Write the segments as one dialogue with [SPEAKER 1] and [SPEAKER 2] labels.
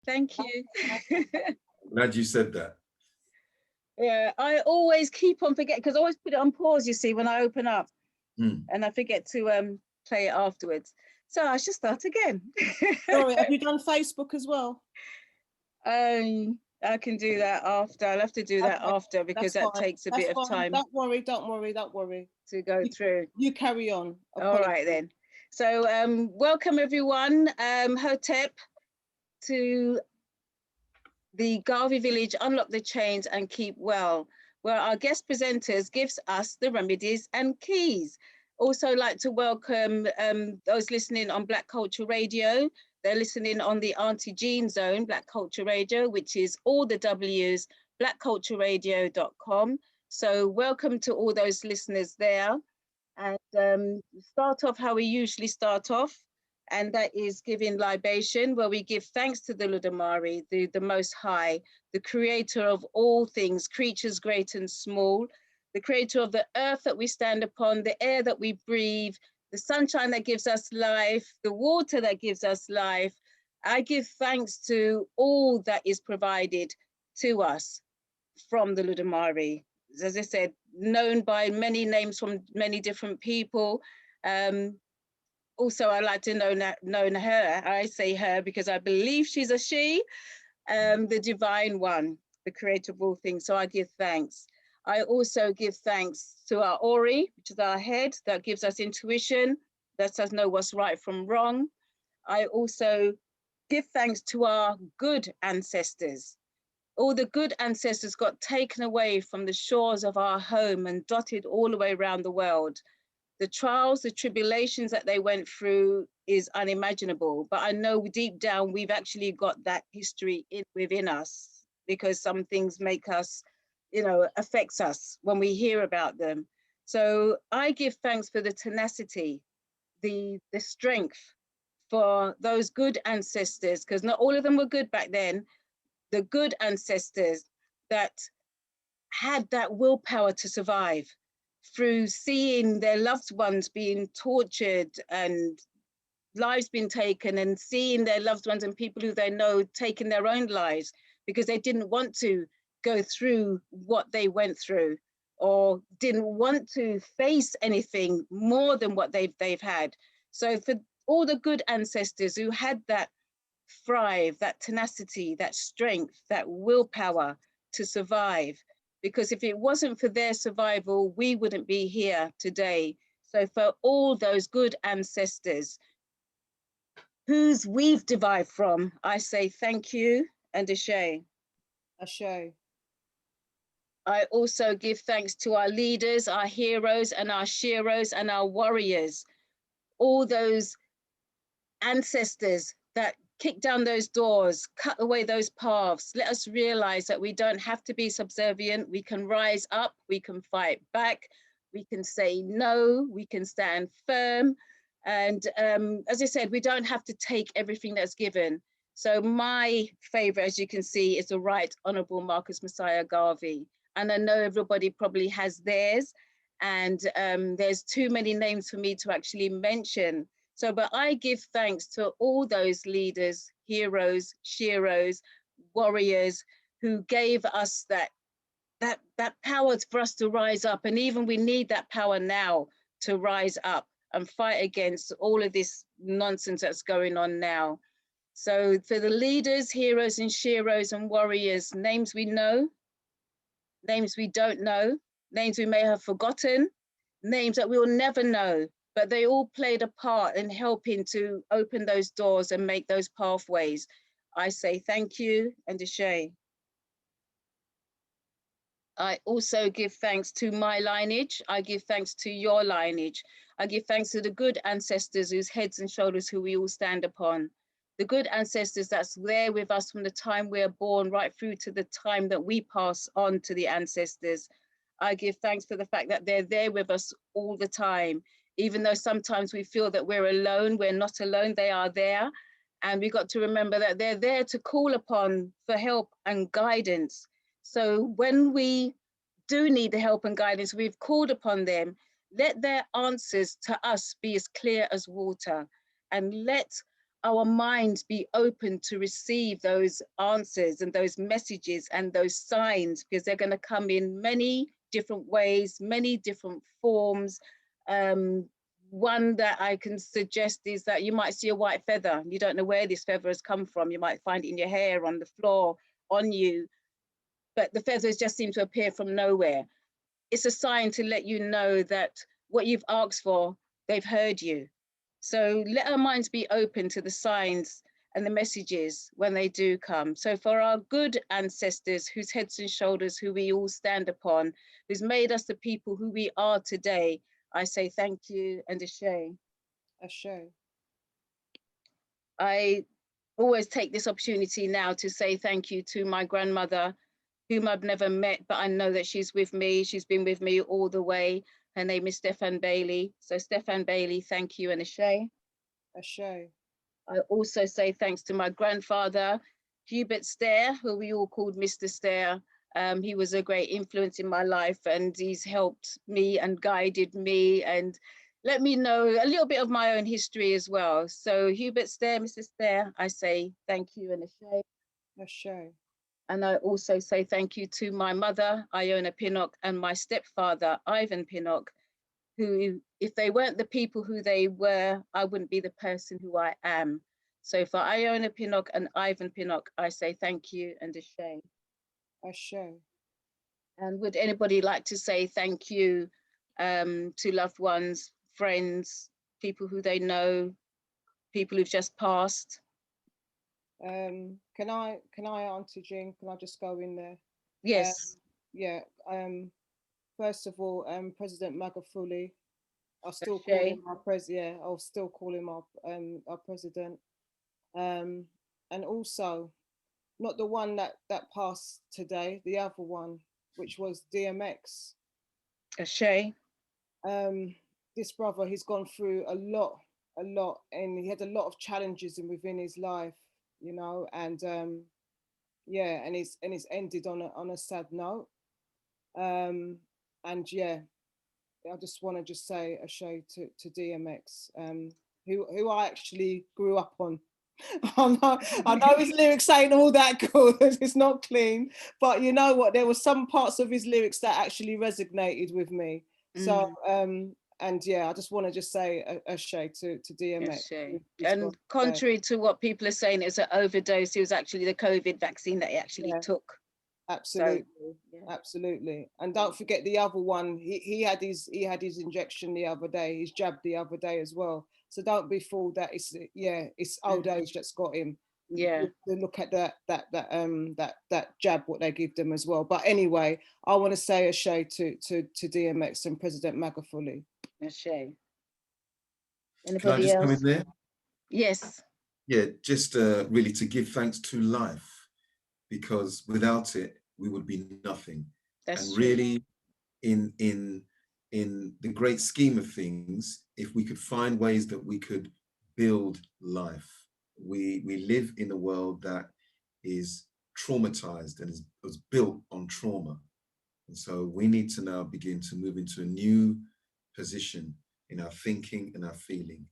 [SPEAKER 1] Thank you.
[SPEAKER 2] Glad you said that.
[SPEAKER 1] Yeah, I always keep on forgetting because I always put it on pause, you see, when I open up and I forget to play it afterwards. So I should start again.
[SPEAKER 3] Sorry, have you done Facebook as well?
[SPEAKER 1] I can do that after. I'll have to do that after because that takes a bit of time.
[SPEAKER 3] Don't worry, don't worry, don't worry.
[SPEAKER 1] To go through.
[SPEAKER 3] You carry on.
[SPEAKER 1] All right then. So welcome everyone, Hotep, to the Garvey Village Unlock the Chains and Keep Well, where our guest presenters gives us the remedies and keys. Also like to welcome those listening on Black Culture Radio. They're listening on the Auntie Jean Zone, Black Culture Radio, which is all the W's, blackcultureradio.com. So welcome to all those listeners there. And start off how we usually start off, and that is giving libation, where we give thanks to the Ludamari, the Most High, the creator of all things, creatures great and small, the creator of the earth that we stand upon, the air that we breathe, the sunshine that gives us life, the water that gives us life. I give thanks to all that is provided to us from the Ludamari. As I said, known by many names from many different people. Also, I like to know her. I say her because I believe she's a she, the divine one, the creator of all things. So I give thanks. I also give thanks to our Ori, which is our head, that gives us intuition, lets us know what's right from wrong. I also give thanks to our good ancestors. All the good ancestors got taken away from the shores of our home and dotted all the way around the world. The trials, the tribulations that they went through is unimaginable, but I know deep down we've actually got that history within us, because some things make us, affects us when we hear about them. So I give thanks for the tenacity, the strength for those good ancestors, because not all of them were good back then. The good ancestors that had that willpower to survive through seeing their loved ones being tortured and lives being taken, and seeing their loved ones and people who they know taking their own lives because they didn't want to go through what they went through, or didn't want to face anything more than what they've had. So for all the good ancestors who had that thrive, that tenacity, that strength, that willpower to survive, because if it wasn't for their survival, we wouldn't be here today. So for all those good ancestors whose we've derived from, I say thank you and ashe.
[SPEAKER 3] Ashe.
[SPEAKER 1] I also give thanks to our leaders, our heroes and our sheroes and our warriors, all those ancestors that kick down those doors, cut away those paths, let us realize that we don't have to be subservient. We can rise up, we can fight back, we can say no, we can stand firm. And as I said, we don't have to take everything that's given. So my favorite, as you can see, is the Right Honorable Marcus Mosiah Garvey. And I know everybody probably has theirs, and there's too many names for me to actually mention. So, but I give thanks to all those leaders, heroes, sheroes, warriors who gave us that power for us to rise up. And even we need that power now to rise up and fight against all of this nonsense that's going on now. So for the leaders, heroes and sheroes and warriors, names we know, names we don't know, names we may have forgotten, names that we will never know, but they all played a part in helping to open those doors and make those pathways. I say thank you and ashe. I also give thanks to my lineage. I give thanks to your lineage. I give thanks to the good ancestors whose heads and shoulders who we all stand upon. The good ancestors that's there with us from the time we're born right through to the time that we pass on to the ancestors. I give thanks for the fact that they're there with us all the time. Even though sometimes we feel that we're alone, we're not alone, they are there. And we got to remember that they're there to call upon for help and guidance. So when we do need the help and guidance, we've called upon them, let their answers to us be as clear as water, and let our minds be open to receive those answers and those messages and those signs, because they're going to come in many different ways, many different forms. One that I can suggest is that you might see a white feather. You don't know where this feather has come from. You might find it in your hair, on the floor, on you, but the feathers just seem to appear from nowhere. It's a sign to let you know that what you've asked for, they've heard you. So let our minds be open to the signs and the messages when they do come. So for our good ancestors, whose heads and shoulders, who we all stand upon, who's made us the people who we are today, I say thank you and Ashe.
[SPEAKER 3] Ashe.
[SPEAKER 1] I always take this opportunity now to say thank you to my grandmother, whom I've never met, but I know that she's with me. She's been with me all the way. Her name is Stefan Bailey. So Stefan Bailey, thank you and Ashe.
[SPEAKER 3] Ashe.
[SPEAKER 1] I also say thanks to my grandfather, Hubert Stair, who we all called Mr. Stair. He was a great influence in my life, and he's helped me and guided me and let me know a little bit of my own history as well. So Hubert Stair, Mr. Stair, I say thank you and Ashe.
[SPEAKER 3] Ashe.
[SPEAKER 1] And I also say thank you to my mother, Iona Pinnock, and my stepfather, Ivan Pinnock, who, if they weren't the people who they were, I wouldn't be the person who I am. So for Iona Pinnock and Ivan Pinnock, I say thank you and Ashe.
[SPEAKER 3] Ashe.
[SPEAKER 1] And would anybody like to say thank you to loved ones, friends, people who they know, people who've just passed?
[SPEAKER 3] Can I, Auntie Jean, can I just go in there?
[SPEAKER 1] Yes.
[SPEAKER 3] Yeah. First of all, President Magufuli, I'll still
[SPEAKER 1] Ashe.
[SPEAKER 3] call him our president. Yeah, I'll still call him our president. And also, not the one that passed today, the other one, which was DMX.
[SPEAKER 1] Ashe.
[SPEAKER 3] This brother, he's gone through a lot, and he had a lot of challenges within his life, you know, and yeah, and it's ended on a sad note. And yeah, I just want to just say Ashe to DMX, who I actually grew up on. I know his lyrics ain't all that good. It's not clean, but you know what? There were some parts of his lyrics that actually resonated with me. So, and yeah, I just want to just say Ashe to DMX.
[SPEAKER 1] Ashe. And contrary to what people are saying, it's an overdose. It was actually the COVID vaccine that he actually took.
[SPEAKER 3] Absolutely,
[SPEAKER 1] so, yeah.
[SPEAKER 3] Absolutely. And don't forget the other one. He had his injection the other day. His jab the other day as well. So don't be fooled that it's old age that's got him.
[SPEAKER 1] Yeah.
[SPEAKER 3] Look at that jab what they give them as well. But anyway, I want to say Ashe to DMX and President Magufuli.
[SPEAKER 1] Ashe.
[SPEAKER 2] Can I
[SPEAKER 1] Anybody
[SPEAKER 2] just
[SPEAKER 1] else?
[SPEAKER 2] come in there?
[SPEAKER 1] Yes.
[SPEAKER 2] Yeah, just really to give thanks to life, because without it, we would be nothing.
[SPEAKER 1] That's
[SPEAKER 2] and
[SPEAKER 1] true.
[SPEAKER 2] really, in the great scheme of things, if we could find ways that we could build life, we live in a world that is traumatized and was built on trauma. And so we need to now begin to move into a new position in our thinking and our feeling,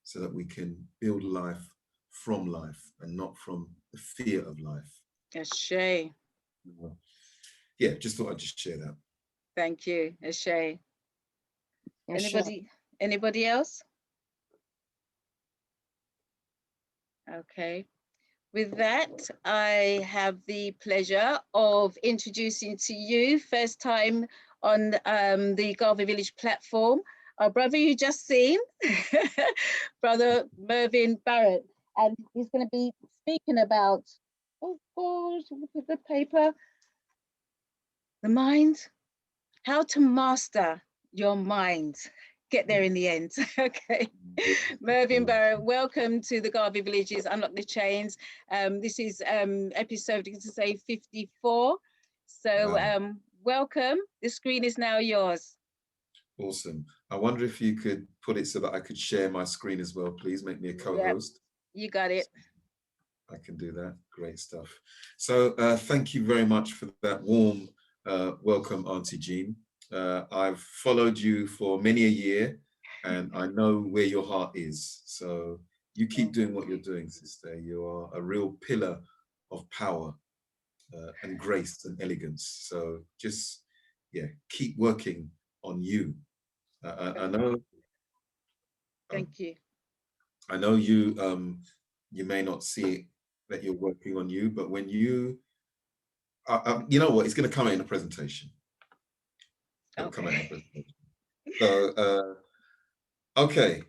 [SPEAKER 2] so that we can build life from life and not from the fear of life.
[SPEAKER 1] Ashe.
[SPEAKER 2] Yeah, just thought I'd just share that.
[SPEAKER 1] Thank you, Ashe. Anybody else? Okay. With that, I have the pleasure of introducing to you, first time on the Garvey Village platform, our brother you just seen, Brother Mervyn Barrett. And he's going to be speaking about, oh gosh, look at the paper, the mind, how to master your mind. Get there in the end. Okay. Mervyn Barrett, welcome to the Garvey Villages Unlock the Chains. This is episode, to say, 54. So wow. Welcome. The screen is now yours.
[SPEAKER 2] Awesome. I wonder if you could put it so that I could share my screen as well, please. Make me a co-host.
[SPEAKER 1] Yep, you got it.
[SPEAKER 2] I can do that. Great stuff. So thank you very much for that warm welcome, Auntie Jean. I've followed you for many a year, and I know where your heart is. So You keep doing what you're doing, sister. You are a real pillar of power and grace and elegance. So just, yeah, keep working on you. I know.
[SPEAKER 1] Thank you.
[SPEAKER 2] I know you. You may not see it that you're working on you, but when you, you know what, it's going to come out in a presentation. It'll come out in a presentation. So, okay.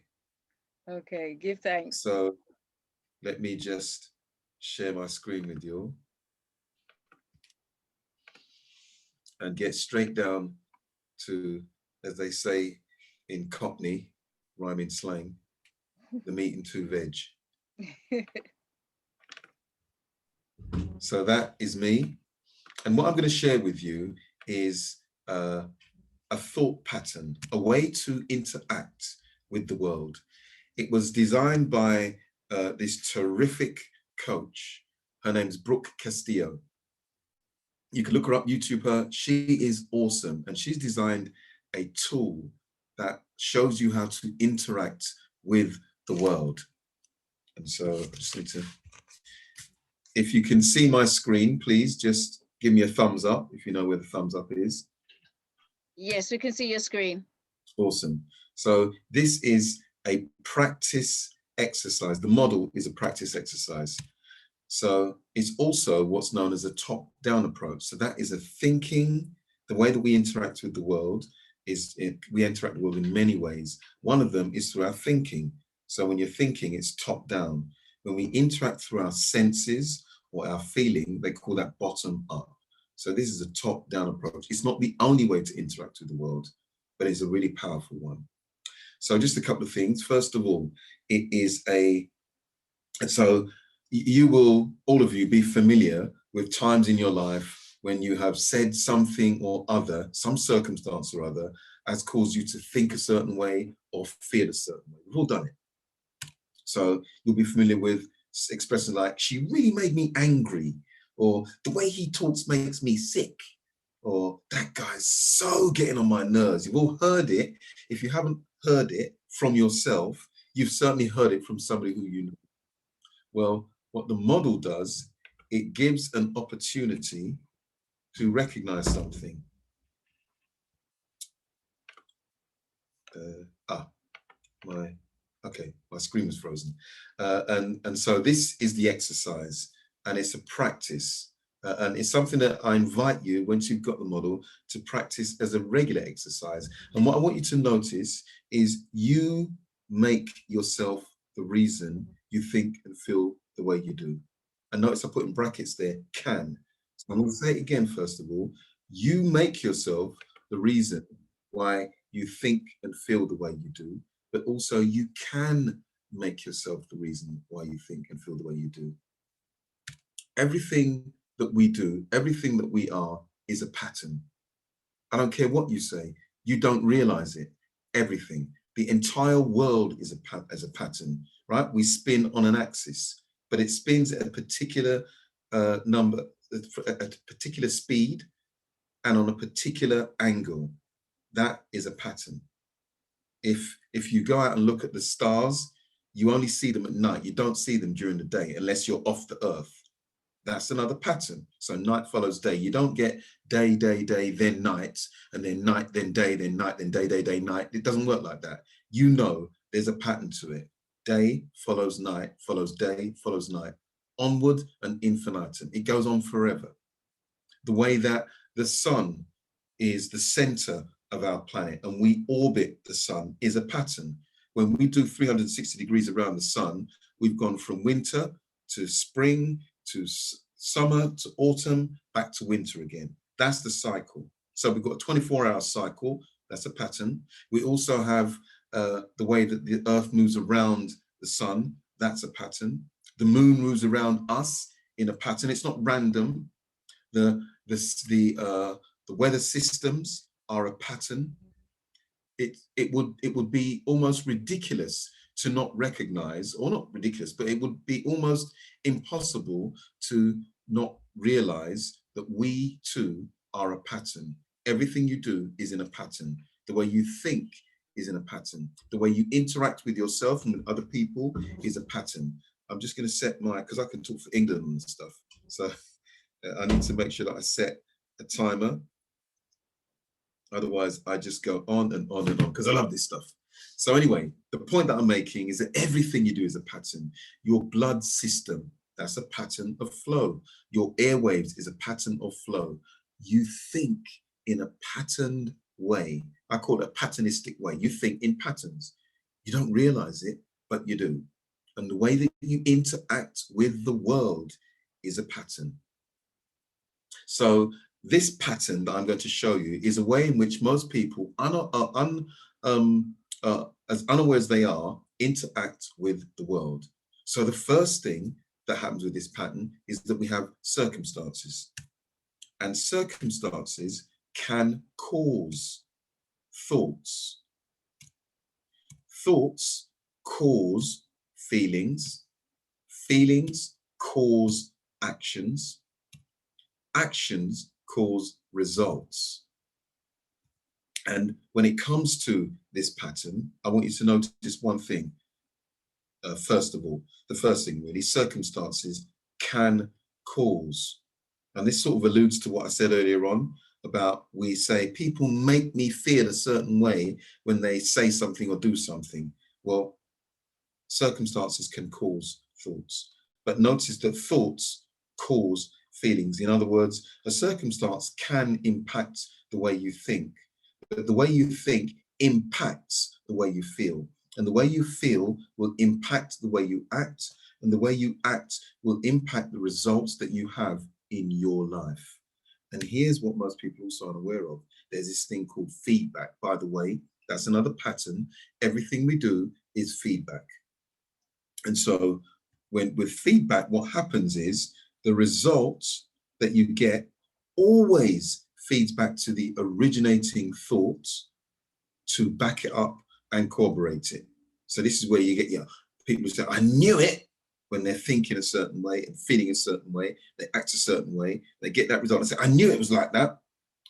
[SPEAKER 1] Okay, give thanks.
[SPEAKER 2] So let me just share my screen with you and get straight down to, as they say in Cockney, rhyming slang, the meat and two veg. So that is me. And what I'm going to share with you is a thought pattern, a way to interact with the world. It was designed by this terrific coach. Her name's Brooke Castillo. You can look her up, YouTube her. She is awesome. And she's designed a tool that shows you how to interact with the world. And so I just need to, if you can see my screen, please just give me a thumbs up if you know where the thumbs up is.
[SPEAKER 1] Yes, we can see your screen.
[SPEAKER 2] Awesome. So this is a practice exercise. The model is a practice exercise. So it's also what's known as a top-down approach. So that is a thinking, the way that we interact with the world is, we interact with the world in many ways. One of them is through our thinking. So when you're thinking, it's top-down. When we interact through our senses or our feeling, they call that bottom-up. So this is a top-down approach. It's not the only way to interact with the world, but it's a really powerful one. So just a couple of things. First of all, it is so you will, all of you, be familiar with times in your life when you have said something or other, some circumstance or other, has caused you to think a certain way or feel a certain way. We've all done it. So you'll be familiar with expressions like, she really made me angry, or the way he talks makes me sick, or that guy's so getting on my nerves. You've all heard it. If you haven't heard it from yourself, you've certainly heard it from somebody who you know. Well, what the model does, it gives an opportunity to recognize something. My screen was frozen. And so this is the exercise, and it's a practice. And it's something that I invite you, once you've got the model, to practice as a regular exercise. And what I want you to notice is you make yourself the reason you think and feel the way you do. And notice I put in brackets there, can. So I'm going to say it again, first of all. You make yourself the reason why you think and feel the way you do, but also you can make yourself the reason why you think and feel the way you do. Everything that we do, everything that we are, is a pattern. I don't care what you say, you don't realize it. Everything, the entire world is a pattern, right? We spin on an axis, but it spins at a particular number, at a particular speed, and on a particular angle. That is a pattern. If you go out and look at the stars, you only see them at night. You don't see them during the day unless you're off the earth. That's another pattern. So night follows day. You don't get day, day, day, then night, and then night, then day, then night, then day, day, day, night. It doesn't work like that. You know there's a pattern to it. Day follows night, follows day, follows night. Onward and infinitum. It goes on forever. The way that the sun is the center of our planet and we orbit the sun is a pattern. When we do 360 degrees around the sun, we've gone from winter to spring, to summer, to autumn, back to winter again. That's the cycle. So we've got a 24-hour cycle. That's a pattern. We also have the way that the earth moves around the sun. That's a pattern. The moon moves around us in a pattern. It's not random. The weather systems are a pattern. It would be almost ridiculous to not recognize, or not ridiculous, but it would be almost impossible to not realize that we too are a pattern. Everything you do is in a pattern. The way you think is in a pattern. The way you interact with yourself and with other people is a pattern. I'm just going to set my, because I can talk for England and stuff. So I need to make sure that I set a timer. Otherwise, I just go on and on and on because I love this stuff. So anyway, the point that I'm making is that everything you do is a pattern. Your blood system, that's a pattern of flow. Your airwaves is a pattern of flow. You think in a patterned way. I call it a patternistic way. You think in patterns. You don't realize it, but you do. And the way that you interact with the world is a pattern. So this pattern that I'm going to show you is a way in which most people, as unaware as they are, interact with the world. So the first thing that happens with this pattern is that we have circumstances. And circumstances can cause thoughts. Thoughts cause feelings. Feelings cause actions. Actions cause results. And when it comes to this pattern, I want you to notice one thing. First of all, the first thing really, circumstances can cause. And this sort of alludes to what I said earlier on about, we say people make me feel a certain way when they say something or do something. Well, circumstances can cause thoughts. But notice that thoughts cause feelings. In other words, a circumstance can impact the way you think. But the way you think impacts the way you feel. And the way you feel will impact the way you act. And the way you act will impact the results that you have in your life. And here's what most people also aren't aware of. There's this thing called feedback. By the way, that's another pattern. Everything we do is feedback. And so with feedback, what happens is the results that you get always feeds back to the originating thought to back it up and corroborate it. So this is where you get people who say, I knew it, when they're thinking a certain way and feeling a certain way, they act a certain way, they get that result and say, I knew it was like that.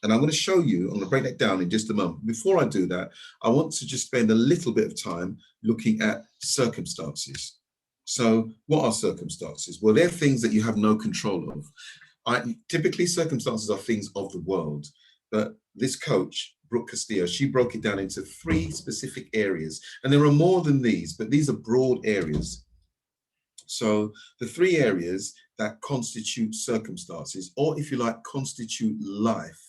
[SPEAKER 2] And I'm going to show you, I'm going to break that down in just a moment. Before I do that, I want to just spend a little bit of time looking at circumstances. So what are circumstances? Well, they're things that you have no control of. Typically, circumstances are things of the world, but this coach, Brooke Castillo, she broke it down into 3 specific areas. And there are more than these, but these are broad areas. So the 3 areas that constitute circumstances, or if you like, constitute life.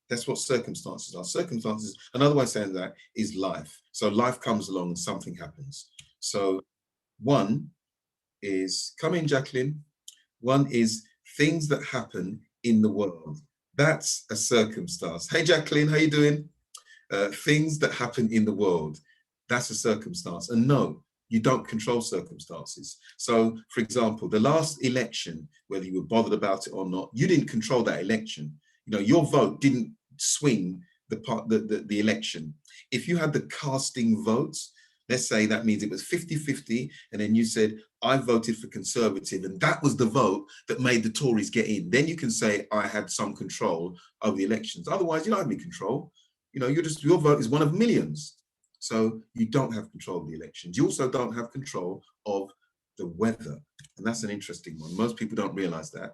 [SPEAKER 2] That's what circumstances are. Circumstances, another way of saying that is life. So life comes along and something happens. So one is, come in, Jacqueline. One is things that happen in the world. That's a circumstance. Hey, Jacqueline, how you doing? Things that happen in the world. That's a circumstance. And no, you don't control circumstances. So, for example, the last election, whether you were bothered about it or not, you didn't control that election. You know, your vote didn't swing the election. If you had the casting votes, let's say that means it was 50-50, and then you said, I voted for Conservative, and that was the vote that made the Tories get in. Then you can say, I had some control over the elections. Otherwise, you don't have any control. You know, your vote is one of millions. So you don't have control of the elections. You also don't have control of the weather. And that's an interesting one. Most people don't realize that.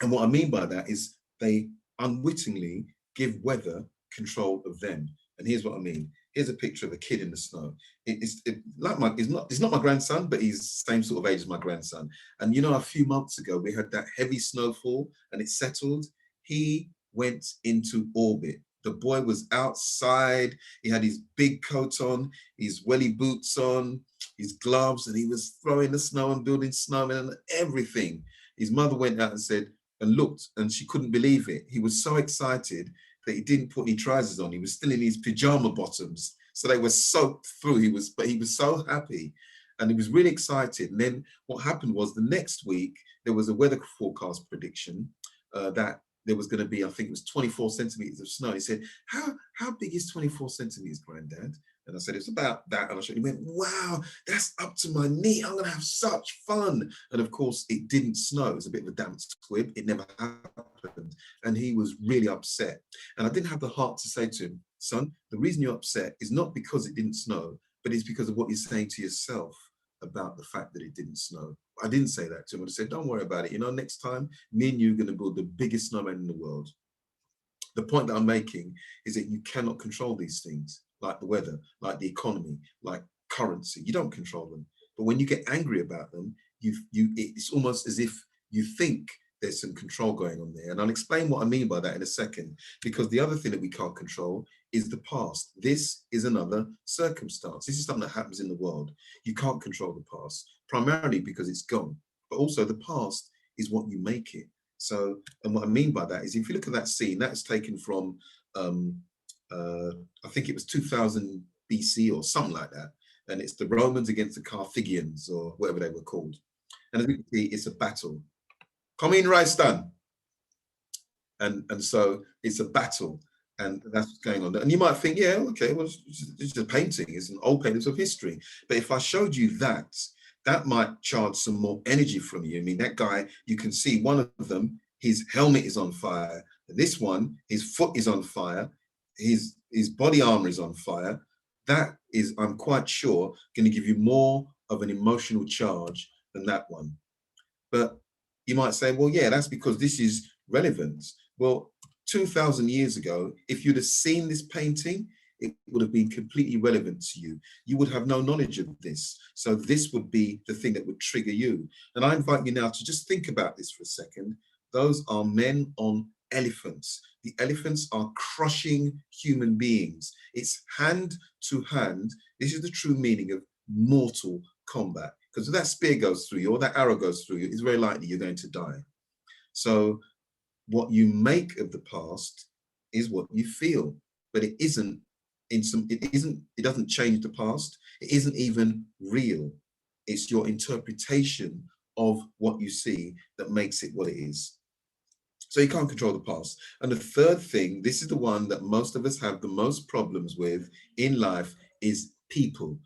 [SPEAKER 2] And what I mean by that is they unwittingly give weather control of them. And here's what I mean. Here's a picture of a kid in the snow. It's not my grandson, but he's the same sort of age as my grandson. And you know, a few months ago, we had that heavy snowfall and it settled. He went into orbit. The boy was outside. He had his big coat on, his welly boots on, his gloves, and he was throwing the snow and building snowmen and everything. His mother went out and said, and looked, and she couldn't believe it. He was so excited that he didn't put any trousers on. He was still in his pajama bottoms. So they were soaked through. But he was so happy and he was really excited. And then what happened was the next week, there was a weather forecast prediction that there was going to be, I think it was 24 centimeters of snow. He said, how big is 24 centimeters, Granddad? And I said, it's about that. And I showed him, he went, wow, that's up to my knee. I'm going to have such fun. And of course, it didn't snow. It was a bit of a damp squib. It never happened. And he was really upset. And I didn't have the heart to say to him, son, the reason you're upset is not because it didn't snow, but it's because of what you're saying to yourself about the fact that it didn't snow. I didn't say that to him. I said, don't worry about it. You know, next time, me and you are going to build the biggest snowman in the world. The point that I'm making is that you cannot control these things, like the weather, like the economy, like currency. You don't control them. But when you get angry about them, it's almost as if you think there's some control going on there. And I'll explain what I mean by that in a second, because the other thing that we can't control is the past. This is another circumstance. This is something that happens in the world. You can't control the past, primarily because it's gone. But also the past is what you make it. So, and what I mean by that is, if you look at that scene, that's taken from, I think it was 2000 BC or something like that. And it's the Romans against the Carthaginians, or whatever they were called. And as we can see, it's a battle. Come in, Raistan. And so it's a battle, and that's what's going on. And you might think, yeah, okay, well, it's just a painting. It's an old painting of history. But if I showed you that, that might charge some more energy from you. I mean, that guy, you can see one of them, his helmet is on fire. And this one, his foot is on fire. His body armor is on fire. That is, I'm quite sure, going to give you more of an emotional charge than that one. But you might say, well, yeah, that's because this is relevance. Well, 2000 years ago, if you'd have seen this painting, it would have been completely relevant to you. You would have no knowledge of this. So this would be the thing that would trigger you. And I invite you now to just think about this for a second. Those are men on elephants. The elephants are crushing human beings. It's hand to hand. This is the true meaning of mortal combat. Because if that spear goes through you or that arrow goes through you, it's very likely you're going to die. So what you make of the past is what you feel, but it isn't it doesn't change the past. It isn't even real. It's your interpretation of what you see that makes it what it is. So you can't control the past. And the third thing, this is the one that most of us have the most problems with in life, is people.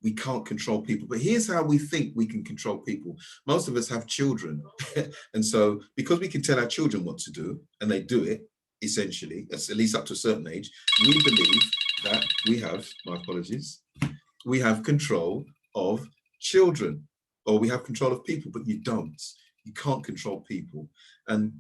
[SPEAKER 2] We can't control people. But here's how we think we can control people. Most of us have children. And so because we can tell our children what to do, and they do it, essentially, that's at least up to a certain age, we believe that we have, my apologies, we have control of children, or we have control of people, but you don't. You can't control people. And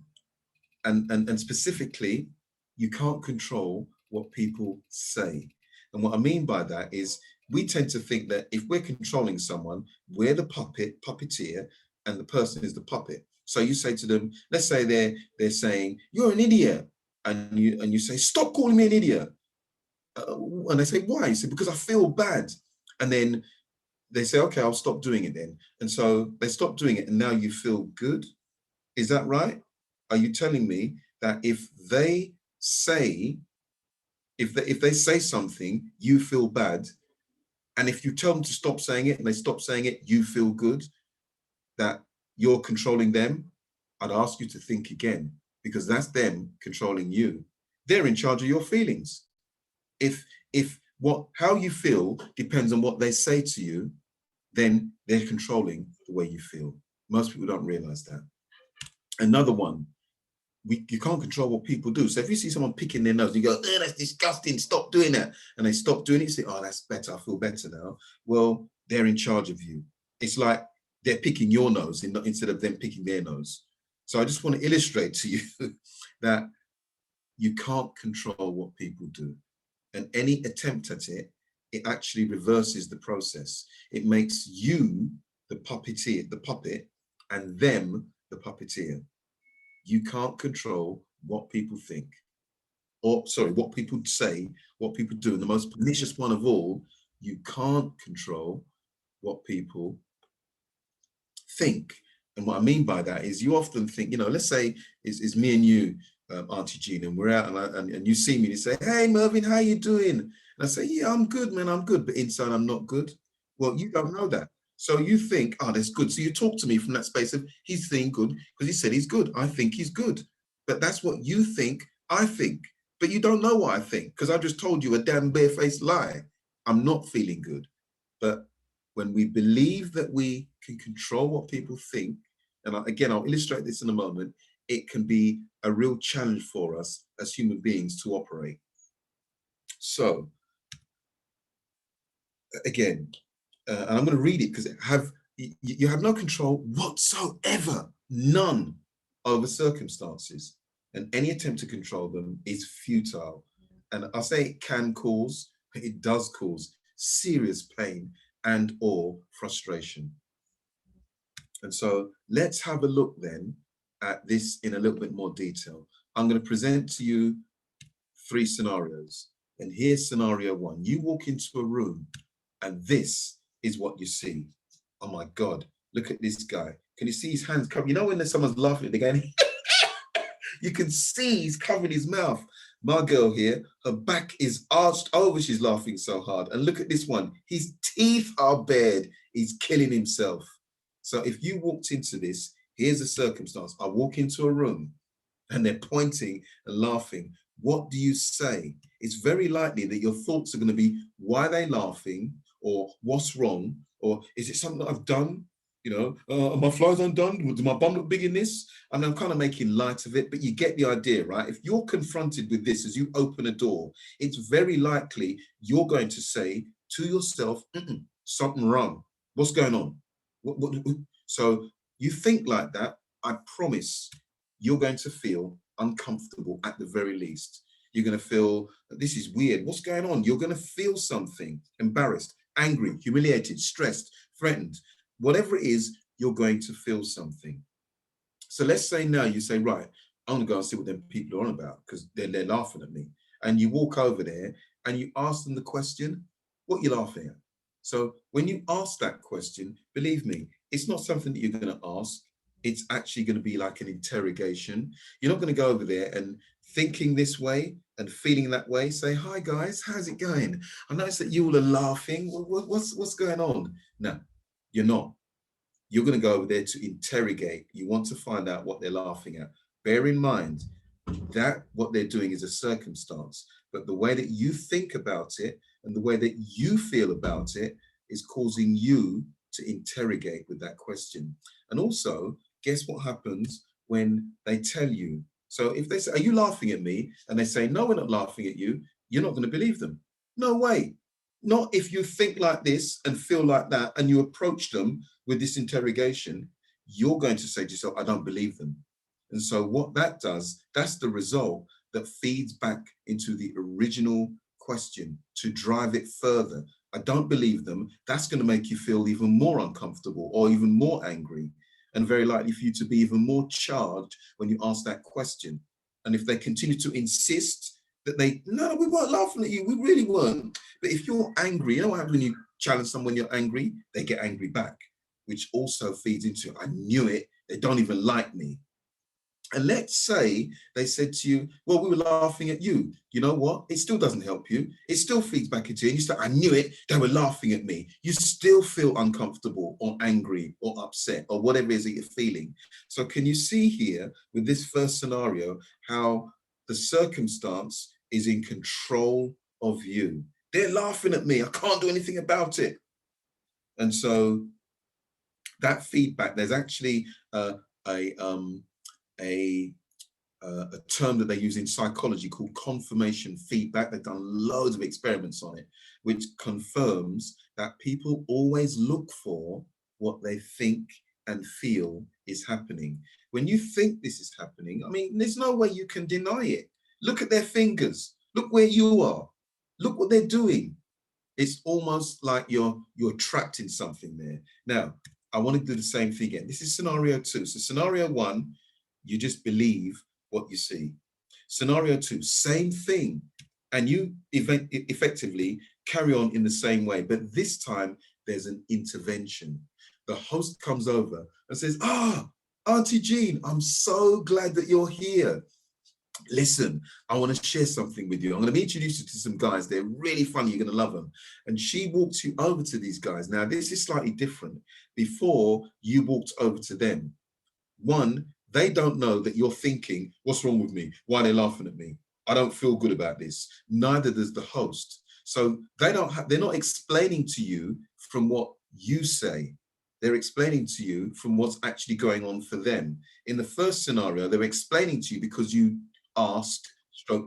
[SPEAKER 2] specifically, you can't control what people say. And what I mean by that is, we tend to think that if we're controlling someone, we're the puppeteer, and the person is the puppet. So you say to them, let's say they're saying, you're an idiot. And you say, stop calling me an idiot. And they say, why? You say, because I feel bad. And then they say, okay, I'll stop doing it then. And so they stop doing it, and now you feel good. Is that right? Are you telling me that if they say something, you feel bad, and if you tell them to stop saying it and they stop saying it, you feel good, that you're controlling them? I'd ask you to think again, because that's them controlling you. They're in charge of your feelings. How you feel depends on what they say to you, then they're controlling the way you feel. Most people don't realize that. Another one, you can't control what people do. So if you see someone picking their nose, you go, oh, that's disgusting, stop doing that. And they stop doing it, you say, oh, that's better, I feel better now. Well, they're in charge of you. It's like they're picking your nose instead of them picking their nose. So I just want to illustrate to you that you can't control what people do. And any attempt at it, it actually reverses the process. It makes you the puppeteer, the puppet, and them the puppeteer. You can't control what people think, or sorry, what people say, what people do. And the most pernicious one of all, you can't control what people think. And what I mean by that is, you often think, you know, let's say it's me and you, Auntie Jean, and we're out and you see me and you say, hey, Mervyn, how you doing? And I say, yeah, I'm good, man, I'm good. But inside, I'm not good. Well, you don't know that. So you think, oh, that's good. So you talk to me from that space of, he's feeling good because he said he's good. I think he's good. But that's what you think, I think. But you don't know what I think, because I just told you a damn barefaced lie. I'm not feeling good. But when we believe that we can control what people think, and again, I'll illustrate this in a moment, it can be a real challenge for us as human beings to operate. So again, and I'm going to read it because you have no control whatsoever, none, over circumstances, and any attempt to control them is futile. And I say it can cause, it does cause serious pain and or frustration. And so let's have a look then at this in a little bit more detail. I'm going to present to you 3 scenarios. And here's scenario 1. You walk into a room and this is what you see. Oh my God, look at this guy. Can you see his hands covered? You know when someone's laughing, they're going, you can see he's covering his mouth. My girl here, her back is arched over, she's laughing so hard. And look at this one, his teeth are bared, he's killing himself. So if you walked into this, here's a circumstance. I walk into a room and they're pointing and laughing. What do you say? It's very likely that your thoughts are going to be, why are they laughing? Or what's wrong? Or is it something that I've done? You know, are my flies undone? Does my bum look big in this? And I'm kind of making light of it, but you get the idea, right? If you're confronted with this as you open a door, it's very likely you're going to say to yourself, something wrong. What's going on? So you think like that, I promise you're going to feel uncomfortable at the very least. You're going to feel, this is weird. What's going on? You're going to feel something, embarrassed, angry, humiliated, stressed, threatened. Whatever it is, you're going to feel something. So let's say now you say, right, I'm going to go and see what them people are on about because they're laughing at me. And you walk over there and you ask them the question, what are you laughing at? So when you ask that question, believe me, it's not something that you're going to ask. It's actually going to be like an interrogation. You're not going to go over there and thinking this way and feeling that way, say, hi guys, how's it going? I noticed that you all are laughing. What's going on? No, you're not. You're going to go over there to interrogate. You want to find out what they're laughing at. Bear in mind that what they're doing is a circumstance, but the way that you think about it and the way that you feel about it is causing you to interrogate with that question. And also, guess what happens when they tell you? So if they say, are you laughing at me? And they say, no, we're not laughing at you. You're not going to believe them. No way. Not if you think like this and feel like that and you approach them with this interrogation, you're going to say to yourself, I don't believe them. And so what that does, that's the result that feeds back into the original question to drive it further. I don't believe them. That's going to make you feel even more uncomfortable or even more angry, and very likely for you to be even more charged when you ask that question. And if they continue to insist that no, we weren't laughing at you, we really weren't. But if you're angry, you know what happens when you challenge someone, you're angry, they get angry back, which also feeds into, I knew it, they don't even like me. And let's say they said to you, well, we were laughing at you. You know what? It still doesn't help you. It still feeds back into you. And you start, I knew it, they were laughing at me. You still feel uncomfortable or angry or upset or whatever it is that you're feeling. So can you see here with this first scenario, how the circumstance is in control of you? They're laughing at me. I can't do anything about it. And so that feedback, there's actually a term that they use in psychology called confirmation feedback. They've done loads of experiments on it, which confirms that people always look for what they think and feel is happening. When you think this is happening, I mean, there's no way you can deny it. Look at their fingers. Look where you are. Look what they're doing. It's almost like you're trapped in something there. Now, I want to do the same thing again. This is scenario 2. So scenario 1, you just believe what you see. Scenario 2, same thing. And you effectively carry on in the same way, but this time there's an intervention. The host comes over and says, Auntie Jean, I'm so glad that you're here. Listen, I want to share something with you. I'm going to introduce you to some guys. They're really funny. You're going to love them. And she walks you over to these guys. Now, this is slightly different. Before you walked over to them, one, they don't know that you're thinking, what's wrong with me? Why are they laughing at me? I don't feel good about this. Neither does the host. So they're not explaining to you from what you say. They're explaining to you from what's actually going on for them. In the first scenario, they're explaining to you because you asked,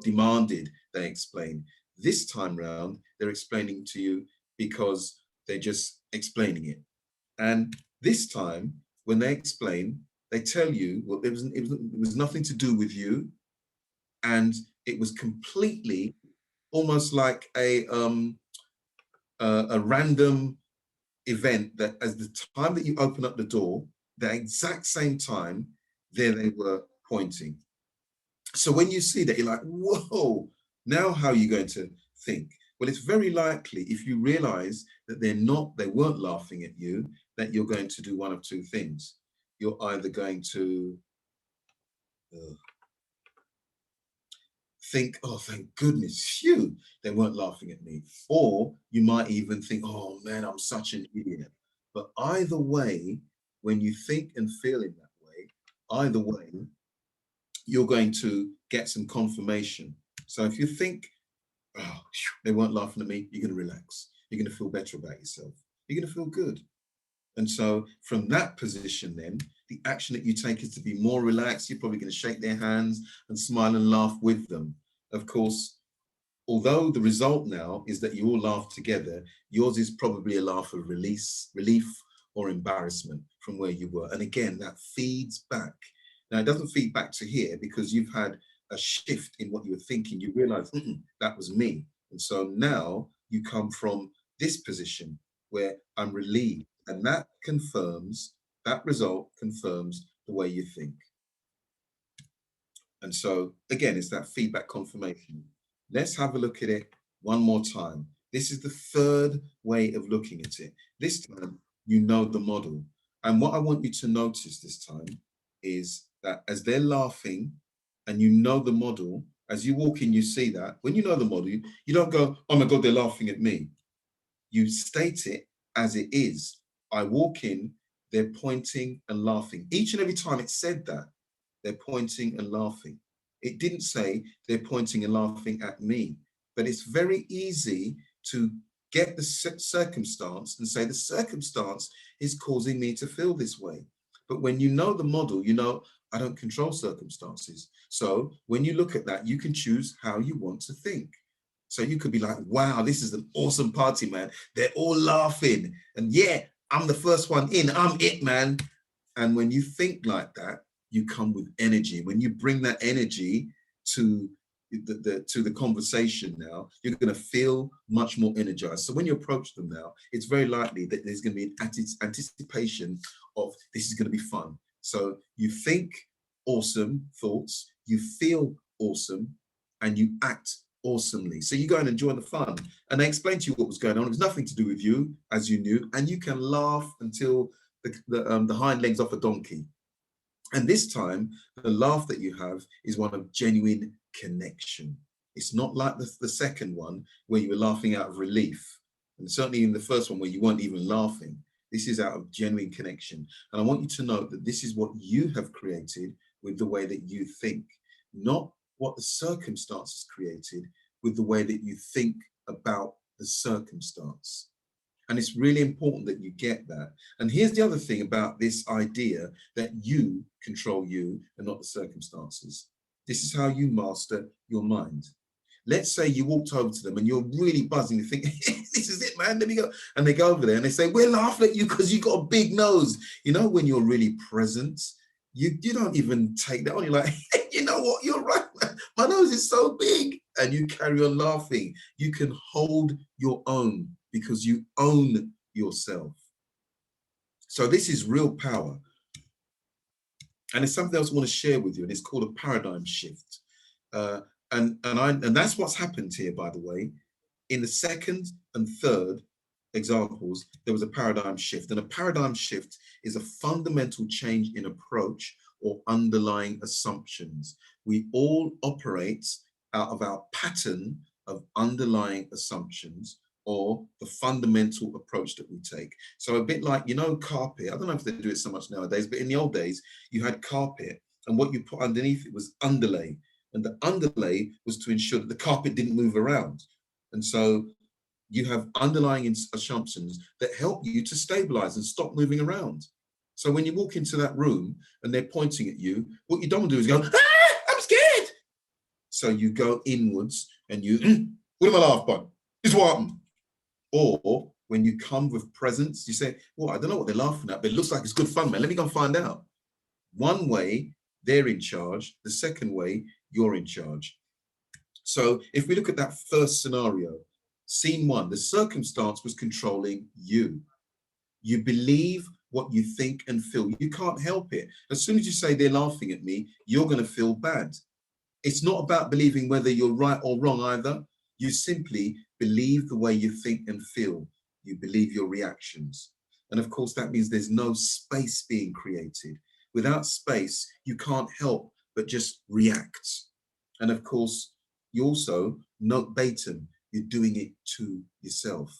[SPEAKER 2] demanded, they explain. This time round, they're explaining to you because they're just explaining it. And this time, when they explain, they tell you, well, it was nothing to do with you. And it was completely almost like a random event that as the time that you open up the door, the exact same time, there they were pointing. So when you see that, you're like, whoa, now how are you going to think? Well, it's very likely if you realize that they weren't laughing at you, that you're going to do one of two things. You're either going to think, oh, thank goodness, phew, they weren't laughing at me. Or you might even think, oh man, I'm such an idiot. But either way, when you think and feel in that way, either way, you're going to get some confirmation. So if you think, oh, they weren't laughing at me, you're going to relax. You're going to feel better about yourself. You're going to feel good. And so from that position, then the action that you take is to be more relaxed. You're probably going to shake their hands and smile and laugh with them. Of course, although the result now is that you all laugh together, yours is probably a laugh of relief or embarrassment from where you were. And again, that feeds back. Now, it doesn't feed back to here because you've had a shift in what you were thinking. You realize that was me. And so now you come from this position where I'm relieved. And that result confirms the way you think. And so again, it's that feedback confirmation. Let's have a look at it one more time. This is the third way of looking at it. This time, you know the model. And what I want you to notice this time is that as they're laughing and you know the model, as you walk in, you see that. When you know the model, you don't go, oh my God, they're laughing at me. You state it as it is. I walk in, they're pointing and laughing. Each and every time it said that, they're pointing and laughing. It didn't say they're pointing and laughing at me, but it's very easy to get the circumstance and say the circumstance is causing me to feel this way. But when you know the model, you know, I don't control circumstances. So when you look at that, you can choose how you want to think. So you could be like, wow, this is an awesome party, man. They're all laughing. And yeah, I'm the first one in. I'm it, man. And when you think like that, you come with energy. When you bring that energy to the conversation now, you're going to feel much more energized. So when you approach them now, it's very likely that there's going to be an anticipation of this is going to be fun. So you think awesome thoughts, you feel awesome, and you act awesomely. So you go and enjoy the fun. And they explained to you what was going on. It was nothing to do with you, as you knew, and you can laugh until the hind legs off a donkey. And this time, the laugh that you have is one of genuine connection. It's not like the second one where you were laughing out of relief. And certainly in the first one where you weren't even laughing. This is out of genuine connection. And I want you to know that this is what you have created with the way that you think, not what the circumstances created with the way that you think about the circumstance. And it's really important that you get that. And here's the other thing about this idea that you control you and not the circumstances. This is how you master your mind. Let's say you walked over to them and you're really buzzing. You think, this is it, man, let me go. And they go over there and they say, we're laughing at you because you got a big nose. You know, when you're really present, you don't even take that on. You're like, hey, you know what, you're right, man. My nose is so big. And you carry on laughing. You can hold your own because you own yourself. So this is real power. And it's something else I want to share with you, and it's called a paradigm shift. And that's what's happened here, by the way. In the second and third examples, there was a paradigm shift. And a paradigm shift is a fundamental change in approach or underlying assumptions. We all operate out of our pattern of underlying assumptions or the fundamental approach that we take. So a bit like, you know, carpet. I don't know if they do it so much nowadays, but in the old days, you had carpet and what you put underneath it was underlay. And the underlay was to ensure that the carpet didn't move around. And so you have underlying assumptions that help you to stabilize and stop moving around. So when you walk into that room and they're pointing at you, what you don't want to do is go, ah, I'm scared. So you go inwards and you What am I laughing on? It's what happened. Or when you come with presents, you say, well, I don't know what they're laughing at, but it looks like it's good fun, man. Let me go and find out. One way, they're in charge. The second way, you're in charge. So if we look at that first scenario, scene one, the circumstance was controlling you. You believe what you think and feel. You can't help it. As soon as you say they're laughing at me, you're going to feel bad. It's not about believing whether you're right or wrong either. You simply believe the way you think and feel. You believe your reactions. And of course, that means there's no space being created. Without space, you can't help but just react. And of course, you also, not verbatim, you're doing it to yourself.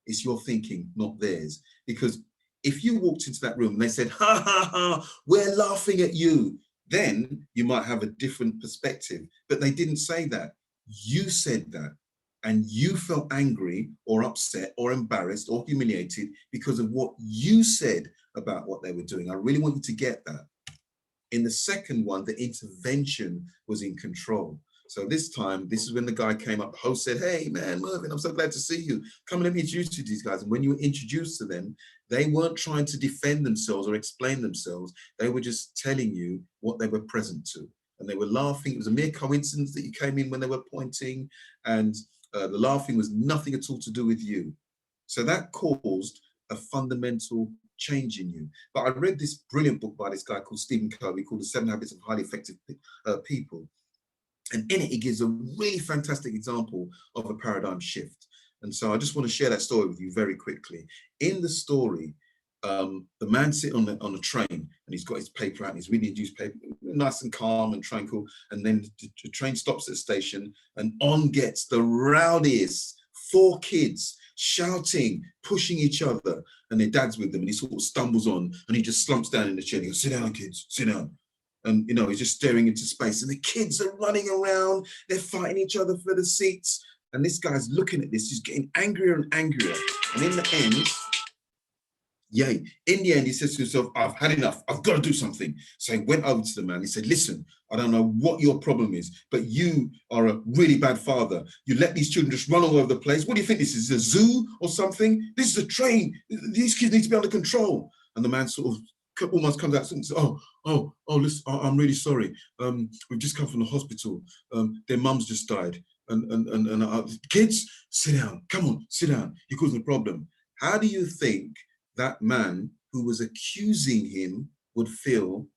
[SPEAKER 2] It's your thinking, not theirs. Because if you walked into that room and they said, ha, ha, ha, we're laughing at you, then you might have a different perspective. But they didn't say that. You said that. And you felt angry or upset or embarrassed or humiliated because of what you said about what they were doing. I really want you to get that. In the second one, the intervention was in control. So this time, this is when the guy came up, the host said, hey man, Mervyn, I'm so glad to see you. Come and let me introduce you to these guys. And when you were introduced to them, they weren't trying to defend themselves or explain themselves. They were just telling you what they were present to. And they were laughing. It was a mere coincidence that you came in when they were pointing, and the laughing was nothing at all to do with you. So that caused a fundamental change in you. But I read this brilliant book by this guy called Stephen Covey called The 7 Habits of Highly Effective People. And in it, it gives a really fantastic example of a paradigm shift. And so I just want to share that story with you very quickly. In the story, the man sitting on a train, and he's got his paper out and he's reading his newspaper, nice and calm and tranquil. And then the train stops at the station, and on gets the rowdiest 4 kids shouting, pushing each other, and their dad's with them, and he sort of stumbles on and he just slumps down in the chair and he goes, sit down, kids, sit down. And, you know, he's just staring into space, and the kids are running around, they're fighting each other for the seats. And this guy's looking at this, he's getting angrier and angrier. And in the end, he says to himself, I've had enough, I've got to do something. So he went over to the man, he said, listen, I don't know what your problem is, but you are a really bad father. You let these children just run all over the place. What do you think this is, a zoo or something? This is a train. These kids need to be under control. And the man sort of almost comes out and says, oh, listen, I'm really sorry. We've just come from the hospital. Their mum's just died. And kids, sit down. Come on, sit down. You're causing a problem. How do you think that man who was accusing him would feel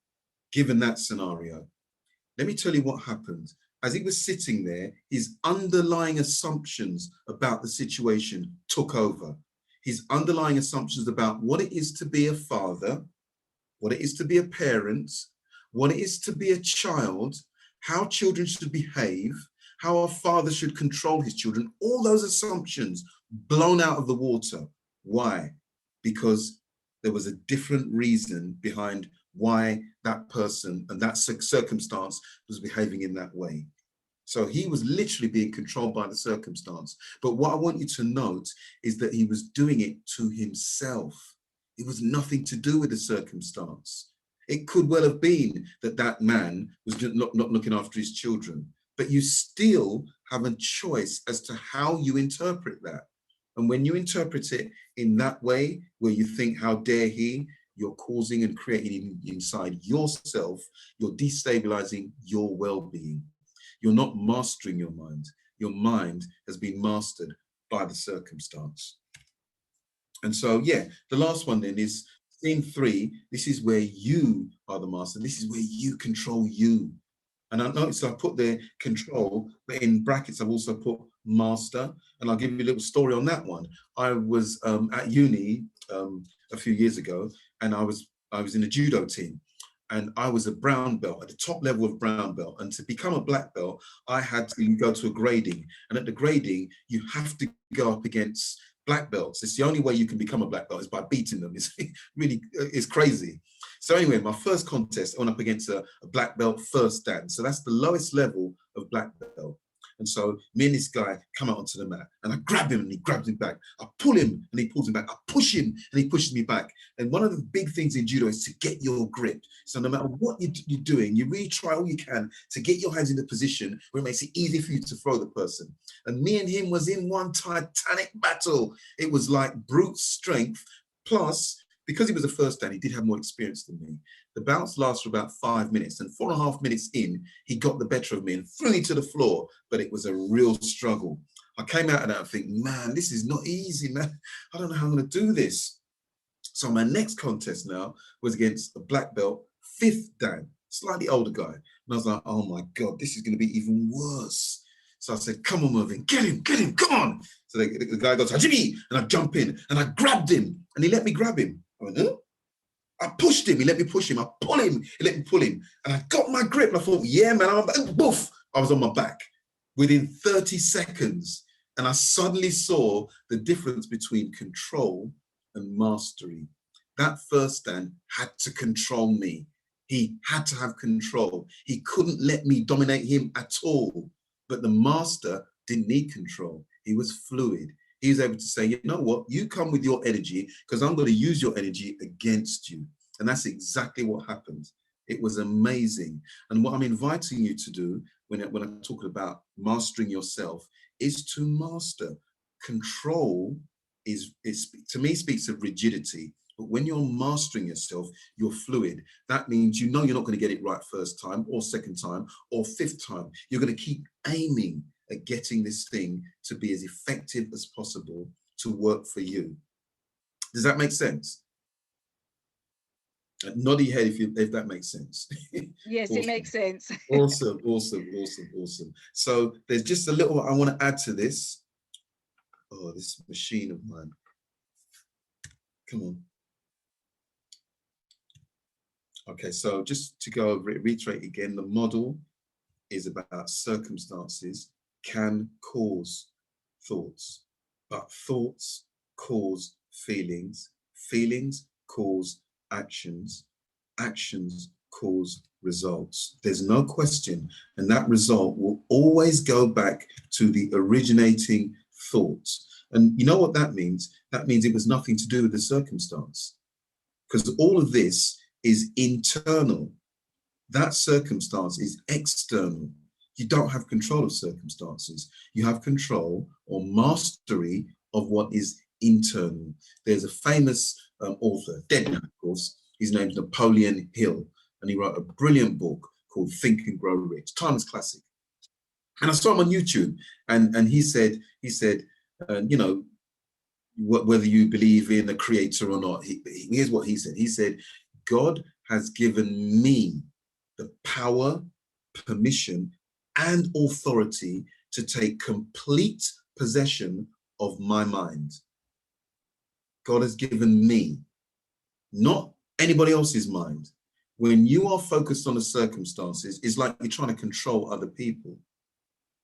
[SPEAKER 2] given that scenario? Let me tell you what happened. As he was sitting there, his underlying assumptions about the situation took over. His underlying assumptions about what it is to be a father, what it is to be a parent, what it is to be a child, how children should behave, how a father should control his children, all those assumptions blown out of the water. Why? Because there was a different reason behind why that person and that circumstance was behaving in that way. So he was literally being controlled by the circumstance. But what I want you to note is that he was doing it to himself. It was nothing to do with the circumstance. It could well have been that that man was not looking after his children, but you still have a choice as to how you interpret that. And when you interpret it in that way, where you think, how dare he, you're causing and creating inside yourself, you're destabilizing your well-being. You're not mastering your mind. Your mind has been mastered by the circumstance. And so, yeah, the last one then is scene 3. This is where you are the master. This is where you control you. And I noticed I put the control, but in brackets, I've also put master. And I'll give you a little story on that one. I was at uni a few years ago, and I was in a judo team, and I was a brown belt, at the top level of brown belt. And to become a black belt, I had to go to a grading. And at the grading, you have to go up against black belts. It's the only way you can become a black belt is by beating them. It's really, it's crazy. So anyway, my first contest, I went up against a black belt first dan. So that's the lowest level of black belt. And so me and this guy come out onto the mat, and I grab him and he grabs me back. I pull him and he pulls me back. I push him and he pushes me back. And one of the big things in judo is to get your grip. So no matter what you're doing, you really try all you can to get your hands in the position where it makes it easy for you to throw the person. And me and him was in one titanic battle. It was like brute strength. Plus, because he was a first dan, he did have more experience than me. The bounce lasts for about 5 minutes, and 4.5 minutes in, he got the better of me and threw me to the floor, but it was a real struggle. I came out of that and think, man, this is not easy, man. I don't know how I'm gonna do this. So my next contest now was against a black belt, 5th dan, slightly older guy. And I was like, oh my God, this is gonna be even worse. So I said, come on, Mervyn, get him, come on. So the guy goes, Hajime, and I jump in and I grabbed him and he let me grab him. I went, huh? I pushed him, he let me push him. I pull him, he let me pull him. And I got my grip and I thought, yeah, man, boof, I was on my back within 30 seconds. And I suddenly saw the difference between control and mastery. That first dan had to control me. He had to have control. He couldn't let me dominate him at all. But the master didn't need control. He was fluid. He was able to say, you know what, you come with your energy because I'm going to use your energy against you. And that's exactly what happened. It was amazing. And what I'm inviting you to do when I'm talking about mastering yourself is to master. Control is to me, speaks of rigidity. But when you're mastering yourself, you're fluid. That means you know you're not going to get it right first time or second time or 5th time. You're going to keep aiming at getting this thing to be as effective as possible to work for you. Does that make sense? Nod your head if that makes sense.
[SPEAKER 1] Yes,
[SPEAKER 2] Awesome.
[SPEAKER 1] It makes sense.
[SPEAKER 2] Awesome. So there's just a little I want to add to this. Oh, this machine of mine. Come on. Okay, so just to go over it, reiterate again, the model is about circumstances can cause thoughts, but thoughts cause feelings, feelings cause actions, actions cause results. There's no question, and that result will always go back to the originating thoughts. And you know what that means? That means it was nothing to do with the circumstance, because all of this is internal. That circumstance is external. You don't have control of circumstances. You have control or mastery of what is internal. There's a famous author, dead now, of course. His name's Napoleon Hill, and he wrote a brilliant book called Think and Grow Rich, timeless classic. And I saw him on YouTube, and he said, you know, whether you believe in a creator or not, here's what he said. He said, God has given me the power, permission, and authority to take complete possession of my mind. God has given me, not anybody else's mind. When you are focused on the circumstances, it's like you're trying to control other people.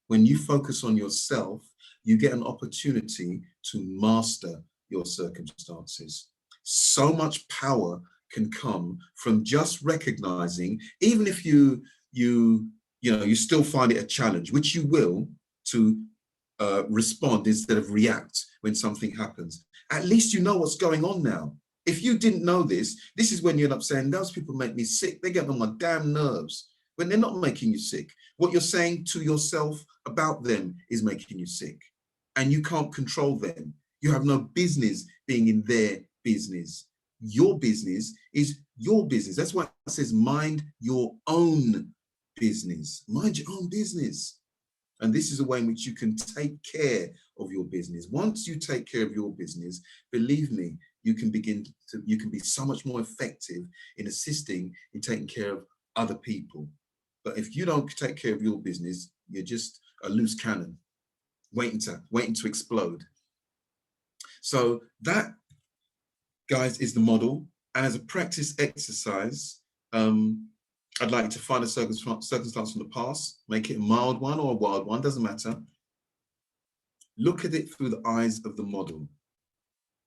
[SPEAKER 2] When you focus on yourself, you get an opportunity to master your circumstances. So much power can come from just recognizing, even if you still find it a challenge, which you will, to respond instead of react when something happens. At least you know what's going on now. If you didn't know this is when you end up saying, those people make me sick. They get on my damn nerves. When they're not making you sick. What you're saying to yourself about them is making you sick. And you can't control them. You have no business being in their business. Your business is your business. That's why it says mind your own business. Mind your own business. And this is a way in which you can take care of your business. Once you take care of your business, believe me, you can be so much more effective in assisting in taking care of other people. But if you don't take care of your business, you're just a loose cannon waiting to explode. So that, guys, is the model. And as a practice exercise, I'd like you to find a circumstance from the past, make it a mild one or a wild one, doesn't matter. Look at it through the eyes of the model.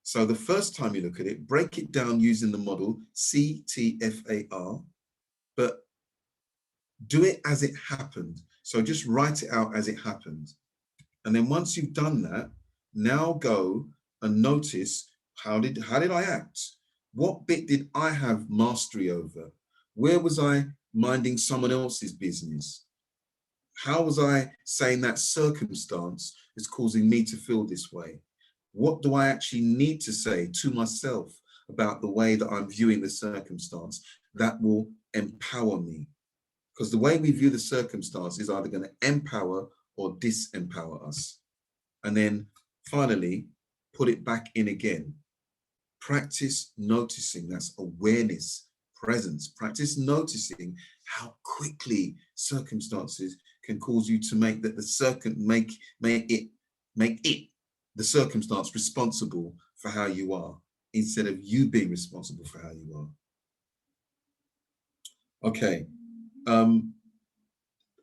[SPEAKER 2] So the first time you look at it, break it down using the model CTFAR, but do it as it happened. So just write it out as it happened. And then once you've done that, now go and notice, how did I act? What bit did I have mastery over? Where was I minding someone else's business? How was I saying that circumstance is causing me to feel this way? What do I actually need to say to myself about the way that I'm viewing the circumstance that will empower me? Because the way we view the circumstance is either going to empower or disempower us. And then finally, put it back in again. Practice noticing, that's awareness, presence. Practice noticing how quickly circumstances can cause you to make that the circumstance responsible for how you are, instead of you being responsible for how you are. Okay.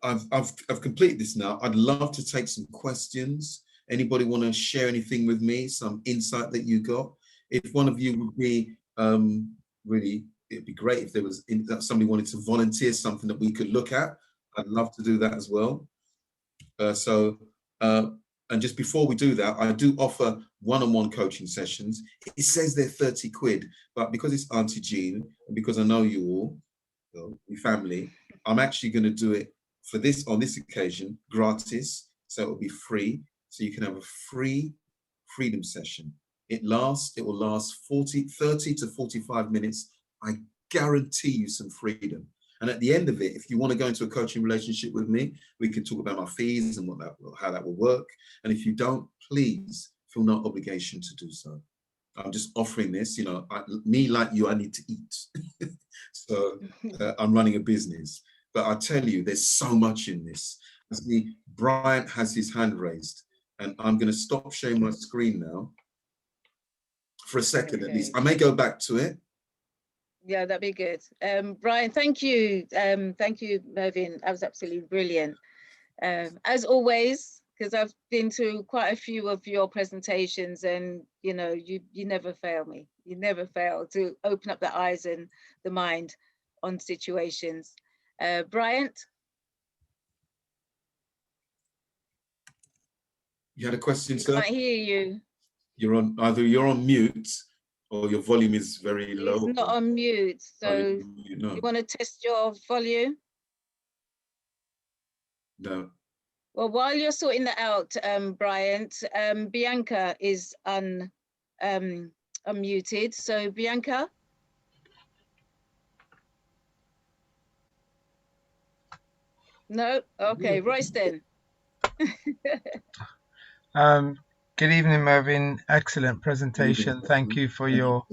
[SPEAKER 2] I've completed this now. I'd love to take some questions. Anybody want to share anything with me? Some insight that you got? If one of you would be really, it'd be great if there was somebody wanted to volunteer something that we could look at. I'd love to do that as well. And just before we do that, I do offer one-on-one coaching sessions. It says they're 30 quid, but because it's Auntie Jean and because I know you all, your family, I'm actually going to do it for this, on this occasion, gratis. So it will be free. So you can have a free freedom session. It will last 30 to 45 minutes. I guarantee you some freedom. And at the end of it, if you want to go into a coaching relationship with me, we can talk about my fees and how that will work. And if you don't, please feel no obligation to do so. I'm just offering this, me like you, I need to eat. So I'm running a business. But I tell you, there's so much in this. I see Bryant has his hand raised, and I'm going to stop sharing my screen now for a second, at least. I may go back to it.
[SPEAKER 1] Yeah, that'd be good. Brian, thank you. Thank you, Mervyn. That was absolutely brilliant. As always, because I've been to quite a few of your presentations, and you never fail me. You never fail to open up the eyes and the mind on situations. Bryant?
[SPEAKER 2] You had a question, sir?
[SPEAKER 1] I can't hear you.
[SPEAKER 2] Either you're on mute or your volume is very low.
[SPEAKER 1] It's not on mute, so you want to test your volume?
[SPEAKER 2] No.
[SPEAKER 1] Well, while you're sorting that out, Bryant, Bianca is unmuted. So Bianca? No? Okay, Royston.
[SPEAKER 4] Good evening, Mervyn. Excellent presentation. Thank you for your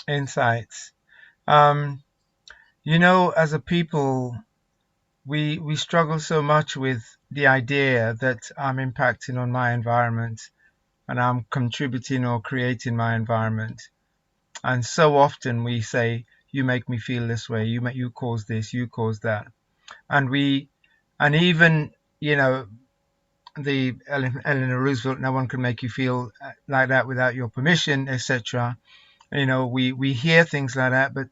[SPEAKER 4] insights. As a people, we struggle so much with the idea that I'm impacting on my environment and I'm contributing or creating my environment. And so often we say, you make me feel this way, you cause this, you cause that. And even, the Eleanor Roosevelt, no one can make you feel like that without your permission, etc. We hear things like that, but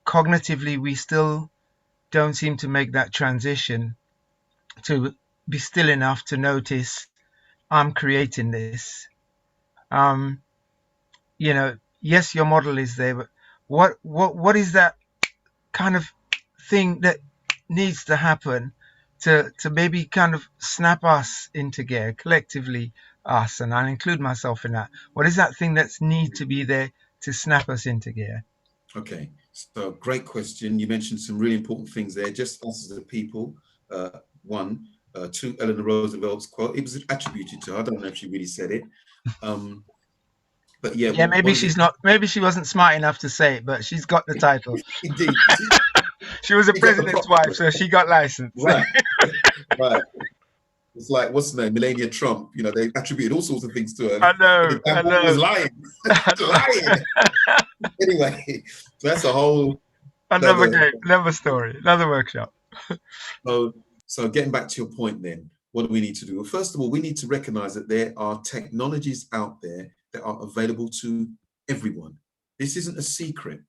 [SPEAKER 4] cognitively we still don't seem to make that transition to be still enough to notice I'm creating this. Yes, your model is there, but what is that kind of thing that needs to happen to maybe kind of snap us into gear, collectively us, and I'll include myself in that. What is that thing that's need to be there to snap us into gear?
[SPEAKER 2] Okay, so great question. You mentioned some really important things there. Just us as a people, to Eleanor Roosevelt's quote, it was attributed to her. I don't know if she really said it. But yeah,
[SPEAKER 4] maybe she's not. Maybe she wasn't smart enough to say it, but she's got the title.
[SPEAKER 2] Indeed,
[SPEAKER 4] she was a president's wife, so she got licensed.
[SPEAKER 2] Right, right. It's like, what's the name? Melania Trump. They attributed all sorts of things to her.
[SPEAKER 4] I know.
[SPEAKER 2] That was lying. Lying. Anyway, so that's a whole
[SPEAKER 4] another story, another workshop.
[SPEAKER 2] So getting back to your point, then, what do we need to do? Well, first of all, we need to recognize that there are technologies out there that are available to everyone. This isn't a secret.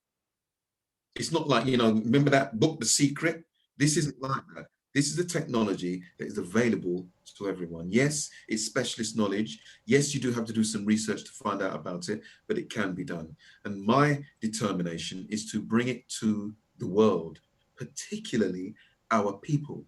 [SPEAKER 2] It's not like, remember that book, The Secret? This isn't like that. This is a technology that is available to everyone. Yes, it's specialist knowledge. Yes, you do have to do some research to find out about it, but it can be done. And my determination is to bring it to the world, particularly our people,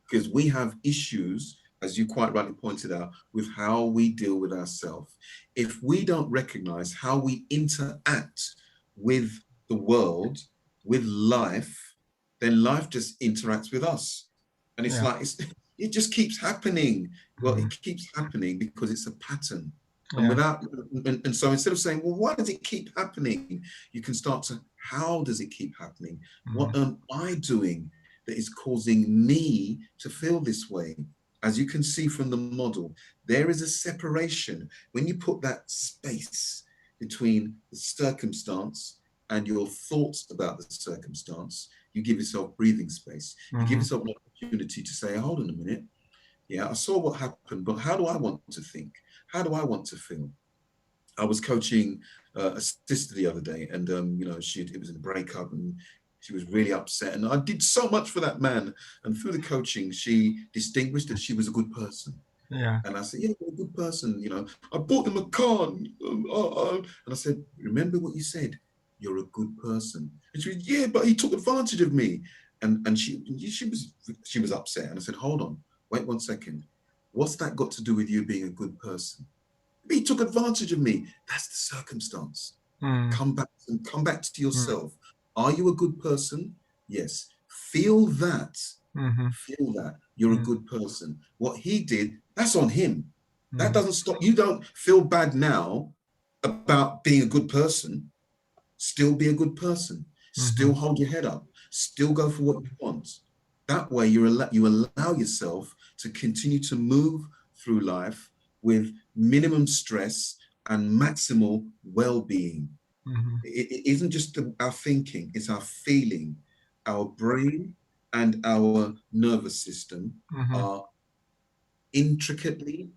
[SPEAKER 2] because we have issues, as you quite rightly pointed out, with how we deal with ourselves. If we don't recognize how we interact with the world, with life, then life just interacts with us. And it's like, it just keeps happening. Well, it keeps happening because it's a pattern. And and so instead of saying, well, why does it keep happening? You can start to, how does it keep happening? What am I doing that is causing me to feel this way? As you can see from the model, there is a separation. When you put that space between the circumstance and your thoughts about the circumstance, you give yourself breathing space. You give yourself an opportunity to say, hold on a minute. Yeah, I saw what happened, but how do I want to think? How do I want to feel? I was coaching a sister the other day, and you know, it was in a breakup, and she was really upset. And I did so much for that man. And through the coaching, she distinguished that she was a good person.
[SPEAKER 4] Yeah.
[SPEAKER 2] And I said, yeah, you're a good person. You know, I bought him a car. And I said, remember what you said? You're a good person. And she went, yeah, but he took advantage of me. And she was upset. And I said, hold on, wait 1 second. What's that got to do with you being a good person? He took advantage of me. That's the circumstance. Come back to yourself. Are you a good person? Yes. Feel that. Feel that you're a good person. What he did, that's on him. That doesn't stop. You don't feel bad now about being a good person. Still be a good person. Still hold your head up. Still go for what you want. That way you allow yourself to continue to move through life with minimum stress and maximal well-being. It isn't just our thinking, it's our feeling. Our brain and our nervous system are inextricably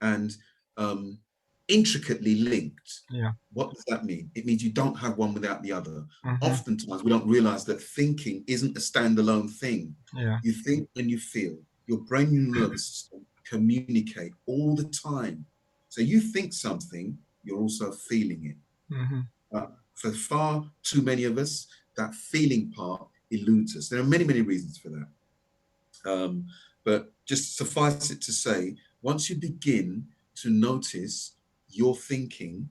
[SPEAKER 2] and intricately linked.
[SPEAKER 4] Yeah.
[SPEAKER 2] What does that mean? It means you don't have one without the other. Oftentimes we don't realize that thinking isn't a standalone thing.
[SPEAKER 4] Yeah.
[SPEAKER 2] You think and you feel. Your brain and your nervous system communicate all the time. So you think something, you're also feeling it. For far too many of us, that feeling part eludes us. There are many, many reasons for that. But just suffice it to say, once you begin to notice your thinking,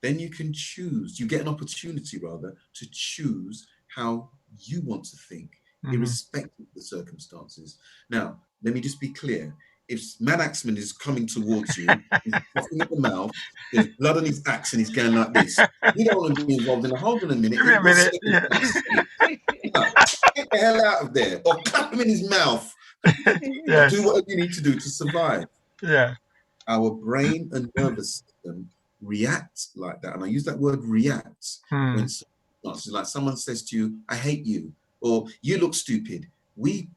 [SPEAKER 2] then you can choose, you get an opportunity rather, to choose how you want to think, irrespective of the circumstances. Now, let me just be clear. If Mad Axeman is coming towards you, he's coughing at the mouth, there's blood on his axe and he's going like this, you don't want to be involved in a hold on a minute.
[SPEAKER 4] Give me a minute. Yeah.
[SPEAKER 2] No, get the hell out of there, or clap him in his mouth.
[SPEAKER 4] Yes.
[SPEAKER 2] Do whatever you need to do to survive.
[SPEAKER 4] Yeah.
[SPEAKER 2] Our brain and nervous system react like that. And I use that word react when like someone says to you, I hate you, or you look stupid. We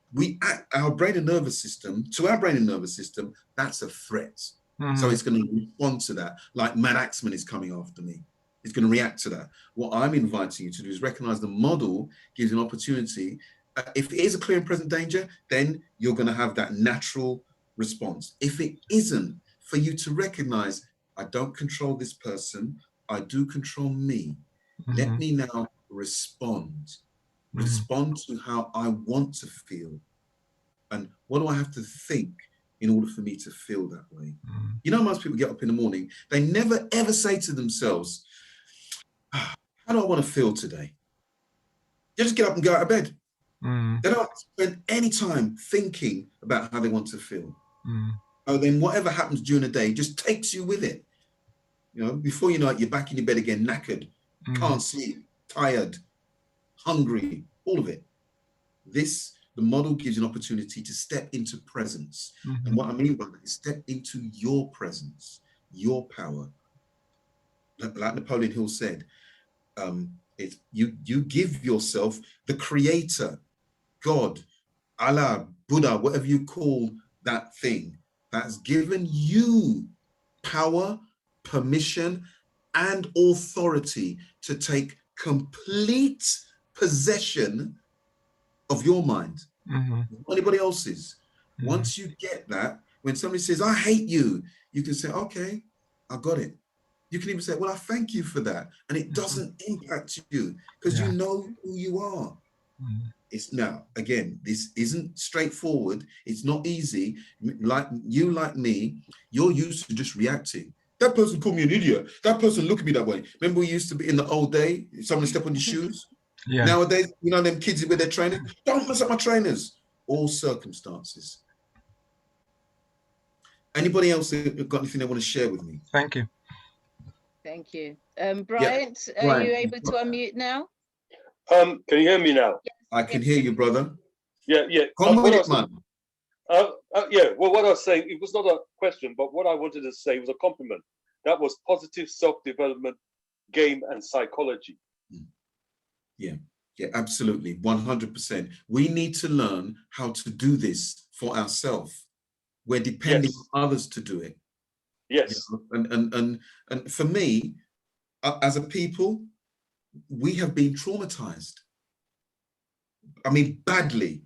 [SPEAKER 2] act, our brain and nervous system, to our brain and nervous system, that's a threat. So it's going to respond to that. Like Mad Axeman is coming after me. It's going to react to that. What I'm inviting you to do is recognize the model gives you an opportunity. If it is a clear and present danger, then you're going to have that natural response. If it isn't, for you to recognize, I don't control this person, I do control me. Let me now respond. Respond to how I want to feel. And what do I have to think in order for me to feel that way? You know, most people get up in the morning, they never ever say to themselves, how do I want to feel today? They just get up and go out of bed. They don't spend any time thinking about how they want to feel. Oh, then whatever happens during the day just takes you with it. You know, before you know it, you're back in your bed again, knackered, can't sleep, tired, hungry, all of it. The model gives you an opportunity to step into presence. And what I mean by that is step into your presence, your power. Like Napoleon Hill said, you give yourself the creator, God, Allah, Buddha, whatever you call that thing, that's given you power, permission, and authority to take complete possession of your mind,
[SPEAKER 4] Mm-hmm.
[SPEAKER 2] not anybody else's.
[SPEAKER 4] Mm-hmm.
[SPEAKER 2] Once you get that, when somebody says, I hate you, you can say, okay, I got it. You can even say, well, I thank you for that. And it doesn't impact you because you know who you are.
[SPEAKER 4] Mm-hmm.
[SPEAKER 2] It's now, again, this isn't straightforward. It's not easy. Like you, like me, you're used to just reacting. That person called me an idiot. That person looked at me that way. Remember we used to be in the old day, someone step on your shoes?
[SPEAKER 4] Yeah.
[SPEAKER 2] Nowadays, you know, them kids with their trainers, don't mess up my trainers. All circumstances. Anybody else got anything they want to share with me?
[SPEAKER 4] Thank you.
[SPEAKER 1] Thank you. Bryant, are
[SPEAKER 2] Brian,
[SPEAKER 1] you able to unmute now?
[SPEAKER 5] Can you hear me now?
[SPEAKER 2] I can hear you, brother.
[SPEAKER 5] Yeah.
[SPEAKER 2] Come with it, man.
[SPEAKER 5] Yeah, well, what I was saying, it was not a question, but what I wanted to say was a compliment. That was positive self-development, game, and psychology.
[SPEAKER 2] Yeah, absolutely, 100%. We need to learn how to do this for ourselves. We're depending on others to do it.
[SPEAKER 5] Yes.
[SPEAKER 2] You know? And for me, as a people, we have been traumatized. I mean, badly.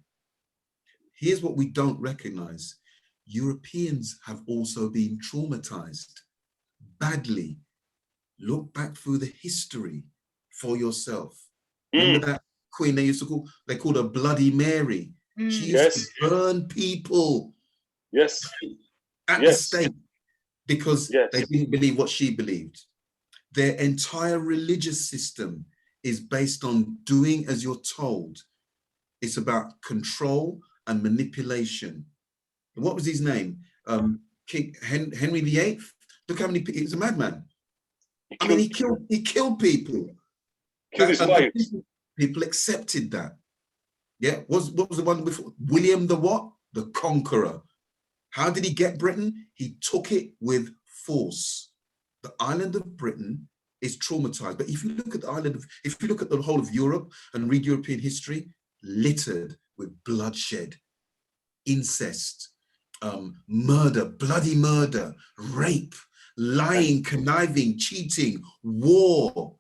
[SPEAKER 2] Here's what we don't recognize. Europeans have also been traumatized badly. Look back through the history for yourself. Remember that queen they called her Bloody Mary. She used to burn people at the stake because they didn't believe what she believed. Their entire religious system is based on doing as you're told. It's about control and manipulation. What was his name? King Henry VIII. Look how many people. He was a madman. I mean, he killed people.
[SPEAKER 5] Killed his wife.
[SPEAKER 2] People accepted that. Yeah. What was the one before? William the what? The Conqueror. How did he get Britain? He took it with force. The island of Britain is traumatized. But if you look at if you look at the whole of Europe and read European history, littered with bloodshed, incest, murder, bloody murder, rape, lying, conniving, cheating, war,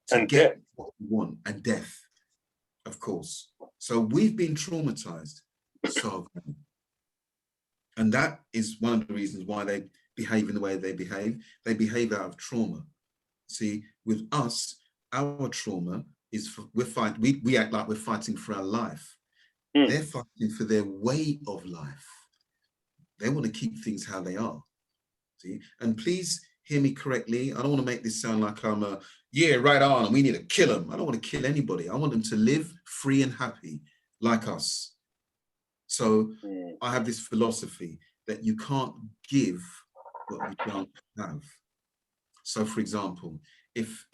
[SPEAKER 2] to get what we want, and death, of course. So we've been traumatized. So, and that is one of the reasons why they behave in the way they behave. They behave out of trauma. See, with us, our trauma is we act like we're fighting for our life. They're fighting for their way of life. They want to keep things how they are. See, and please hear me correctly. I don't want to make this sound like I'm right on, and we need to kill them. I don't want to kill anybody. I want them to live free and happy like us. So I have this philosophy that you can't give what you don't have. So, for example, if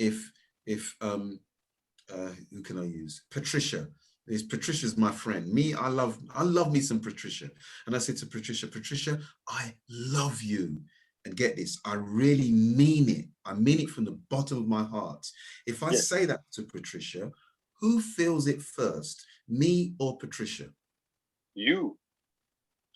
[SPEAKER 2] who can I use? Patricia's my friend. I love me some Patricia. And I said to Patricia, I love you. And get this, I really mean it. I mean it from the bottom of my heart. If I say that to Patricia, who feels it first, me or Patricia?
[SPEAKER 5] You.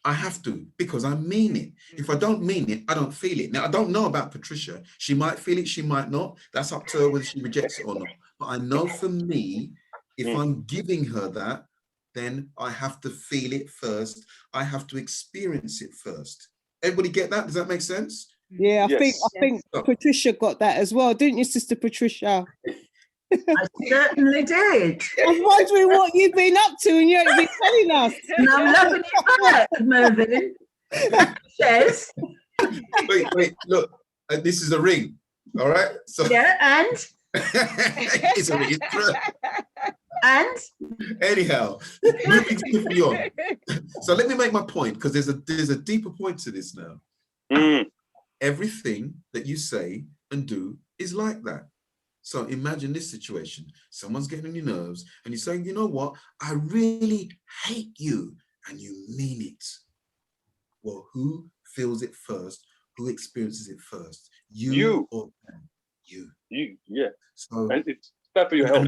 [SPEAKER 2] I have to, because I mean it. If I don't mean it, I don't feel it. Now, I don't know about Patricia. She might feel it, she might not. That's up to her whether she rejects it or not. But I know for me, if I'm giving her that, then I have to feel it first. I have to experience it first. Everybody get that? Does that make sense?
[SPEAKER 3] Yeah, I think Patricia got that as well, didn't you, Sister Patricia?
[SPEAKER 6] I certainly did.
[SPEAKER 3] I was wondering what you've been up to and you ain't been telling us.
[SPEAKER 6] And I'm loving it back, Mervyn. Yes.
[SPEAKER 2] Wait, look. This is a ring, all right? So
[SPEAKER 6] yeah, and?
[SPEAKER 2] It's a ring.
[SPEAKER 6] And?
[SPEAKER 2] Anyhow, moving swiftly on. So let me make my point, because there's a deeper point to this now. Everything that you say and do is like that. So imagine this situation. Someone's getting on your nerves and you're saying, you know what? I really hate you. And you mean it. Well, who feels it first? Who experiences it first? You or them? You.
[SPEAKER 5] You, yeah.
[SPEAKER 2] So,
[SPEAKER 5] and it's bad for your health.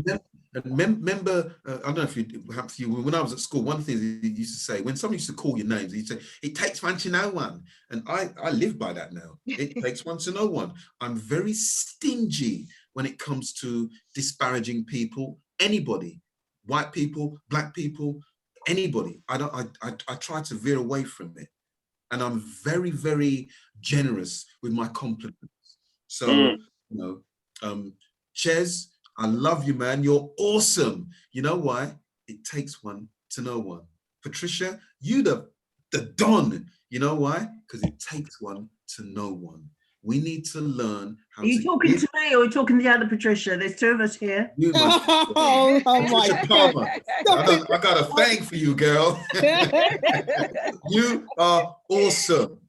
[SPEAKER 2] Remember, I don't know if perhaps you, when I was at school, one thing they used to say, when somebody used to call your names, you'd say, it takes one to know one. And I live by that now. It takes one to know one. I'm very stingy when it comes to disparaging people, anybody. white people, black people, anybody. I try to veer away from it. And I'm very, very generous with my compliments. So, you know, Chez, I love you, man. You're awesome. You know why? It takes one to know one. Patricia, you the Don. You know why? Because it takes one to know one. We need to learn how to.
[SPEAKER 6] Are you talking to me or are you talking to the other Patricia? There's two of us here.
[SPEAKER 2] You must.
[SPEAKER 3] Oh my
[SPEAKER 2] Patricia
[SPEAKER 3] God.
[SPEAKER 2] Palmer. I got a thing for you, girl. You are awesome.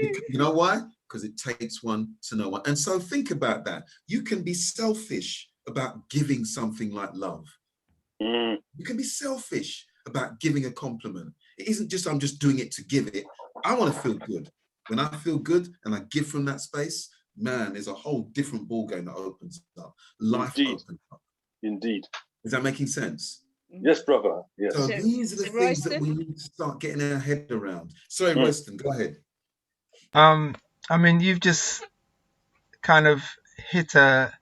[SPEAKER 2] You know why? Because it takes one to know one. And so think about that. You can be selfish about giving something like love. You can be selfish about giving a compliment. It isn't just I'm just doing it to give it. I want to feel good. When I feel good and I give from that space, man, there's a whole different ballgame that opens up. Life opens up.
[SPEAKER 5] Indeed.
[SPEAKER 2] Is that making sense?
[SPEAKER 5] Yes, brother. Yes.
[SPEAKER 2] So these are the things that we need to start getting our head around. Sorry, Royston, go ahead.
[SPEAKER 4] I mean, you've just kind of hit a,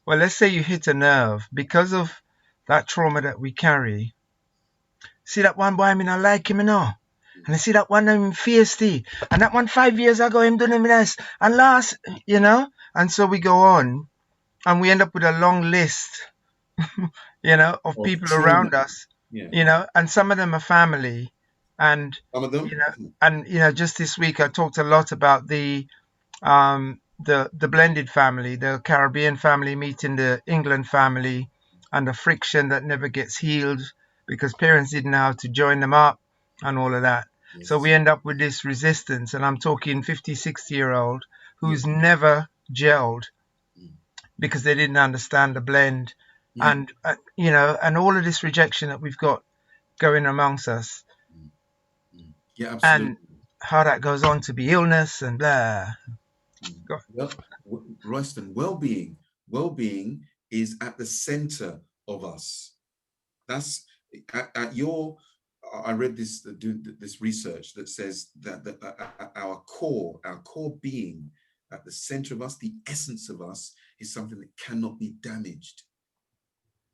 [SPEAKER 4] well, let's say you hit a nerve because of that trauma that we carry. See that one boy, I mean, I like him, you know. And I see that one him feisty. And that one 5 years ago, him doing him this. And last, you know. And so we go on. And we end up with a long list, you know, of people
[SPEAKER 2] trauma
[SPEAKER 4] around us.
[SPEAKER 2] Yeah.
[SPEAKER 4] You know, and some of them are family. And,
[SPEAKER 2] some of them?
[SPEAKER 4] You know, just this week I talked a lot about the blended family, the Caribbean family meeting the England family, and the friction that never gets healed because parents didn't know how to join them up and all of that. Yes. So we end up with this resistance, and I'm talking 50, 60-year-old who's never gelled because they didn't understand the blend and, you know, and all of this rejection that we've got going amongst us.
[SPEAKER 2] Yeah, absolutely.
[SPEAKER 4] And how that goes on to be illness and blah.
[SPEAKER 2] Well, Royston, well-being is at the center of us. That's at your. I read this research that says that our core being at the center of us, the essence of us, is something that cannot be damaged.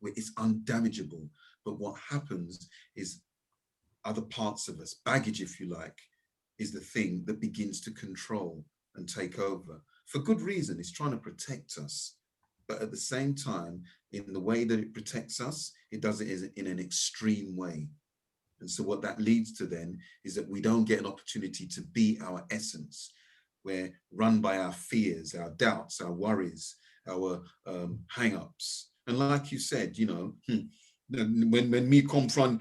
[SPEAKER 2] It's undamageable. But what happens is other parts of us, baggage, if you like, is the thing that begins to control and take over. For good reason, it's trying to protect us. But at the same time, in the way that it protects us, it does it in an extreme way. And so what that leads to then is that we don't get an opportunity to be our essence. We're run by our fears, our doubts, our worries, our hang-ups. And like you said, you know, when me come from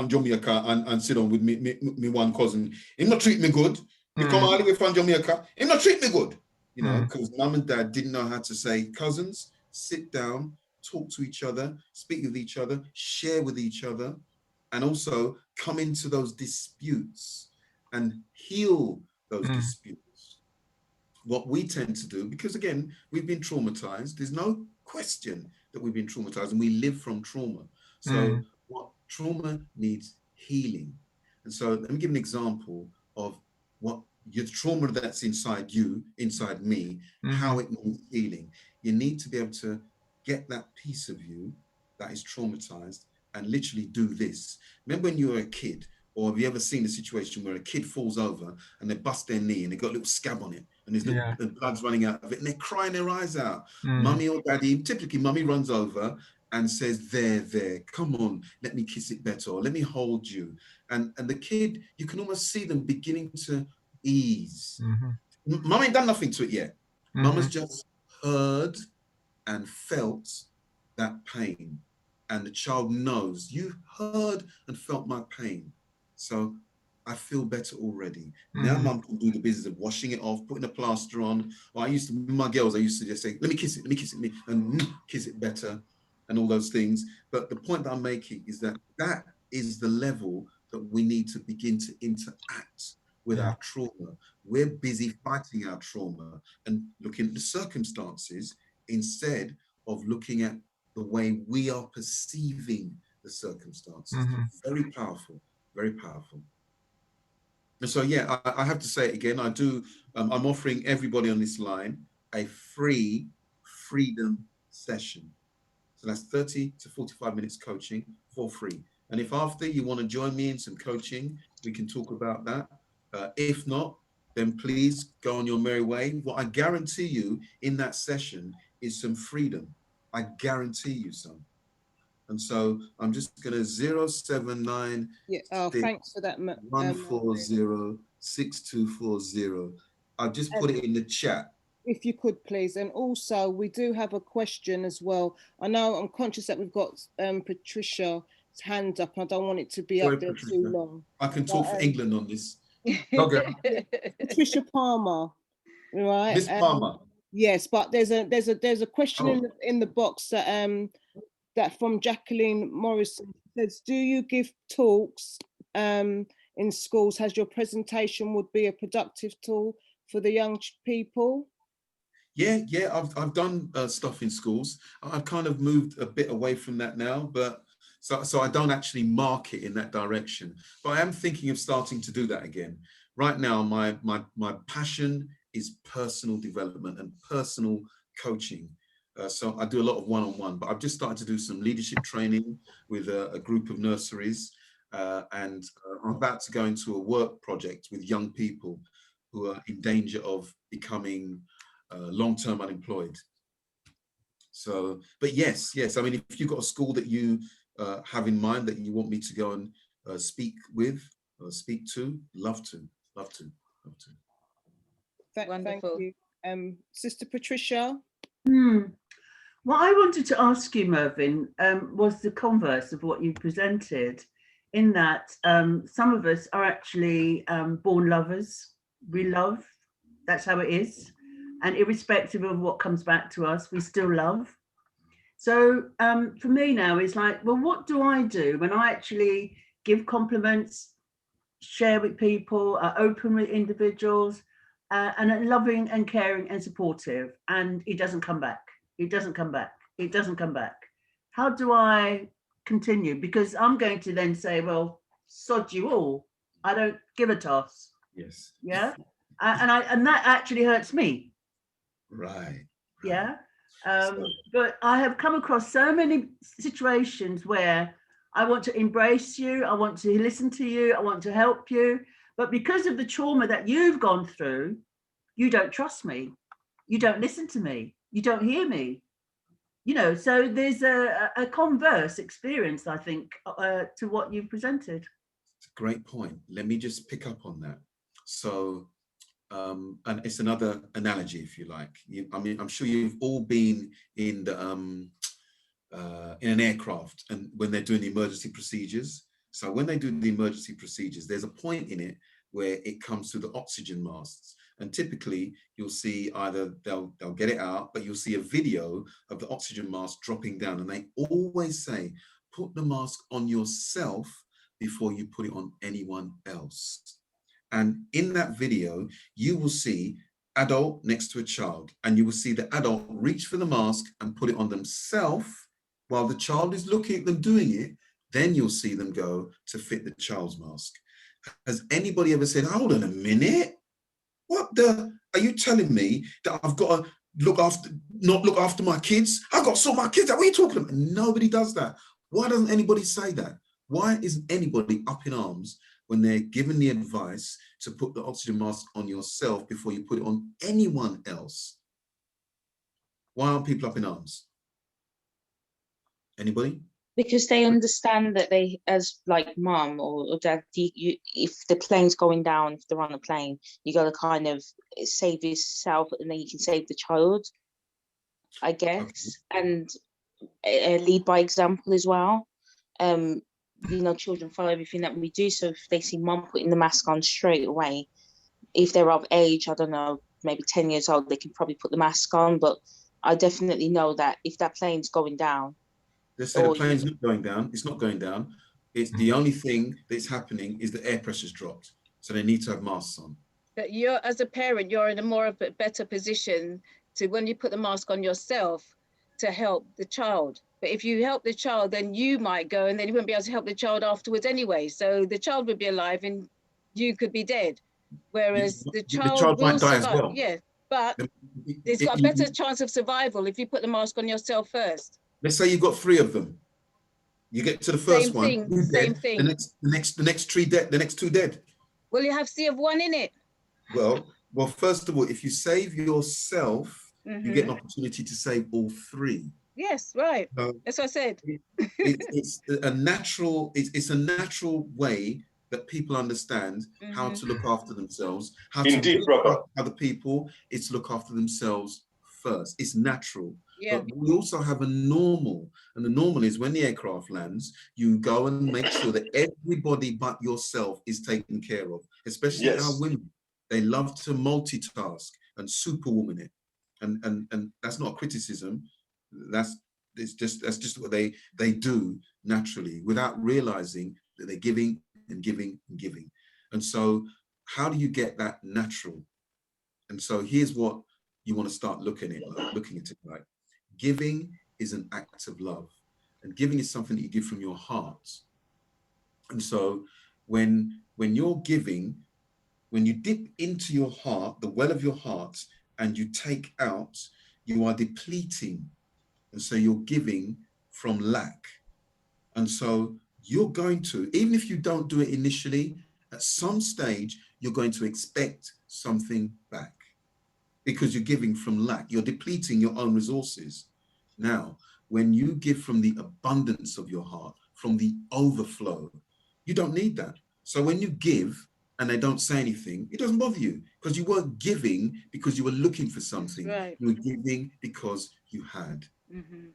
[SPEAKER 2] Jamaica and sit down with me one cousin, him not treat me good. Me come all the way from Jamaica, him not treat me good. You know, because mum and dad didn't know how to say, cousins, sit down, talk to each other, speak with each other, share with each other, and also come into those disputes and heal those disputes. What we tend to do, because again, we've been traumatized, there's no question that we've been traumatized and we live from trauma. So what trauma needs healing. And so let me give an example of what your trauma that's inside you, inside me, how it needs healing. You need to be able to get that piece of you that is traumatized and literally do this. Remember when you were a kid, or have you ever seen a situation where a kid falls over and they bust their knee and they got a little scab on it and there's the blood's running out of it and they're crying their eyes out. Mummy or daddy, typically mummy runs over and says, there, come on, let me kiss it better, or let me hold you. And the kid, you can almost see them beginning to ease. Mum ain't done nothing to it yet. Mum has just heard and felt that pain. And the child knows, you've heard and felt my pain. So I feel better already. Now mum can do the business of washing it off, putting a plaster on. Or I used to, with my girls, I used to just say, let me kiss it, and kiss it better, and all those things. But the point that I'm making is that that is the level that we need to begin to interact with our trauma. We're busy fighting our trauma and looking at the circumstances instead of looking at the way we are perceiving the circumstances. Very powerful, very powerful. And so, yeah, I have to say it again. I do, I'm offering everybody on this line a free freedom session. So that's 30 to 45 minutes coaching for free. And if after you want to join me in some coaching, we can talk about that. If not, then please go on your merry way. What I guarantee you in that session is some freedom. I guarantee you some. And so I'm just going to 079
[SPEAKER 3] Yeah. Oh, thanks for that.
[SPEAKER 2] 140 6240. I've just put it in the chat.
[SPEAKER 3] If you could please. And also we do have a question as well. I know I'm conscious that we've got Patricia's hand up. I don't want it to be
[SPEAKER 2] Sorry,
[SPEAKER 3] up there
[SPEAKER 2] Patricia.
[SPEAKER 3] too long.
[SPEAKER 2] I can talk for England on this.
[SPEAKER 3] Okay. Patricia Palmer, right?
[SPEAKER 2] Miss Palmer.
[SPEAKER 3] Yes, but there's a question in the box that that from Jacqueline Morrison. It says, do you give talks in schools? Has your presentation would be a productive tool for the young people?
[SPEAKER 2] Yeah, I've done stuff in schools. I've kind of moved a bit away from that now, but so I don't actually market in that direction. But I am thinking of starting to do that again. Right now, my passion is personal development and personal coaching. So I do a lot of one-on-one, but I've just started to do some leadership training with a group of nurseries, and I'm about to go into a work project with young people who are in danger of becoming long-term unemployed. So, but yes, I mean, if you've got a school that you have in mind that you want me to go and speak with or speak to, love to.
[SPEAKER 3] Thank you. Sister Patricia?
[SPEAKER 6] What I wanted to ask you, Mervyn, was the converse of what you presented, in that some of us are actually born lovers. We love, that's how it is. And irrespective of what comes back to us, we still love. So for me now, it's like, well, what do I do when I actually give compliments, share with people, open with individuals, and are loving and caring and supportive, and it doesn't come back. It doesn't come back. It doesn't come back. How do I continue? Because I'm going to then say, well, sod you all. I don't give a toss.
[SPEAKER 2] Yes.
[SPEAKER 6] Yeah. And that actually hurts me.
[SPEAKER 2] Right.
[SPEAKER 6] Yeah. But I have come across so many situations where I want to embrace you. I want to listen to you. I want to help you. But because of the trauma that you've gone through, you don't trust me. You don't listen to me. You don't hear me. You know, so there's a converse experience, I think, to what you've presented.
[SPEAKER 2] It's a great point. Let me just pick up on that. So, and it's another analogy, if you like. I mean, I'm sure you've all been in the in an aircraft, and when they're doing the emergency procedures. So when they do the emergency procedures, there's a point in it where it comes to the oxygen masks. And typically you'll see either they'll get it out, but you'll see a video of the oxygen mask dropping down. And they always say, put the mask on yourself before you put it on anyone else. And in that video, you will see adult next to a child, and you will see the adult reach for the mask and put it on themselves while the child is looking at them doing it. Then you'll see them go to fit the child's mask. Has anybody ever said, hold on a minute? What the, are you telling me that I've got to not look after my kids? I've got to sort my kids out. What are you talking about? Nobody does that. Why doesn't anybody say that? Why isn't anybody up in arms when they're given the advice to put the oxygen mask on yourself before you put it on anyone else? Why aren't people up in arms? Anybody?
[SPEAKER 7] Because they understand that they, as like mum or dad, if the plane's going down, if they're on a plane, you got to kind of save yourself and then you can save the child, I guess. Okay. And lead by example as well. You know, children follow everything that we do. So if they see mum putting the mask on straight away, if they're of age, I don't know, maybe 10 years old, they can probably put the mask on. But I definitely know that if that plane's going down,
[SPEAKER 2] they say the plane's not going down. It's not going down. It's the only thing that's happening is the air pressure's dropped. So they need to have masks on.
[SPEAKER 1] But you're, as a parent, you're in a more of a better position to, when you put the mask on yourself, to help the child. But if you help the child, then you might go and then you won't be able to help the child afterwards anyway. So the child would be alive and you could be dead. Whereas the child
[SPEAKER 2] might die as well.
[SPEAKER 1] Yeah, but it's got a better chance of survival if you put the mask on yourself first.
[SPEAKER 2] Let's say you've got 3 of them. You get to the first
[SPEAKER 1] Same
[SPEAKER 2] one,
[SPEAKER 1] thing,
[SPEAKER 2] you're
[SPEAKER 1] same
[SPEAKER 2] dead.
[SPEAKER 1] thing.
[SPEAKER 2] The next 3 dead. The next 2 dead.
[SPEAKER 1] Well, you have C of 1 in it.
[SPEAKER 2] Well, first of all, if you save yourself, you get an opportunity to save all 3.
[SPEAKER 1] Yes, right. That's what I said.
[SPEAKER 2] It's a natural. It's a natural way that people understand how to look after themselves, how
[SPEAKER 5] Indeed,
[SPEAKER 2] to
[SPEAKER 5] brother.
[SPEAKER 2] look after other people. It's look after themselves first. It's natural.
[SPEAKER 1] Yeah.
[SPEAKER 2] But we also have a normal, and the normal is when the aircraft lands, you go and make sure that everybody but yourself is taken care of, especially
[SPEAKER 5] Yes.
[SPEAKER 2] our women. They love to multitask and superwoman it, and that's not a criticism. That's just what they do naturally without realizing that they're giving and giving and giving. And so, how do you get that natural? And so here's what you want to start looking at it like. Giving is an act of love, and giving is something that you give from your heart. And so when you're giving, when you dip into your heart, the well of your heart, and you take out, you are depleting. And so you're giving from lack. And so you're going to, even if you don't do it initially, at some stage, you're going to expect something back because you're giving from lack. You're depleting your own resources. Now, when you give from the abundance of your heart, from the overflow, you don't need that. So when you give and they don't say anything, it doesn't bother you because you weren't giving because you were looking for something.
[SPEAKER 1] Right.
[SPEAKER 2] You were giving because you had.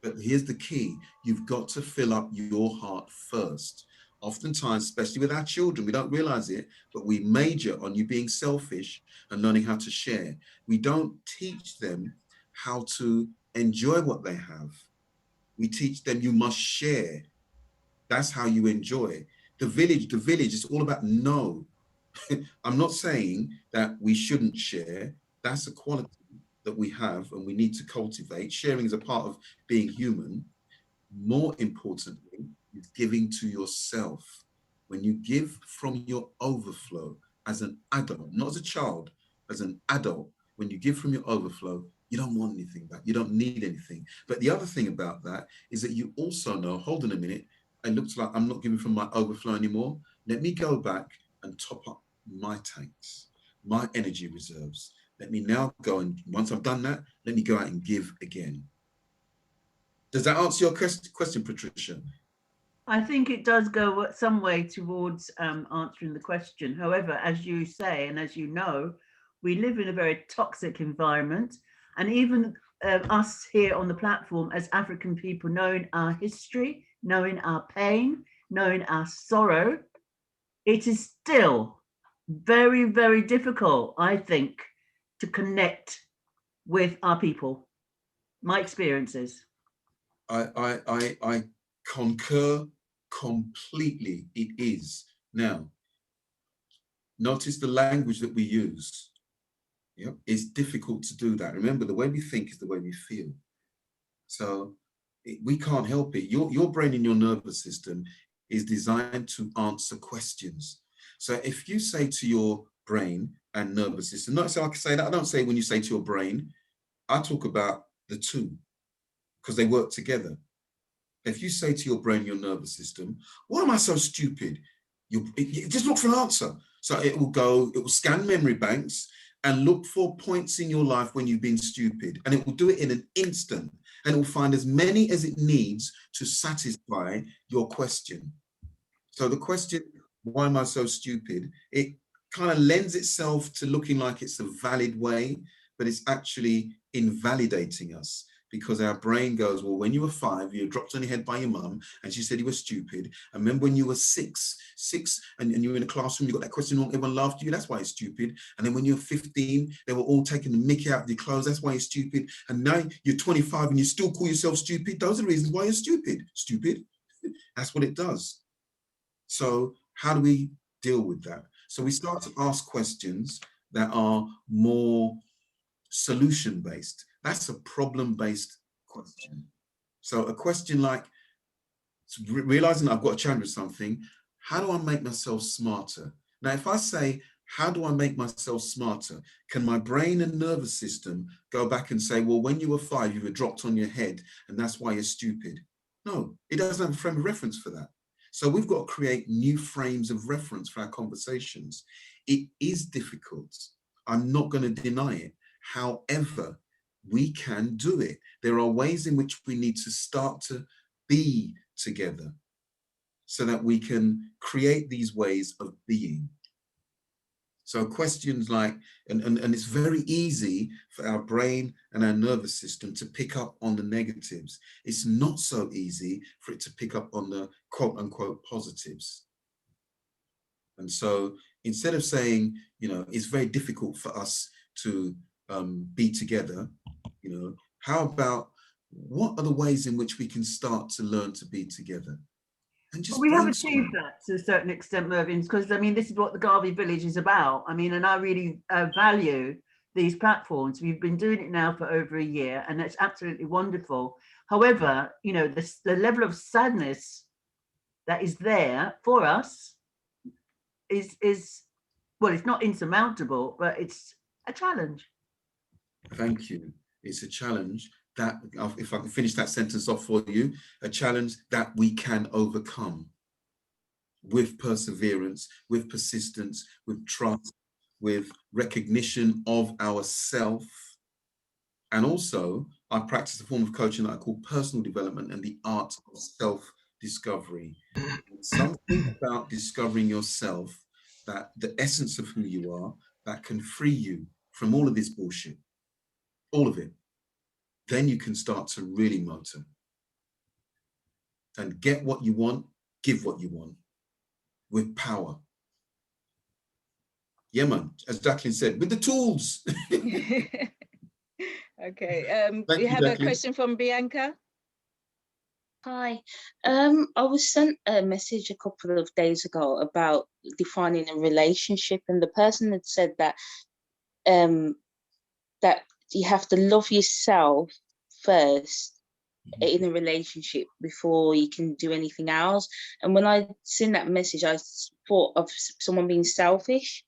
[SPEAKER 2] But here's the key. You've got to fill up your heart first. Oftentimes, especially with our children, we don't realize it, but we major on you being selfish and learning how to share. We don't teach them how to enjoy what they have. We teach them you must share. That's how you enjoy. The village is all about no. I'm not saying that we shouldn't share. That's a quality that we have and we need to cultivate. Sharing is a part of being human. More importantly, is giving to yourself. When you give from your overflow as an adult, not as a child, as an adult, when you give from your overflow, you don't want anything back. You don't need anything. But the other thing about that is that you also know, hold on a minute, it looks like I'm not giving from my overflow anymore. Let me go back and top up my tanks, my energy reserves. Let me now go and once I've done that, let me go out and give again. Does that answer your question, Patricia?
[SPEAKER 6] I think it does go some way towards answering the question. However, as you say, and as you know, we live in a very toxic environment. And even us here on the platform as African people, knowing our history, knowing our pain, knowing our sorrow, it is still very, very difficult, I think, to connect with our people. My experiences.
[SPEAKER 2] I concur completely. It is. Now, notice the language that we use. Yep, it's difficult to do that. Remember, the way we think is the way we feel. So we can't help it. Your brain and your nervous system is designed to answer questions. So if you say to your brain and nervous system, not so I can say that, I don't say when you say to your brain, I talk about the two because they work together. If you say to your brain, your nervous system, why am I so stupid? You just look for an answer. So it will scan memory banks and look for points in your life when you've been stupid. And it will do it in an instant. And it will find as many as it needs to satisfy your question. So the question, why am I so stupid? It kind of lends itself to looking like it's a valid way, but it's actually invalidating us. Because our brain goes, well, when you were 5, you were dropped on your head by your mum and she said you were stupid. And remember when you were six and you were in a classroom, you got that question wrong, everyone laughed at you, that's why you're stupid. And then when you're 15, they were all taking the mickey out of your clothes, that's why you're stupid. And now you're 25 and you still call yourself stupid. Those are the reasons why you're stupid. Stupid. That's what it does. So how do we deal with that? So we start to ask questions that are more solution-based. That's a problem-based question. So a question like, realizing I've got a challenge with something, how do I make myself smarter? Now, if I say, How do I make myself smarter? Can my brain and nervous system go back and say, well, when you were 5, you were dropped on your head and that's why you're stupid? No, it doesn't have a frame of reference for that. So we've got to create new frames of reference for our conversations. It is difficult. I'm not going to deny it. However, we can do it. There are ways in which we need to start to be together so that we can create these ways of being. So questions like, and it's very easy for our brain and our nervous system to pick up on the negatives. It's not so easy for it to pick up on the quote unquote positives. And so instead of saying, you know, it's very difficult for us to be together, you know, how about what are the ways in which we can start to learn to be together? And just
[SPEAKER 6] we have
[SPEAKER 2] brainstorm.
[SPEAKER 6] achieved that to a certain extent, Mervyn, because I mean, this is what the Garvey Village is about. I mean, and I really value these platforms. We've been doing it now for over a year, and it's absolutely wonderful. However, you know, the level of sadness that is there for us is well, it's not insurmountable, but it's a challenge.
[SPEAKER 2] Thank you. It's a challenge that, if I can finish that sentence off for you, a challenge that we can overcome with perseverance, with persistence, with trust, with recognition of ourself. And also, I practice a form of coaching that I call personal development and the art of self-discovery. Something about discovering yourself, that the essence of who you are, that can free you from all of this bullshit, all of it. Then you can start to really motor and get what you want, give what you want with power. Yeah, man, as Jacqueline said, with the tools.
[SPEAKER 1] Okay, we have
[SPEAKER 2] Jacqueline.
[SPEAKER 1] a question from Bianca.
[SPEAKER 7] Hi, I was sent a message a couple of days ago about defining a relationship, and the person had said that that you have to love yourself first in a relationship before you can do anything else. And when I seen that message, I thought of someone being selfish,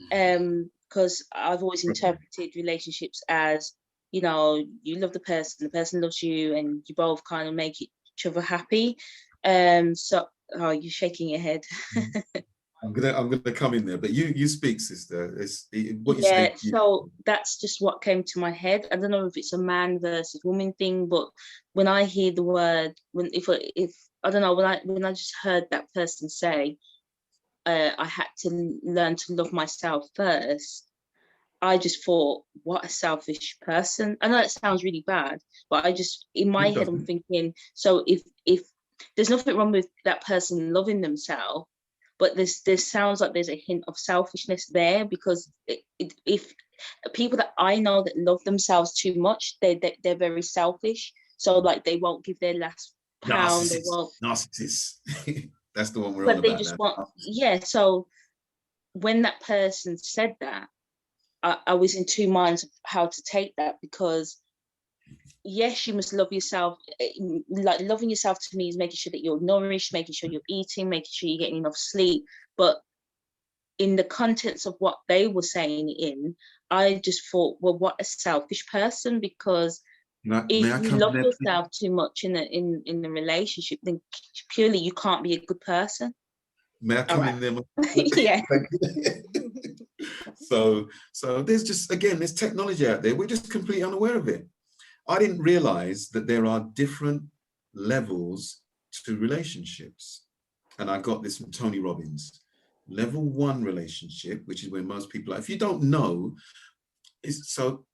[SPEAKER 7] because I've always interpreted relationships as, you know, you love the person loves you, and you both kind of make each other happy. So, oh, you're shaking your head.
[SPEAKER 2] I'm gonna come in there, but you speak, sister. What you
[SPEAKER 7] Yeah,
[SPEAKER 2] say.
[SPEAKER 7] so that's just what came to my head. I don't know if it's a man versus woman thing, but when I hear the word, if I don't know, when I just heard that person say, I had to learn to love myself first, I just thought, what a selfish person. I know that sounds really bad, but I just, in my head, I'm thinking, so if there's nothing wrong with that person loving themselves, but there sounds like there's a hint of selfishness there, because if people that I know that love themselves too much, they're very selfish. So like they won't give their last pound. They won't.
[SPEAKER 2] Narcissists. That's the one we're
[SPEAKER 7] But
[SPEAKER 2] on
[SPEAKER 7] they
[SPEAKER 2] about
[SPEAKER 7] just
[SPEAKER 2] now.
[SPEAKER 7] want, yeah. So when that person said that, I was in two minds of how to take that, because yes, you must love yourself. Like loving yourself to me is making sure that you're nourished, making sure you're eating, making sure you're getting enough sleep. But in the contents of what they were saying I just thought, well, what a selfish person, because if you love yourself too much in a relationship, then purely you can't be a good person.
[SPEAKER 2] May I come in there?
[SPEAKER 7] Yeah.
[SPEAKER 2] So there's just, again, there's technology out there. We're just completely unaware of it. I didn't realize that there are different levels to relationships. And I got this from Tony Robbins. Level 1 relationship, which is where most people are. If you don't know, so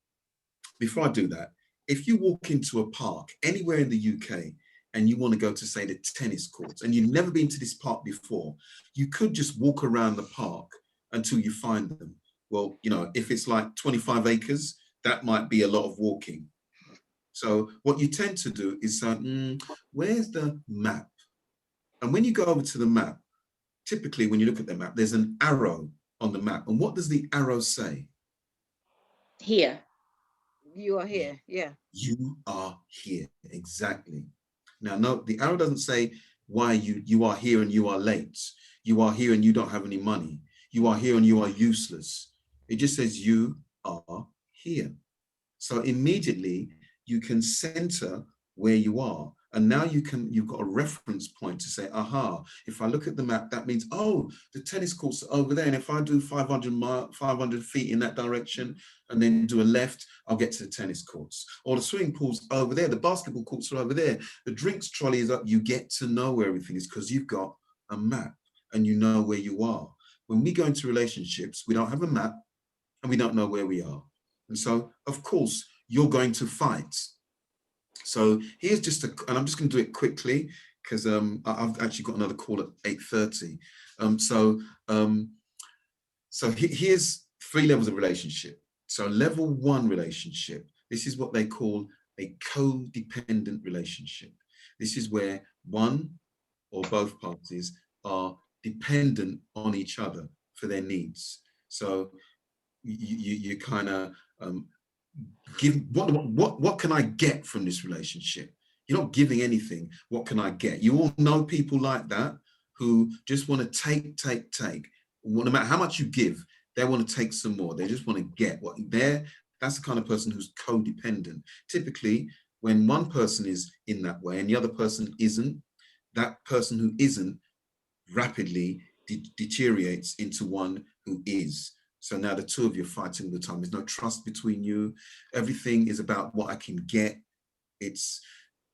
[SPEAKER 2] before I do that, if you walk into a park anywhere in the UK and you want to go to, say, the tennis courts, and you've never been to this park before, you could just walk around the park until you find them. Well, you know, if it's like 25 acres, that might be a lot of walking. So what you tend to do is say, where's the map? And when you go over to the map, typically when you look at the map, there's an arrow on the map. And what does the arrow say?
[SPEAKER 1] Here. You are here, yeah.
[SPEAKER 2] You are here, exactly. Now, no, the arrow doesn't say why you are here and you are late. You are here and you don't have any money. you are here and you are useless. It just says you are here. So immediately you can center where you are. And now you've got a reference point to say, aha, if I look at the map, that means, oh, the tennis courts are over there. And if I do 500 feet in that direction and then do a left, I'll get to the tennis courts. Or the swimming pool's over there, the basketball courts are over there, the drinks trolley is up. You get to know where everything is because you've got a map and you know where you are. When we go into relationships, we don't have a map and we don't know where we are. And so, of course, you're going to fight. So here's just and I'm just going to do it quickly because I've actually got another call at 8:30. So here's 3 levels of relationship. So level 1 relationship, this is what they call a codependent relationship. This is where one or both parties are dependent on each other for their needs. So you kind of give what can I get from this relationship? You're not giving anything. What can I get? You all know people like that who just want to take. No matter how much you give, they want to take some more. They just want to get what they're. That's the kind of person who's codependent. Typically, when one person is in that way and the other person isn't, that person who isn't rapidly deteriorates into one who is. So now the two of you are fighting all the time. There's no trust between you. Everything is about what I can get. It's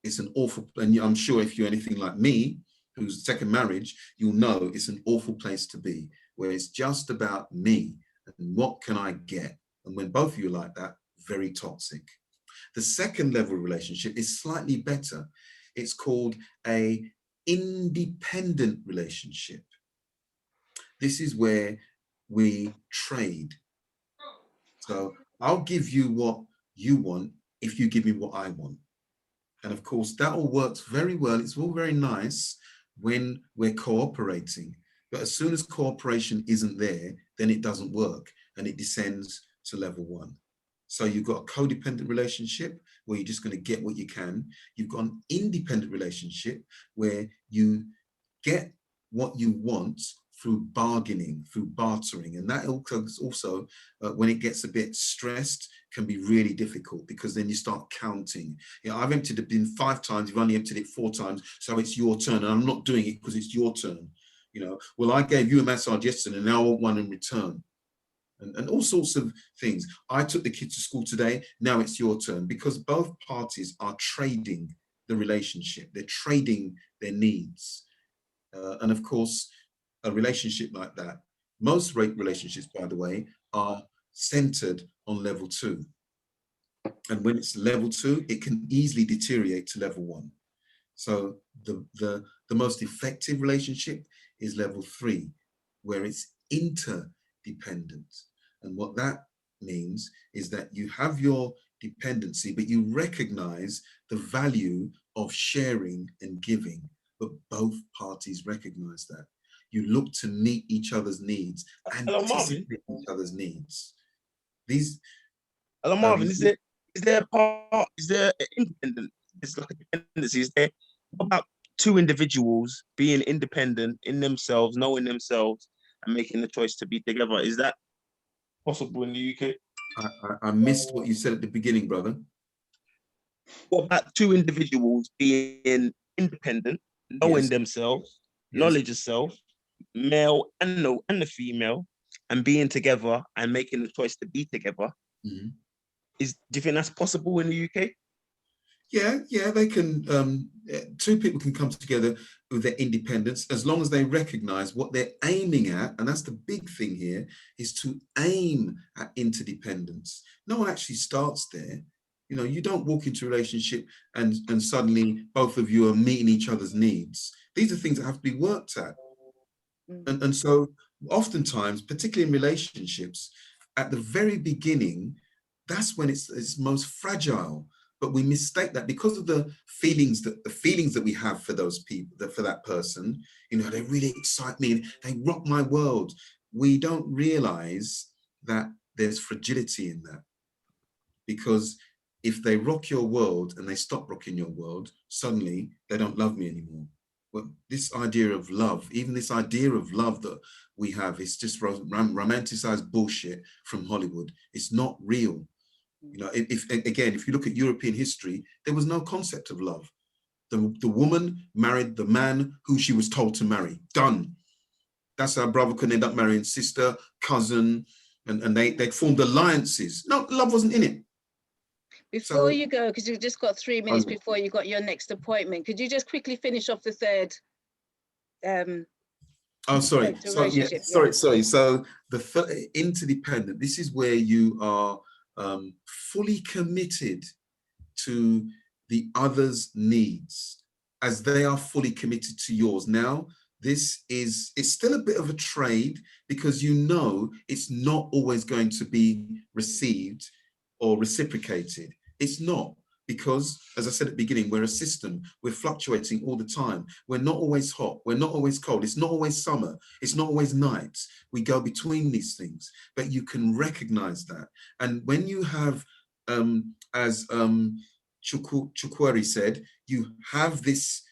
[SPEAKER 2] an awful, and I'm sure if you're anything like me, whose second marriage, you'll know it's an awful place to be, where it's just about me and what can I get? And when both of you are like that, very toxic. The second level relationship is slightly better. It's called a independent relationship. This is where we trade. So I'll give you what you want if you give me what I want. And of course, that all works very well. It's all very nice when we're cooperating. But as soon as cooperation isn't there, then it doesn't work and it descends to level 1. So you've got a codependent relationship where you're just going to get what you can. You've got an independent relationship where you get what you want through bargaining, through bartering. And that also when it gets a bit stressed, can be really difficult because then you start counting. You know, I've emptied the bin 5 times, you've only emptied it 4 times, so it's your turn. And I'm not doing it because it's your turn. You know, well, I gave you a massage yesterday and now I want one in return. And all sorts of things. I took the kids to school today, now it's your turn, because both parties are trading the relationship. They're trading their needs. And of course, a relationship like that, most relationships, by the way, are centered on level 2. And when it's level 2, it can easily deteriorate to level 1. So the most effective relationship is level 3, where it's interdependent. And what that means is that you have your dependency, but you recognize the value of sharing and giving, but both parties recognize that. You look to meet each other's needs and anticipate each other's needs.
[SPEAKER 8] Hello, Marvin. Is there independent? It's like a dependency. Is there about 2 individuals being independent in themselves, knowing themselves, and making the choice to be together? Is that possible in the UK?
[SPEAKER 2] I missed what you said at the beginning, brother.
[SPEAKER 8] What about 2 individuals being independent, knowing themselves, knowledge of self, male and the female, and being together and making the choice to be together?
[SPEAKER 2] Mm-hmm.
[SPEAKER 8] Do you think that's possible in the UK?
[SPEAKER 2] Yeah, they can. 2 people can come together with their independence as long as they recognize what they're aiming at, and that's the big thing here, is to aim at interdependence. No one actually starts there. You know, you don't walk into a relationship and suddenly both of you are meeting each other's needs. These are things that have to be worked at. And so oftentimes, particularly in relationships, at the very beginning, that's when it's most fragile. But we mistake that because of the feelings that we have for those people, for that person. You know, they really excite me and they rock my world. We don't realize that there's fragility in that, because if they rock your world and they stop rocking your world, suddenly they don't love me anymore. this idea of love, even this idea of love that we have, is just romanticized bullshit from Hollywood. It's not real. You know, if you look at European history, there was no concept of love. The woman married the man who she was told to marry. Done. That's how a brother could end up marrying sister, cousin, and they formed alliances. No, love wasn't in it.
[SPEAKER 1] Before you go, because you've just got 3 minutes before you got your next appointment, could you just quickly finish off the third?
[SPEAKER 2] Oh, sorry. So, yeah, sorry. So the interdependent. This is where you are fully committed to the other's needs as they are fully committed to yours. Now, it's still a bit of a trade, because you know it's not always going to be received or reciprocated. It's not, because, as I said at the beginning, we're a system. We're fluctuating all the time. We're not always hot. We're not always cold. It's not always summer. It's not always night. We go between these things, but you can recognize that. And when you have, as Chukweri said, you have this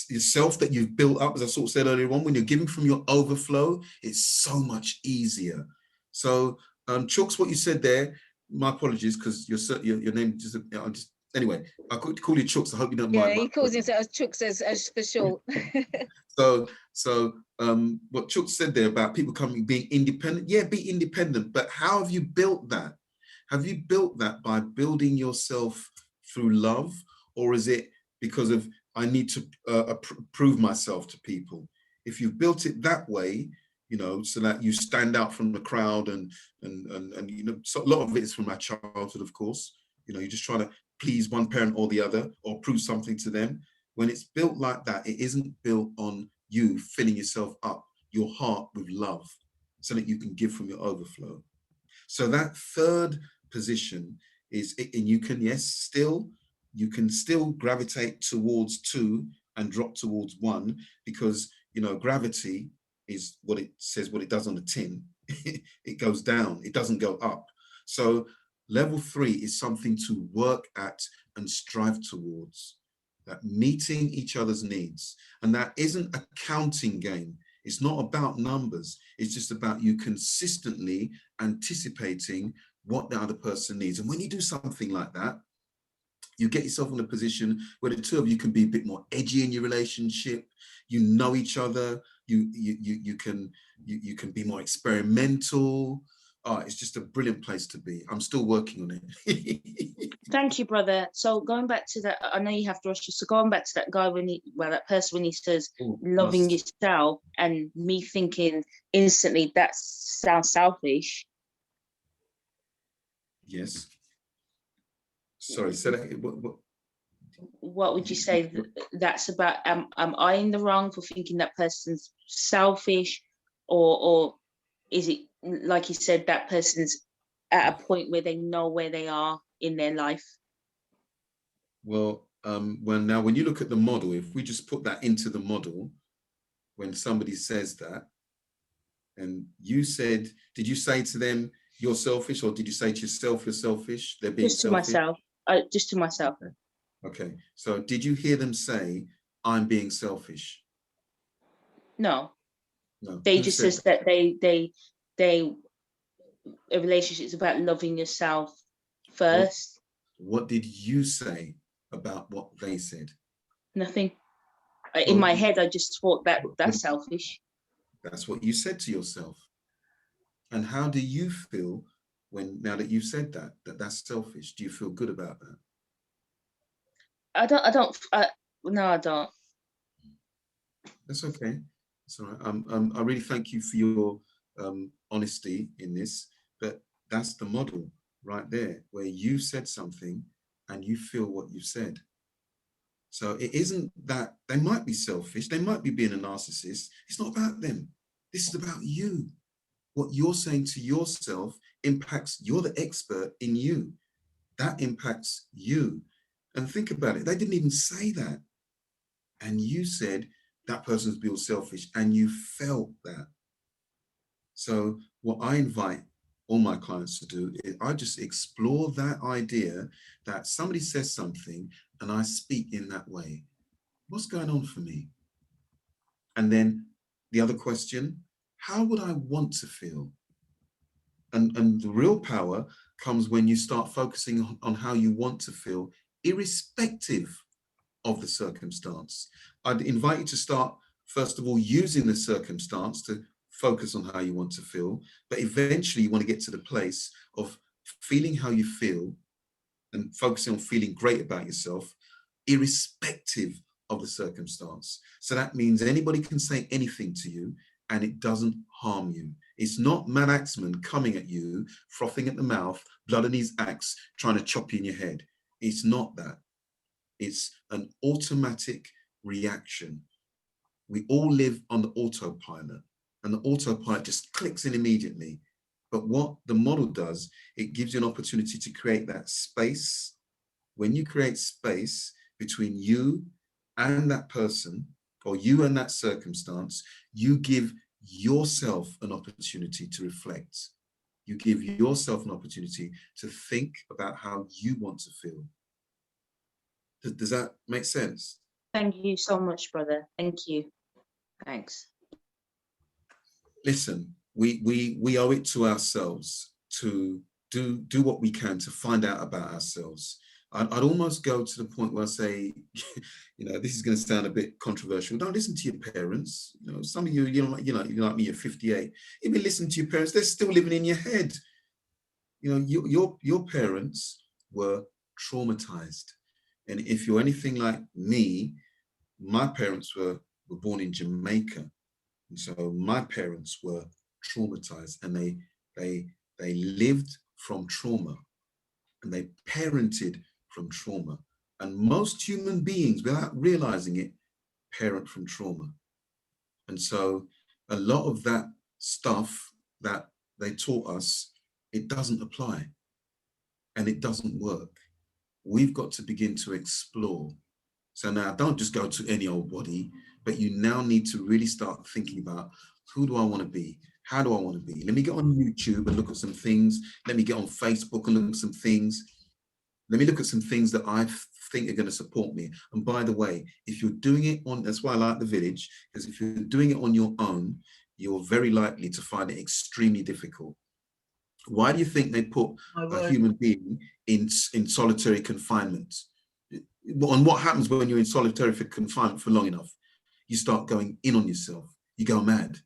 [SPEAKER 2] yourself that you've built up, as I sort of said earlier on, when you're giving from your overflow, it's so much easier. So, Chooks, what you said there, my apologies, because your name just anyway, I could call you Chooks. I hope you don't mind.
[SPEAKER 1] Yeah, he calls himself as Chooks as for short.
[SPEAKER 2] So what Chooks said there about people being independent, yeah, be independent, but how have you built that? Have you built that by building yourself through love, or is it because of I need to prove myself to people? If you've built it that way, you know, so that you stand out from the crowd, and you know, so a lot of it is from our childhood, of course. You know, you're just trying to please one parent or the other, or prove something to them. When it's built like that, it isn't built on you filling yourself up, your heart, with love, so that you can give from your overflow. So that third position is, and you can, yes, you can still gravitate towards 2 and drop towards 1, because, you know, gravity is what it says, what it does on the tin. It goes down, it doesn't go up. So level 3 is something to work at and strive towards, that meeting each other's needs. And that isn't a counting game. It's not about numbers. It's just about you consistently anticipating what the other person needs. And when you do something like that, you get yourself in a position where the two of you can be a bit more edgy in your relationship. You know each other. You can be more experimental. Oh, it's just a brilliant place to be. I'm still working on it.
[SPEAKER 7] Thank you, brother. So going back to that, I know you have to rush. So going back to that guy that person when he says loving yourself, and me thinking instantly that sounds selfish.
[SPEAKER 2] Yes. Sorry, say that.
[SPEAKER 7] What would you say that's about? Am I in the wrong for thinking that person's selfish, or is it, like you said, that person's at a point where they know where they are in their life?
[SPEAKER 2] Well, now when you look at the model, if we just put that into the model, when somebody says that, and you said, did you say to them, you're selfish, or did you say to yourself, you're selfish? They're being
[SPEAKER 7] just to
[SPEAKER 2] selfish?
[SPEAKER 7] myself. Just to myself.
[SPEAKER 2] Okay. So did you hear them say, I'm being selfish?
[SPEAKER 7] No.
[SPEAKER 2] No.
[SPEAKER 7] They just says that they a relationship is about loving yourself first.
[SPEAKER 2] What did you say about what they said?
[SPEAKER 7] Nothing. In my head, I just thought that that's selfish.
[SPEAKER 2] That's what you said to yourself. And how do you feel now that you've said that's selfish? Do you feel good about that?
[SPEAKER 7] No, I don't.
[SPEAKER 2] That's okay. That's all right. I really thank you for your honesty in this, but that's the model right there, where you said something and you feel what you said. So it isn't that they might be selfish, they might be being a narcissist. It's not about them. This is about you. What you're saying to yourself impacts, you're the expert in you. That impacts you. And think about it, they didn't even say that. And you said that person's being selfish, and you felt that. So what I invite all my clients to do is I just explore that idea that somebody says something and I speak in that way. What's going on for me? And then the other question, how would I want to feel? And the real power comes when you start focusing on how you want to feel, irrespective of the circumstance. I'd invite you to start, first of all, using the circumstance to focus on how you want to feel, but eventually you want to get to the place of feeling how you feel and focusing on feeling great about yourself, irrespective of the circumstance. So that means anybody can say anything to you and it doesn't harm you. It's not Mad Axeman coming at you, frothing at the mouth, blood on his axe, trying to chop you in your head. It's not that. It's an automatic reaction. We all live on the autopilot, and the autopilot just clicks in immediately. But what the model does, it gives you an opportunity to create that space. When you create space between you and that person, or you and that circumstance, you give yourself an opportunity to reflect. You give yourself an opportunity to think about how you want to feel. Does that make sense?
[SPEAKER 7] Thank you so much, brother. Thank you. Thanks.
[SPEAKER 2] Listen, we owe it to ourselves to do what we can to find out about ourselves. I'd almost go to the point where I say, you know, this is going to sound a bit controversial. Don't listen to your parents. You know, some of you, you're like me, you're 58. Even listen to your parents, they're still living in your head. You know, your parents were traumatized. And if you're anything like me, my parents were born in Jamaica. And so my parents were traumatized, and they lived from trauma, and they parented from trauma. And most human beings, without realizing it, parent from trauma. And so a lot of that stuff that they taught us, it doesn't apply and it doesn't work. We've got to begin to explore. So now don't just go to any old body, but you now need to really start thinking about, who do I want to be? How do I want to be? Let me get on YouTube and look at some things. Let me get on Facebook and look at some things. Let me look at some things that I think are going to support me. And by the way, if you're doing it on, that's why I like the village, because if you're doing it on your own, you're very likely to find it extremely difficult. Why do you think they put a human being in solitary confinement? And what happens when you're in solitary confinement for long enough? You start going in on yourself. You go mad.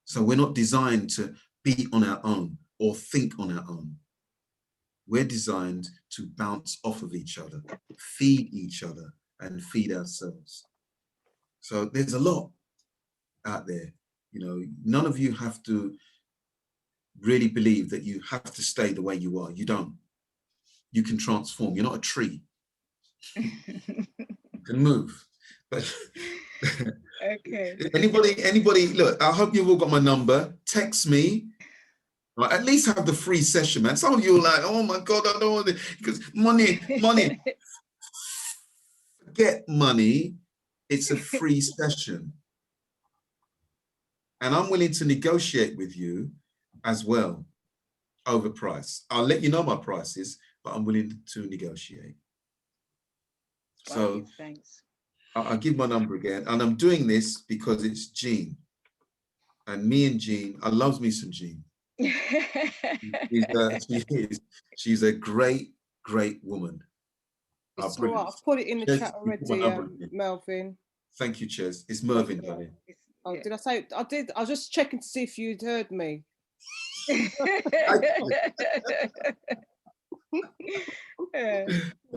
[SPEAKER 2] So we're not designed to be on our own or think on our own. We're designed to bounce off of each other, feed each other, and feed ourselves. So there's a lot out there. You know, none of you have to really believe that you have to stay the way you are. You don't. You can transform. You're not a tree. You can move. But
[SPEAKER 1] Okay.
[SPEAKER 2] Anybody, look, I hope you've all got my number. Text me. Right, at least have the free session, man. Some of you are like, oh my God, I don't want it. Because money. Forget money. It's a free session. And I'm willing to negotiate with you as well over price. I'll let you know my prices, but I'm willing to negotiate. So
[SPEAKER 1] thanks.
[SPEAKER 2] I'll give my number again. And I'm doing this because it's Jean. And me and Jean, I love me some Jean. She's a great woman.
[SPEAKER 3] It's all right. I've put it in the chat already, Melvin.
[SPEAKER 2] Thank you, Ches. It's Mervyn, darling.
[SPEAKER 3] Oh, did I say? I did. I was just checking to see if you'd heard me.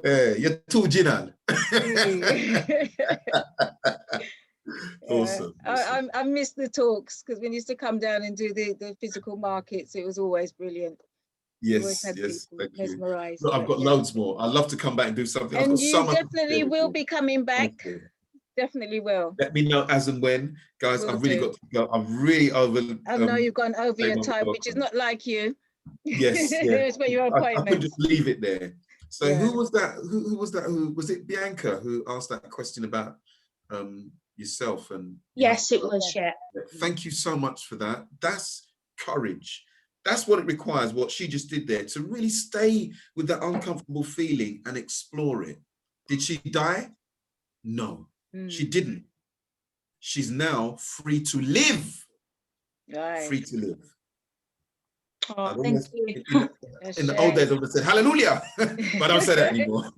[SPEAKER 2] You're too general. Awesome.
[SPEAKER 1] I miss the talks, because when you used to come down and do the physical markets, it was always brilliant.
[SPEAKER 2] Yes, thank
[SPEAKER 1] mesmerized.
[SPEAKER 2] You. I've got loads more. I'd love to come back and do something.
[SPEAKER 1] And you definitely will be coming back. Definitely will.
[SPEAKER 2] Let me know as and when, guys. I've really got to go. I'm really over.
[SPEAKER 1] I know you've gone over your time, which is not like you.
[SPEAKER 2] Yes, yeah.
[SPEAKER 1] It's for your appointment.
[SPEAKER 2] I could just leave it there. So who was that? Who was that? Who was it? Bianca who asked that question about yourself and?
[SPEAKER 7] Yes, it was. Yeah.
[SPEAKER 2] Thank you so much for that. That's courage. That's what it requires. What she just did there, to really stay with that uncomfortable feeling and explore it. Did she die? No, she didn't. she's now free to live.
[SPEAKER 1] Right.
[SPEAKER 2] Free to live.
[SPEAKER 7] Oh, thank you.
[SPEAKER 2] In the old days, I would have said hallelujah, but I don't say that anymore.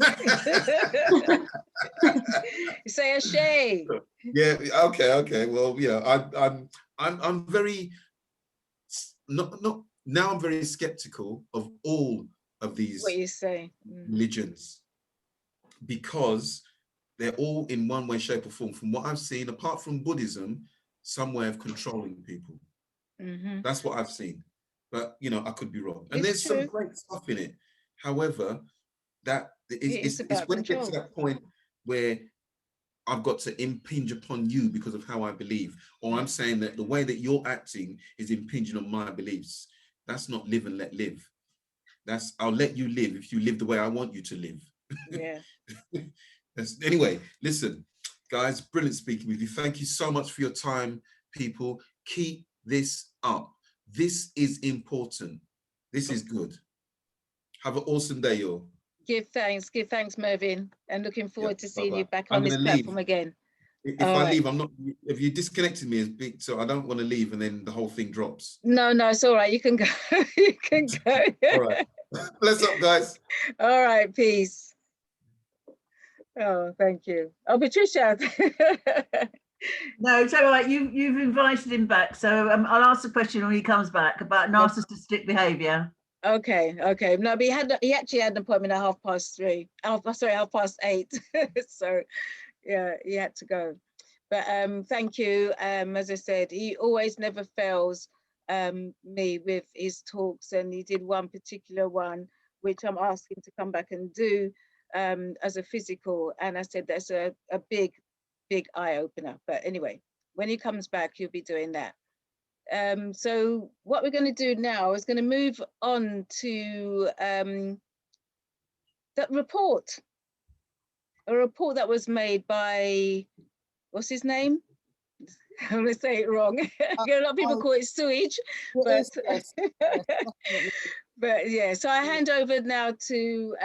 [SPEAKER 1] You say a Chez.
[SPEAKER 2] Yeah. Okay. Well, yeah. I'm very not now. I'm very skeptical of all of these
[SPEAKER 1] What you say.
[SPEAKER 2] religions, because they're all in one way, shape, or form, from what I've seen, apart from Buddhism, some way of controlling people. That's what I've seen. But I could be wrong. And there's some great stuff in it. However, that it's when it gets to that point where I've got to impinge upon you because of how I believe, or I'm saying that the way that you're acting is impinging on my beliefs. That's not live and let live. That's I'll let you live if you live the way I want you to live.
[SPEAKER 1] Yeah.
[SPEAKER 2] Anyway, listen, guys, brilliant speaking with you. Thank you so much for your time, people. Keep this up. This is important. This is good. Have an awesome day, y'all.
[SPEAKER 1] Give thanks, Mervyn, and looking forward to seeing you back
[SPEAKER 2] I'm
[SPEAKER 1] on this
[SPEAKER 2] gonna
[SPEAKER 1] platform
[SPEAKER 2] leave.
[SPEAKER 1] again.
[SPEAKER 2] If I leave, I'm not. If you disconnected me as big, so I don't want to leave and then the whole thing drops.
[SPEAKER 1] No, it's all right. You can go. You can go.
[SPEAKER 2] All right. Bless up, guys.
[SPEAKER 1] All right. Peace. Oh, thank you. Oh, Patricia.
[SPEAKER 6] No, it's all right. You've invited him back, so I'll ask the question when he comes back about narcissistic behaviour.
[SPEAKER 1] Okay. No, but he actually had an appointment at 3:30. Sorry, 8:30. So yeah, he had to go. But thank you. As I said, he always never fails me with his talks, and he did one particular one which I'm asking to come back and do as a physical, and I said that's a big eye opener. But anyway, when he comes back, he'll be doing that. So what we're going to do now is going to move on to that report, a report that was made by, what's his name? I'm going to say it wrong. A lot of people call it sewage, but
[SPEAKER 3] yes,
[SPEAKER 1] but yeah. So I hand over now to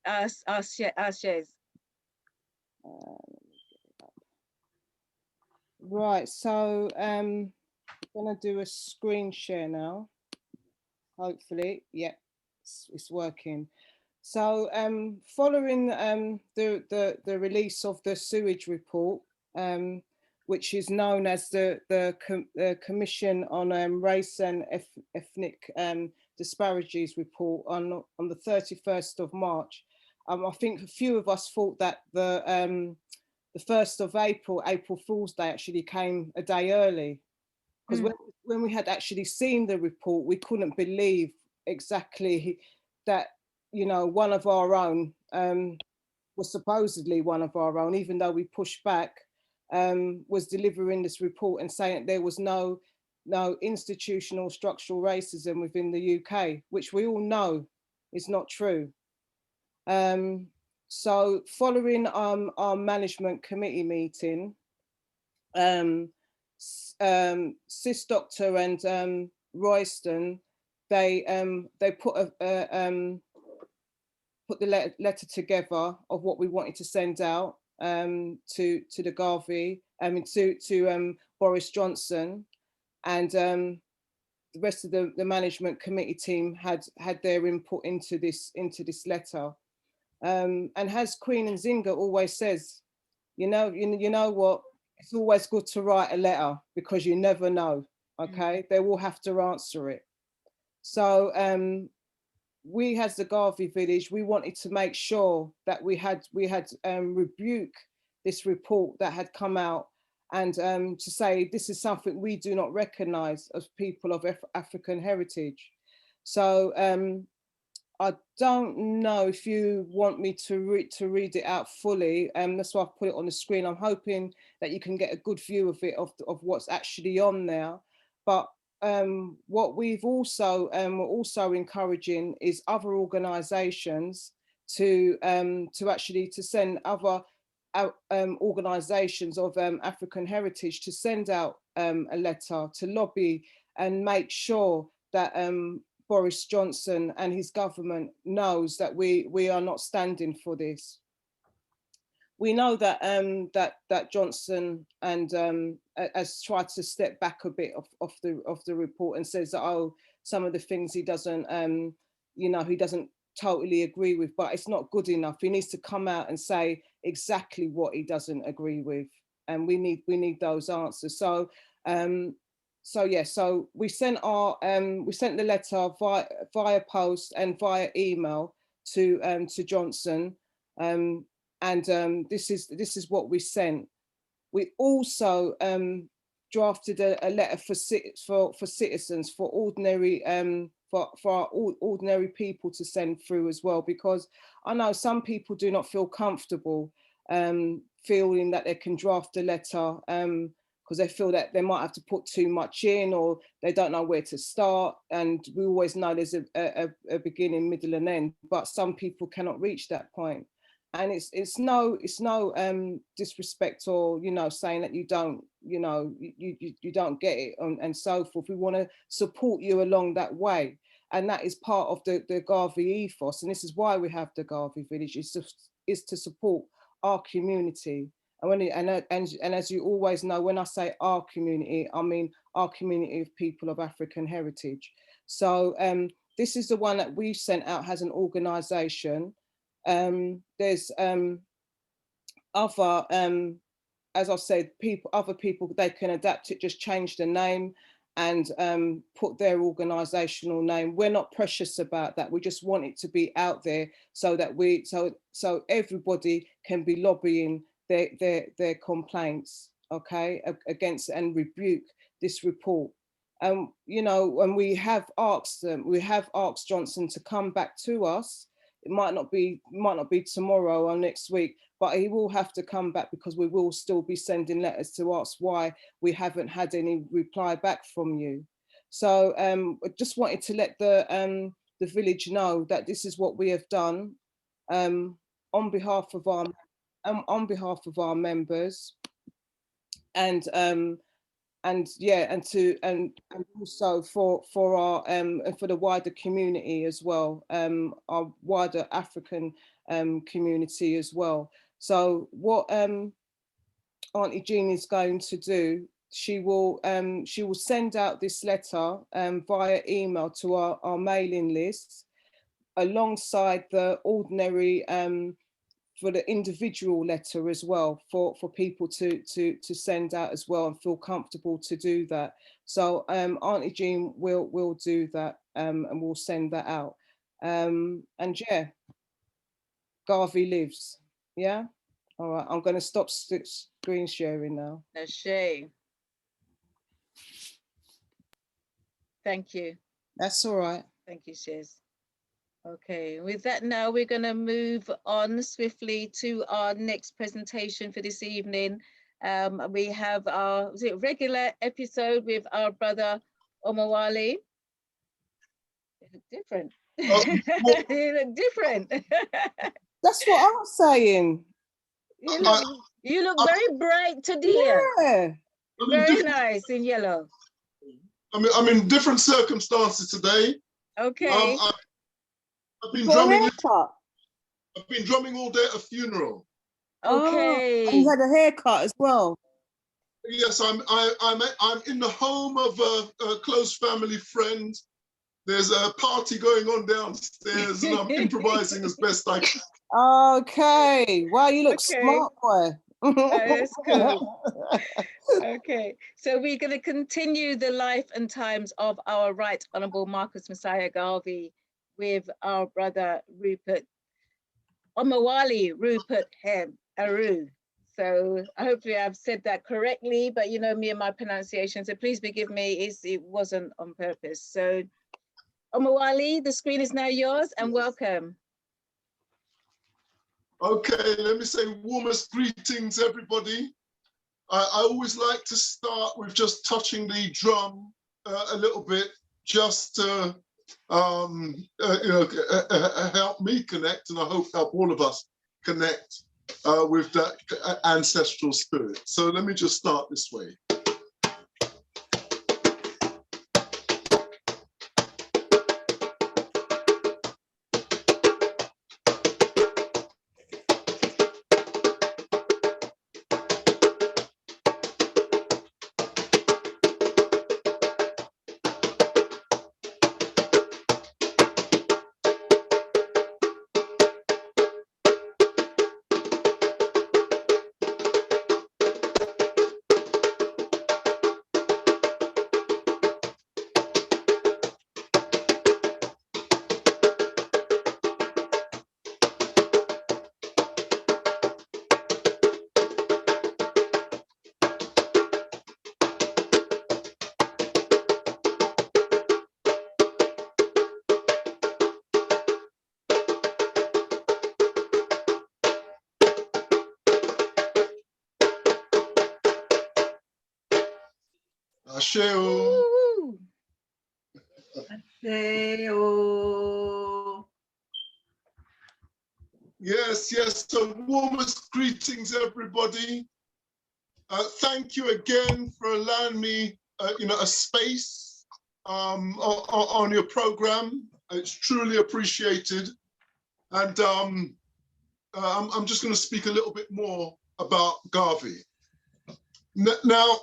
[SPEAKER 1] our Chez.
[SPEAKER 3] Right, so I'm gonna do a screen share now. Hopefully, yeah, it's working. So following the release of the sewage report, which is known as the Commission on Race and Ethnic Disparities report on the 31st of March, I think a few of us thought that the 1st of April, April Fool's Day, actually came a day early. Because when we had actually seen the report, we couldn't believe exactly that, one of our own was supposedly one of our own, even though we pushed back, was delivering this report and saying there was no institutional structural racism within the UK, which we all know is not true. So following our management committee meeting, Sis Doctor and Royston, they put the letter together of what we wanted to send out to the Garvey, to Boris Johnson, and the rest of the management committee team had their input into this letter. And as Queen Nzinga always says, you know what, it's always good to write a letter because you never know, okay? They will have to answer it. So we as the Garvey Village, we wanted to make sure that we had rebuke this report that had come out, and to say this is something we do not recognise as people of African heritage. So I don't know if you want me to read it out fully. That's why I've put it on the screen. I'm hoping that you can get a good view of it, of what's actually on there. But what we've also we're also encouraging is other organisations to send other organisations of African heritage to send out a letter to lobby and make sure that Boris Johnson and his government knows that we are not standing for this. we know that that Johnson and has tried to step back a bit off the report and says that, oh, some of the things he doesn't he doesn't totally agree with, but it's not good enough. He needs to come out and say exactly what he doesn't agree with, and we need those answers. So so we sent the letter via post and via email to Johnson, and this is what we sent. We also drafted a letter for citizens, for ordinary for our ordinary people to send through as well, because I know some people do not feel comfortable feeling that they can draft a letter because they feel that they might have to put too much in, or they don't know where to start. And we always know there's a beginning, middle and end, but some people cannot reach that point. And it's no disrespect or saying that you don't you don't get it and so forth. We want to support you along that way, and that is part of the Garvey ethos. And this is why we have the Garvey Village, is to support our community. And as you always know, when I say our community, I mean our community of people of African heritage. So this is the one that we've sent out as an organisation. There's other, as I said, other people, they can adapt it, just change the name and put their organisational name. We're not precious about that. We just want it to be out there so that so everybody can be lobbying their complaints, okay, against and rebuke this report. And when we have asked Johnson to come back to us. It might not be tomorrow or next week, but he will have to come back, because we will still be sending letters to ask why we haven't had any reply back from you. So I just wanted to let the village know that this is what we have done on behalf of our members, and also for our and for the wider community as well, our wider African community as well. So what Auntie Jean is going to do, she will send out this letter via email to our mailing list, alongside the ordinary for the individual letter as well, for people to send out as well, and feel comfortable to do that. So Auntie Jean will do that, and we'll send that out. And yeah, Garvey lives. Yeah. All right. I'm going to stop screen sharing now.
[SPEAKER 1] Shay. Thank you.
[SPEAKER 3] That's all right.
[SPEAKER 1] Thank you, Shiz. Okay, with that now we're going to move on swiftly to our next presentation for this evening. We have our regular episode with our brother Omowale. They look different. They look different.
[SPEAKER 3] That's what I'm saying.
[SPEAKER 1] You look very bright today.
[SPEAKER 3] Yeah.
[SPEAKER 1] Very nice in yellow.
[SPEAKER 9] I'm in different circumstances today.
[SPEAKER 1] Okay.
[SPEAKER 9] I've been drumming. I've been drumming all day at a funeral.
[SPEAKER 1] Okay.
[SPEAKER 3] And you had a haircut as well.
[SPEAKER 9] Yes, I'm in the home of a close family friend. There's a party going on downstairs, and I'm improvising as best I can.
[SPEAKER 3] Okay. Wow, you look smart, boy.
[SPEAKER 1] That's cool. Okay, so we're going to continue the life and times of our Right Honourable Marcus Mosiah Garvey with our brother Rupert Omowale Pert-em-Hru. So hopefully I've said that correctly, but you know me and my pronunciation, so please forgive me, it wasn't on purpose. So Omowale, the screen is now yours, and welcome.
[SPEAKER 9] Okay, let me say warmest greetings, everybody. I always like to start with just touching the drum a little bit, just to help me connect, and I hope help all of us connect with that ancestral spirit. So let me just start this way. Asheo.
[SPEAKER 1] Woo!
[SPEAKER 6] Asheo.
[SPEAKER 9] Yes, yes. So warmest greetings, everybody. Thank you again for allowing me, a space on your program. It's truly appreciated. And I'm just going to speak a little bit more about Garvey. Now,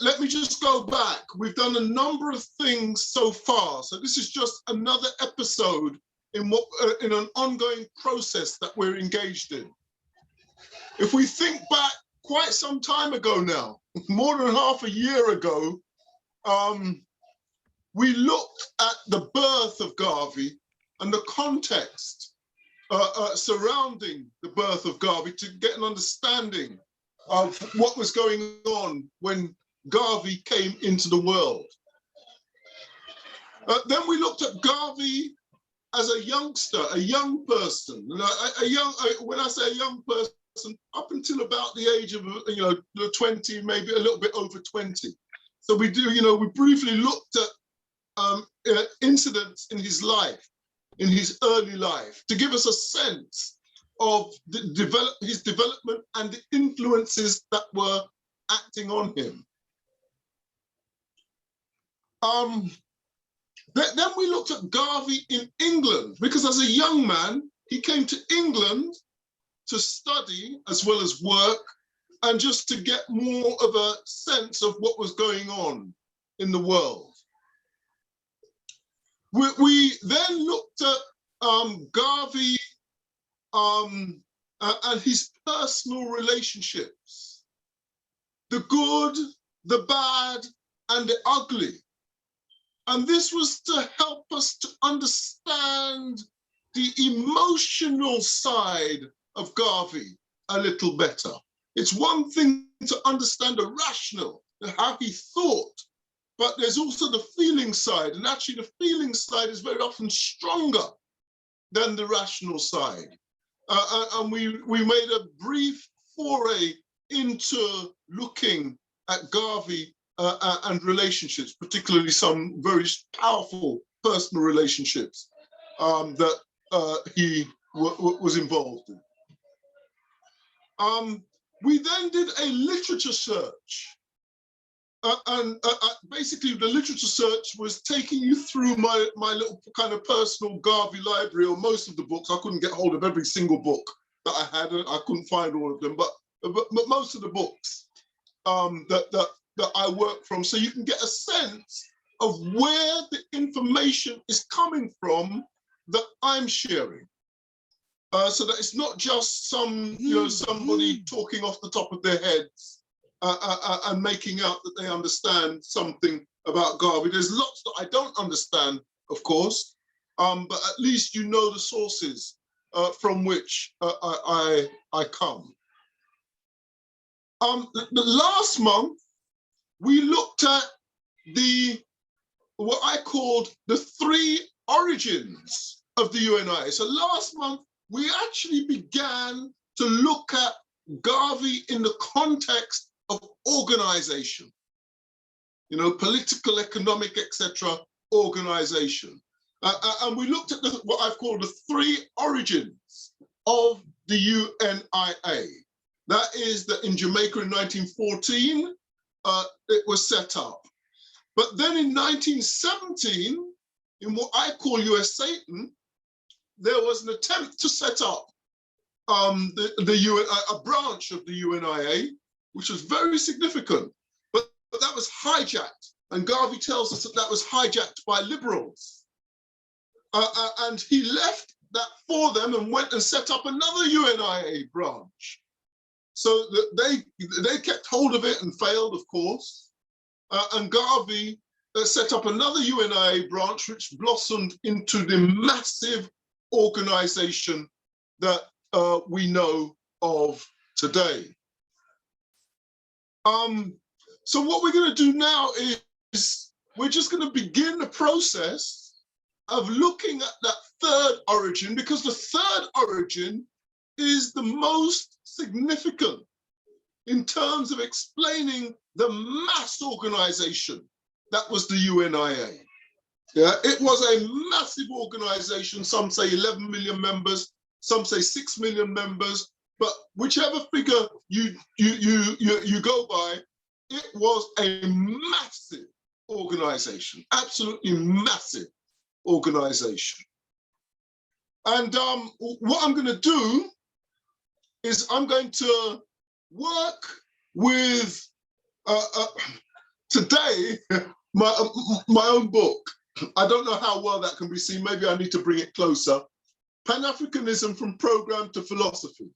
[SPEAKER 9] let me just go back. We've done a number of things so far. So this is just another episode in an ongoing process that we're engaged in. If we think back quite some time ago now, more than half a year ago, we looked at the birth of Garvey and the context surrounding the birth of Garvey to get an understanding of what was going on when Garvey came into the world. Then we looked at Garvey as a youngster, a young person. When I say a young person, up until about the age of 20, maybe a little bit over 20. So we briefly looked at incidents in his life, in his early life, to give us a sense of his development and the influences that were acting on him. Then we looked at Garvey in England, because as a young man, he came to England to study as well as work, and just to get more of a sense of what was going on in the world. We then looked at Garvey and his personal relationships, the good, the bad, and the ugly. And this was to help us to understand the emotional side of Garvey a little better. It's one thing to understand the rational, how he thought, but there's also the feeling side. And actually the feeling side is very often stronger than the rational side. And we made a brief foray into looking at Garvey and relationships, particularly some very powerful personal relationships that he was involved in. We then did a literature search. Basically, the literature search was taking you through my little kind of personal Garvey library, or most of the books. I couldn't get hold of every single book that I had. I couldn't find all of them, but most of the books that I work from, so you can get a sense of where the information is coming from that I'm sharing. So that it's not just somebody talking off the top of their heads and making out that they understand something about Garvey. There's lots that I don't understand, of course, but at least you know the sources from which I come. The last month, we looked at what I called the 3 origins of the UNIA. So last month, we actually began to look at Garvey in the context of organization, political, economic, etc., organization. And we looked at what I've called the 3 origins of the UNIA. That is that in Jamaica in 1914, it was set up. But then in 1917, in what I call US Satan, there was an attempt to set up a branch of the UNIA, which was very significant, but that was hijacked. And Garvey tells us that was hijacked by liberals. And he left that for them and went and set up another UNIA branch. So they kept hold of it and failed, of course. And Garvey set up another UNIA branch, which blossomed into the massive organization that we know of today. So what we're going to do now is we're just going to begin the process of looking at that 3rd origin, because the 3rd origin is the most significant in terms of explaining the mass organization that was the UNIA. Yeah, it was a massive organization. Some say 11 million members, some say 6 million members, but whichever figure you go by, it was a massive organization, absolutely massive organization. And what I'm going to do is I'm going to work with, today, my own book. I don't know how well that can be seen. Maybe I need to bring it closer. Pan-Africanism from Program to Philosophy.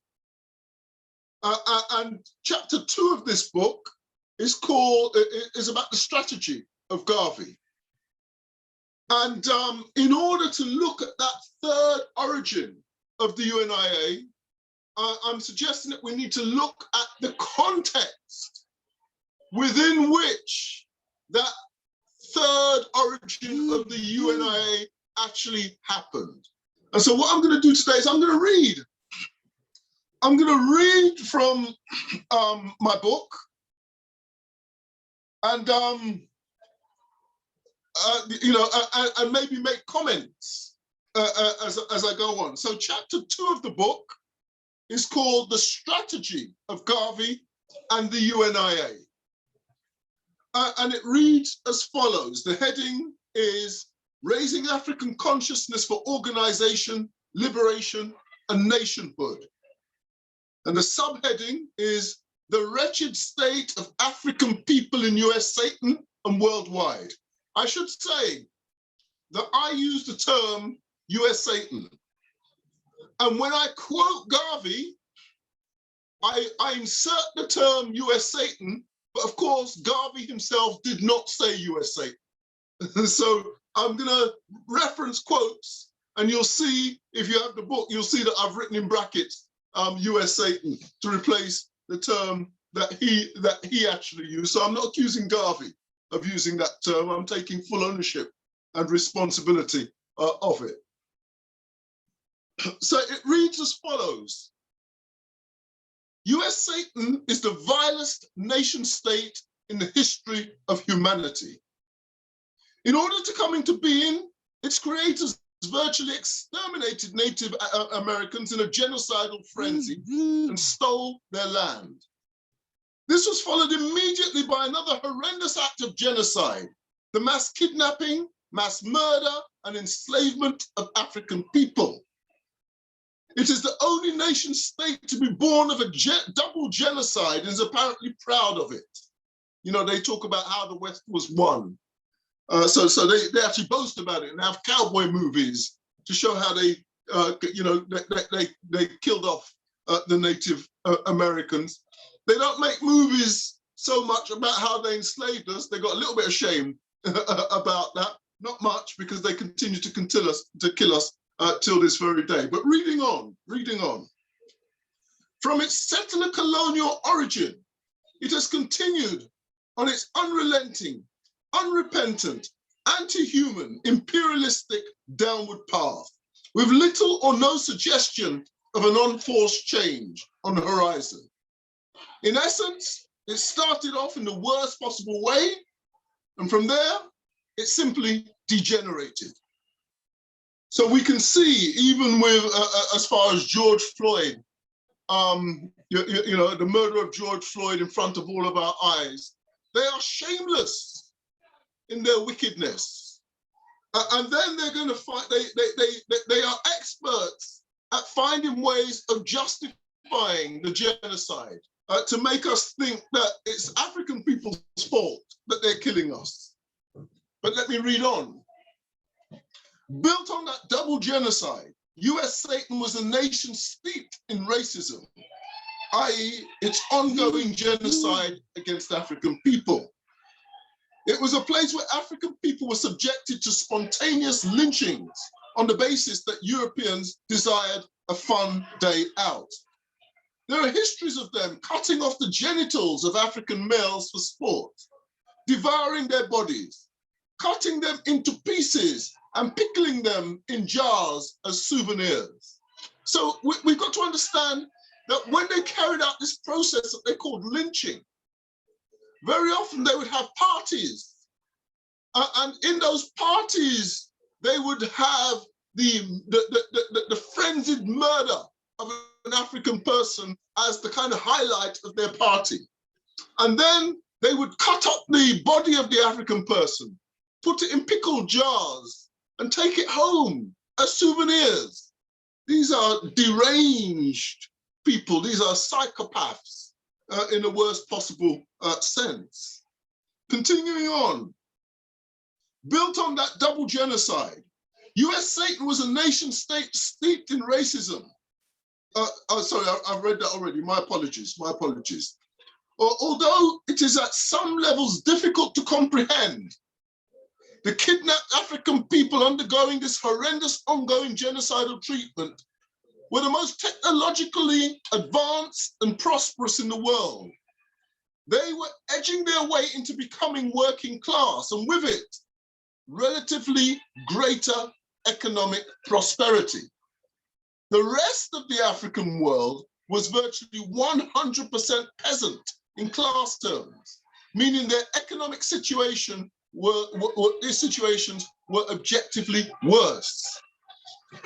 [SPEAKER 9] And chapter 2 of this book is about the strategy of Garvey. And in order to look at that third origin of the UNIA, I'm suggesting that we need to look at the context within which that third origin of the UNIA actually happened. And so what I'm going to do today is I'm going to read from my book, and and maybe make comments as I go on. So chapter 2 of the book is called The Strategy of Garvey and the UNIA. And it reads as follows. The heading is Raising African Consciousness for Organization, Liberation, and Nationhood. And the subheading is The Wretched State of African People in US Satan and Worldwide. I should say that I use the term US Satan. And when I quote Garvey, I insert the term US Satan, but of course, Garvey himself did not say US Satan. So I'm gonna reference quotes, and you'll see, if you have the book, you'll see that I've written in brackets US Satan to replace the term that he actually used. So I'm not accusing Garvey of using that term. I'm taking full ownership and responsibility of it. So it reads as follows. US Satan is the vilest nation state in the history of humanity. In order to come into being, its creators virtually exterminated Native Americans in a genocidal frenzy and stole their land. This was followed immediately by another horrendous act of genocide, the mass kidnapping, mass murder, and enslavement of African people. It is the only nation state to be born of a double genocide and is apparently proud of it. You know, they talk about how the West was won. So they actually boast about it and have cowboy movies to show how they killed off the Native Americans. They don't make movies so much about how they enslaved us. They got a little bit ashamed about that. Not much, because they continue to kill us till this very day. But reading on. From its settler colonial origin, it has continued on its unrelenting, unrepentant, anti-human, imperialistic downward path, with little or no suggestion of an unforced change on the horizon. In essence, it started off in the worst possible way, and from there, it simply degenerated. So we can see, even with, as far as George Floyd, the murder of George Floyd in front of all of our eyes, they are shameless in their wickedness. And then they're going to find, they are experts at finding ways of justifying the genocide, to make us think that it's African people's fault that they're killing us. But let me read on. Built on that double genocide, US Satan was a nation steeped in racism, i.e. its ongoing genocide against African people. It was a place where African people were subjected to spontaneous lynchings on the basis that Europeans desired a fun day out. There are histories of them cutting off the genitals of African males for sport, devouring their bodies, cutting them into pieces and pickling them in jars as souvenirs. So we've got to understand that when they carried out this process that they called lynching, very often they would have parties. And in those parties, they would have the frenzied murder of an African person as the kind of highlight of their party. And then they would cut up the body of the African person, put it in pickled jars, and take it home as souvenirs. These are deranged people. These are psychopaths in the worst possible sense. Continuing on, built on that double genocide, US Satan was a nation state steeped in racism. Sorry, I've read that already. My apologies, my apologies. Although it is at some levels difficult to comprehend, the kidnapped African people undergoing this horrendous ongoing genocidal treatment were the most technologically advanced and prosperous in the world. They were edging their way into becoming working class, and with it, relatively greater economic prosperity. The rest of the African world was virtually 100% peasant in class terms, meaning their economic situation their situations were objectively worse.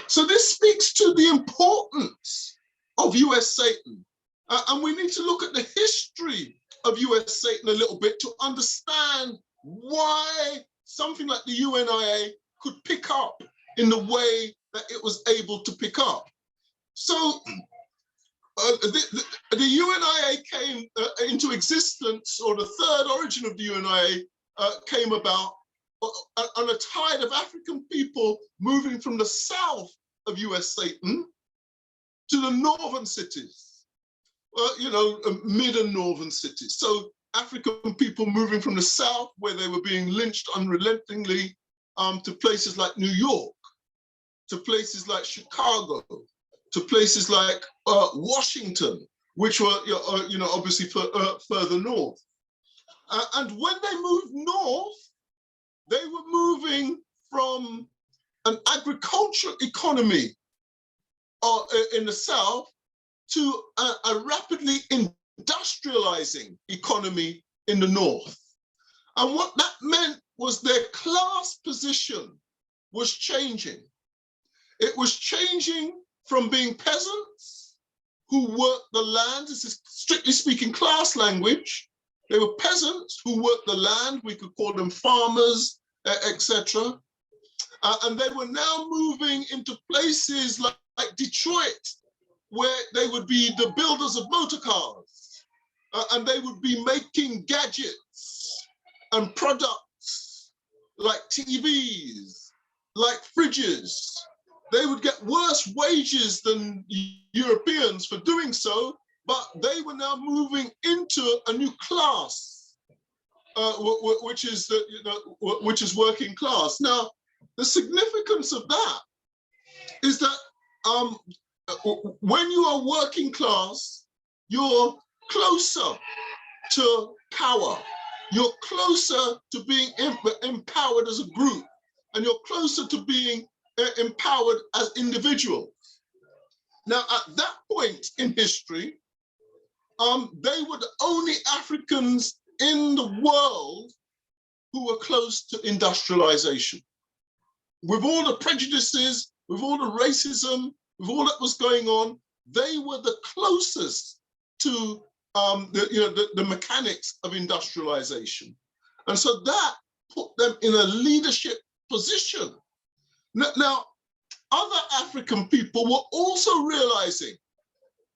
[SPEAKER 9] So this speaks to the importance of US Satan. And we need to look at the history of US Satan a little bit to understand why something like the UNIA could pick up in the way that it was able to pick up. So the UNIA came into existence, or the third origin of the UNIA came about on a tide of African people moving from the south of US Satan to the northern cities, mid and northern cities. So African people moving from the south, where they were being lynched unrelentingly, to places like New York, to places like Chicago, to places like Washington, which were obviously further north. And when they moved north, they were moving from an agricultural economy in the south to a rapidly industrializing economy in the north. And what that meant was their class position was changing. It was changing from being peasants who worked the land. This is strictly speaking class language. They were peasants who worked the land. We could call them farmers, etc. And they were now moving into places like Detroit, where they would be the builders of motor cars, and they would be making gadgets and products like TVs, like fridges. They would get worse wages than Europeans for doing so, but they were now moving into a new class, which is working class. Now, the significance of that is that when you are working class, you're closer to power. You're closer to being empowered as a group, and you're closer to being empowered as individuals. Now, at that point in history, they were the only Africans in the world who were close to industrialization. With all the prejudices, with all the racism, with all that was going on, they were the closest to the mechanics of industrialization. And so that put them in a leadership position. Now, other African people were also realizing,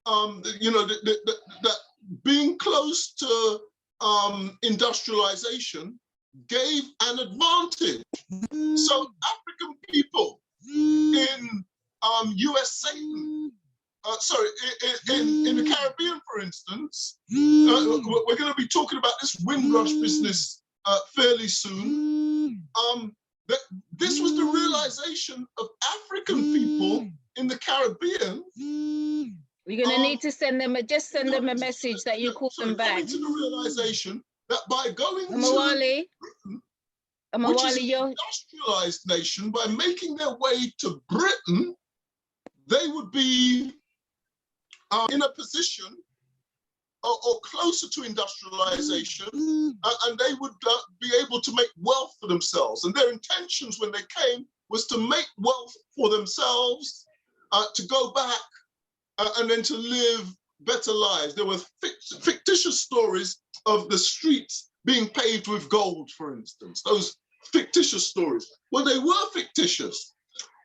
[SPEAKER 9] that being close to industrialization gave an advantage. So African people in US Satan, in the Caribbean, for instance, we're going to be talking about this Windrush business fairly soon. This was the realization of African people in the Caribbean.
[SPEAKER 1] You're going to need to send them a message that you call them back.
[SPEAKER 9] Coming to the realization that by going
[SPEAKER 1] Omowale,
[SPEAKER 9] to which is an industrialized nation, by making their way to Britain, they would be in a position or closer to industrialization, and they would be able to make wealth for themselves. And their intentions when they came was to make wealth for themselves, to go back and then to live better lives. There were fictitious stories of the streets being paved with gold, for instance, those fictitious stories. Well, they were fictitious,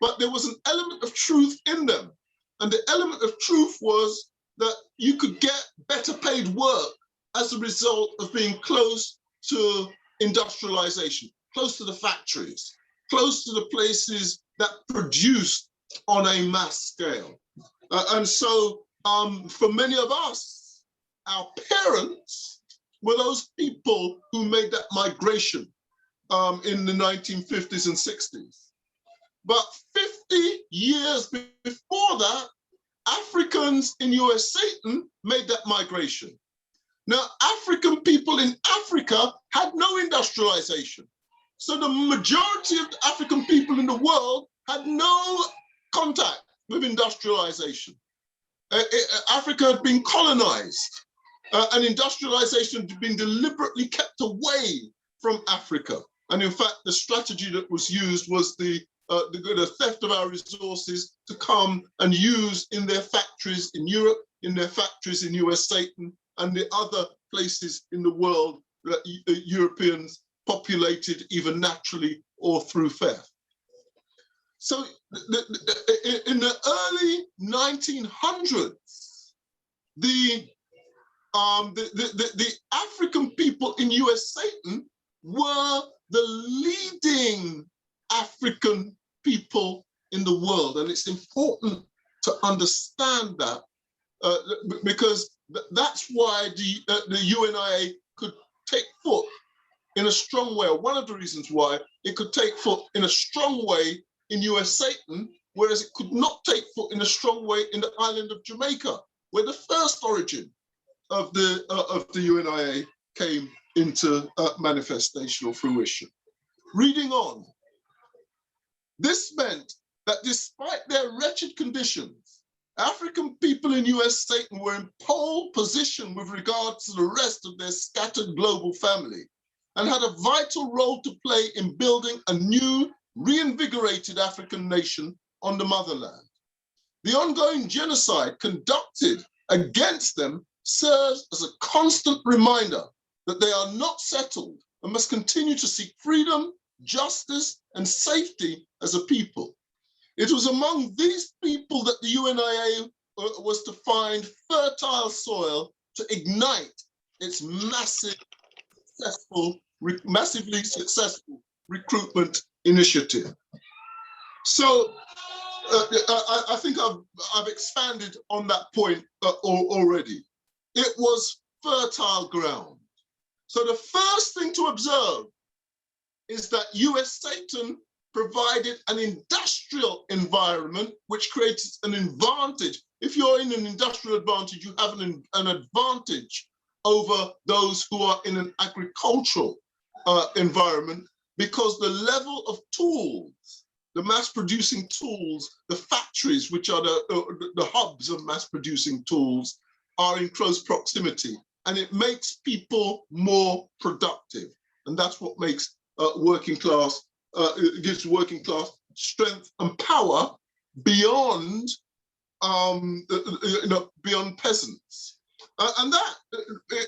[SPEAKER 9] but there was an element of truth in them. And the element of truth was that you could get better paid work as a result of being close to industrialization, close to the factories, close to the places that produce on a mass scale. And so for many of us, our parents were those people who made that migration in the 1950s and 60s. But 50 years before that, Africans in US Satan made that migration. Now, African people in Africa had no industrialization. So the majority of the African people in the world had no contact with industrialization. Africa had been colonized, and industrialization had been deliberately kept away from Africa. And in fact, the strategy that was used was the theft of our resources to come and use in their factories in Europe, in their factories in US Satan, and the other places in the world that Europeans populated either naturally or through theft. So in the early 1900s, the African people in US Satan were the leading African people in the world. And it's important to understand that because that's why the UNIA could take foot in a strong way, or one of the reasons why it could take foot in a strong way in US Satan, whereas it could not take foot in a strong way in the island of Jamaica, where the first origin of the UNIA came into manifestation or fruition. Reading on, this meant that despite their wretched conditions, African people in US Satan were in pole position with regards to the rest of their scattered global family and had a vital role to play in building a new, reinvigorated African nation on the motherland. The ongoing genocide conducted against them serves as a constant reminder that they are not settled and must continue to seek freedom, justice, and safety as a people. It was among these people that the UNIA was to find fertile soil to ignite its massively successful recruitment initiative. So I think I've expanded on that point already. It was fertile ground. So the first thing to observe is that US Satan provided an industrial environment which creates an advantage. If you're in an industrial advantage, you have an advantage over those who are in an agricultural environment, because the level of tools, the mass-producing tools, the factories, which are the hubs of mass-producing tools, are in close proximity, and it makes people more productive. And that's what makes working class, gives working class strength and power beyond, beyond peasants. And that,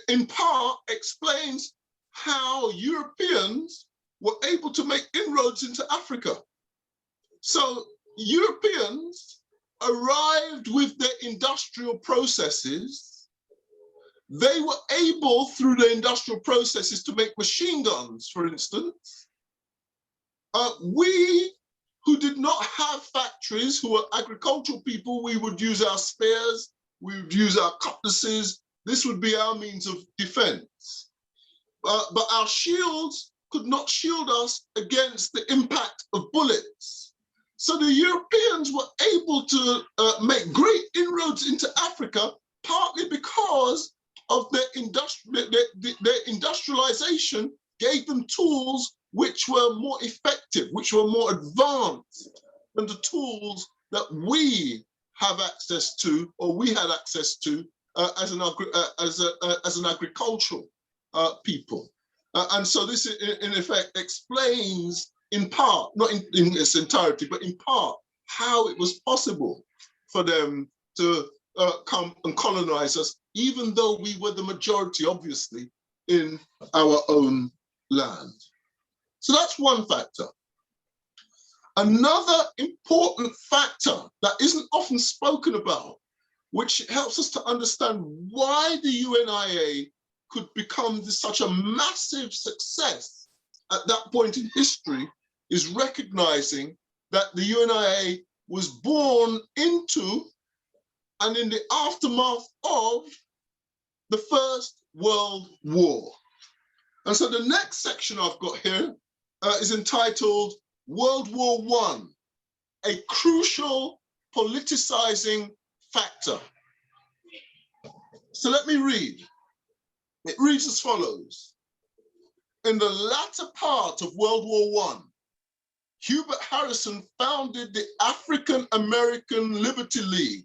[SPEAKER 9] in part, explains how Europeans were able to make inroads into Africa. So Europeans arrived with their industrial processes. They were able, through the industrial processes, to make machine guns, for instance. We, who did not have factories, who were agricultural people, we would use our spears, we would use our cutlasses. This would be our means of defense. But our shields could not shield us against the impact of bullets. So the Europeans were able to make great inroads into Africa, partly because of their industrialization gave them tools which were more effective, which were more advanced than the tools that we have access to, or we had access to, as an agricultural people. And so this, in effect, explains in part, not in its entirety, but in part, how it was possible for them to come and colonize us, even though we were the majority, obviously, in our own land. So that's one factor. Another important factor that isn't often spoken about, which helps us to understand why the UNIA could become such a massive success at that point in history, is recognizing that the UNIA was born into and in the aftermath of the First World War. And so the next section I've got here is entitled World War I, a crucial politicizing factor. So let me read. It reads as follows. In the latter part of World War I, Hubert Harrison founded the African American Liberty League,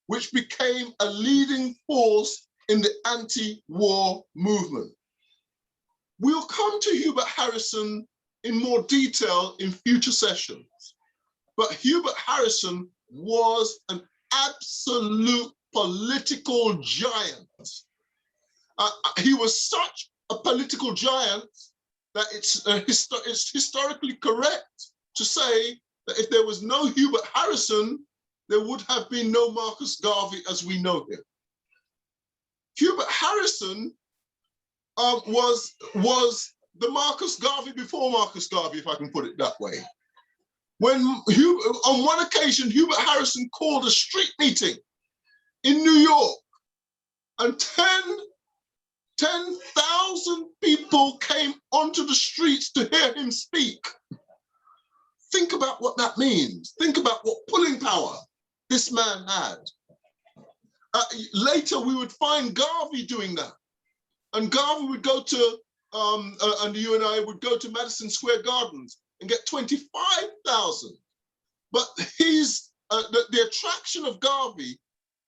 [SPEAKER 9] which became a leading force in the anti-war movement. We'll come to Hubert Harrison in more detail in future sessions, but Hubert Harrison was an absolute political giant. He was such a political giant that it's historically correct to say that if there was no Hubert Harrison, there would have been no Marcus Garvey as we know him. Hubert Harrison was the Marcus Garvey before Marcus Garvey, if I can put it that way. When on one occasion, Hubert Harrison called a street meeting in New York, and 10,000 people came onto the streets to hear him speak. Think about what that means. Think about what pulling power this man had. Later, we would find Garvey doing that. And Garvey would go to, and the UNIA would go to Madison Square Gardens and get 25,000. But the attraction of Garvey,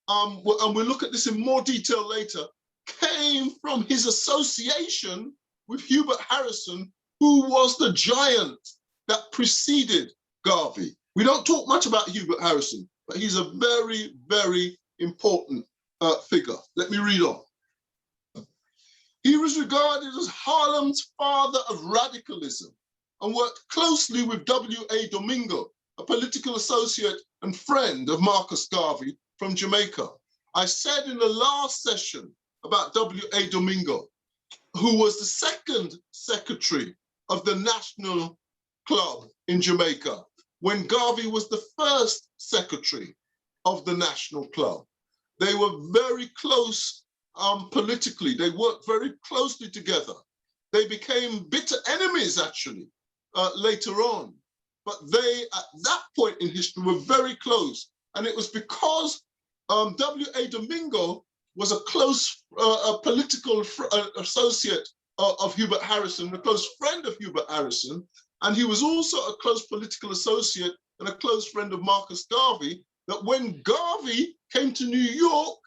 [SPEAKER 9] and we'll look at this in more detail later, came from his association with Hubert Harrison, who was the giant that preceded Garvey. We don't talk much about Hubert Harrison, but he's a very, very important figure. Let me read on. He was regarded as Harlem's father of radicalism and worked closely with W.A. Domingo, a political associate and friend of Marcus Garvey from Jamaica. I said in the last session about W.A. Domingo, who was the second secretary of the National Club in Jamaica, when Garvey was the first secretary of the National Club. They were very close politically. They worked very closely together. They became bitter enemies, actually, later on. But they, at that point in history, were very close. And it was because W.A. Domingo was a close political associate of Hubert Harrison, a close friend of Hubert Harrison, and he was also a close political associate and a close friend of Marcus Garvey, that when Garvey came to New York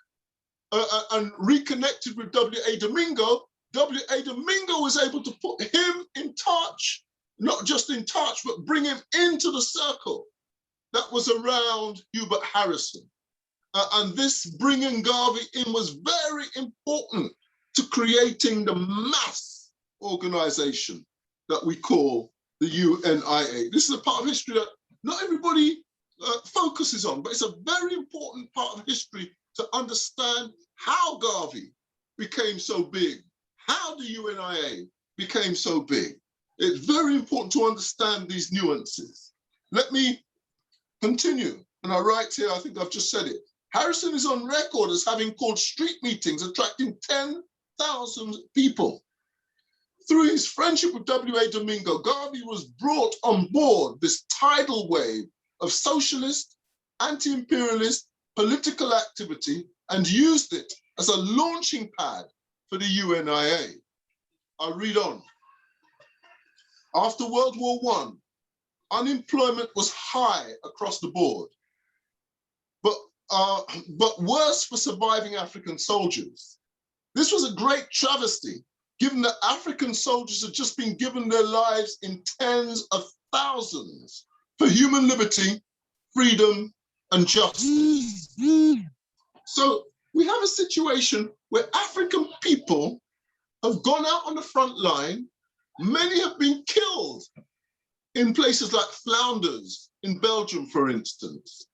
[SPEAKER 9] and reconnected with W.A. Domingo, W.A. Domingo was able to put him in touch, not just in touch, but bring him into the circle that was around Hubert Harrison. And this bringing Garvey in was very important to creating the mass organization that we call the UNIA. This is a part of history that not everybody focuses on, but it's a very important part of history to understand how Garvey became so big, how the UNIA became so big. It's very important to understand these nuances. Let me continue. And I write here, I think I've just said it. Harrison is on record as having called street meetings attracting 10,000 people. Through his friendship with W.A. Domingo, Garvey was brought on board this tidal wave of socialist, anti-imperialist political activity and used it as a launching pad for the UNIA. I read on. After World War I, unemployment was high across the board. But but worse for surviving African soldiers. This was a great travesty, given that African soldiers had just been given their lives in tens of thousands for human liberty, freedom, and justice. So we have a situation where African people have gone out on the front line. Many have been killed in places like Flanders, in Belgium, for instance,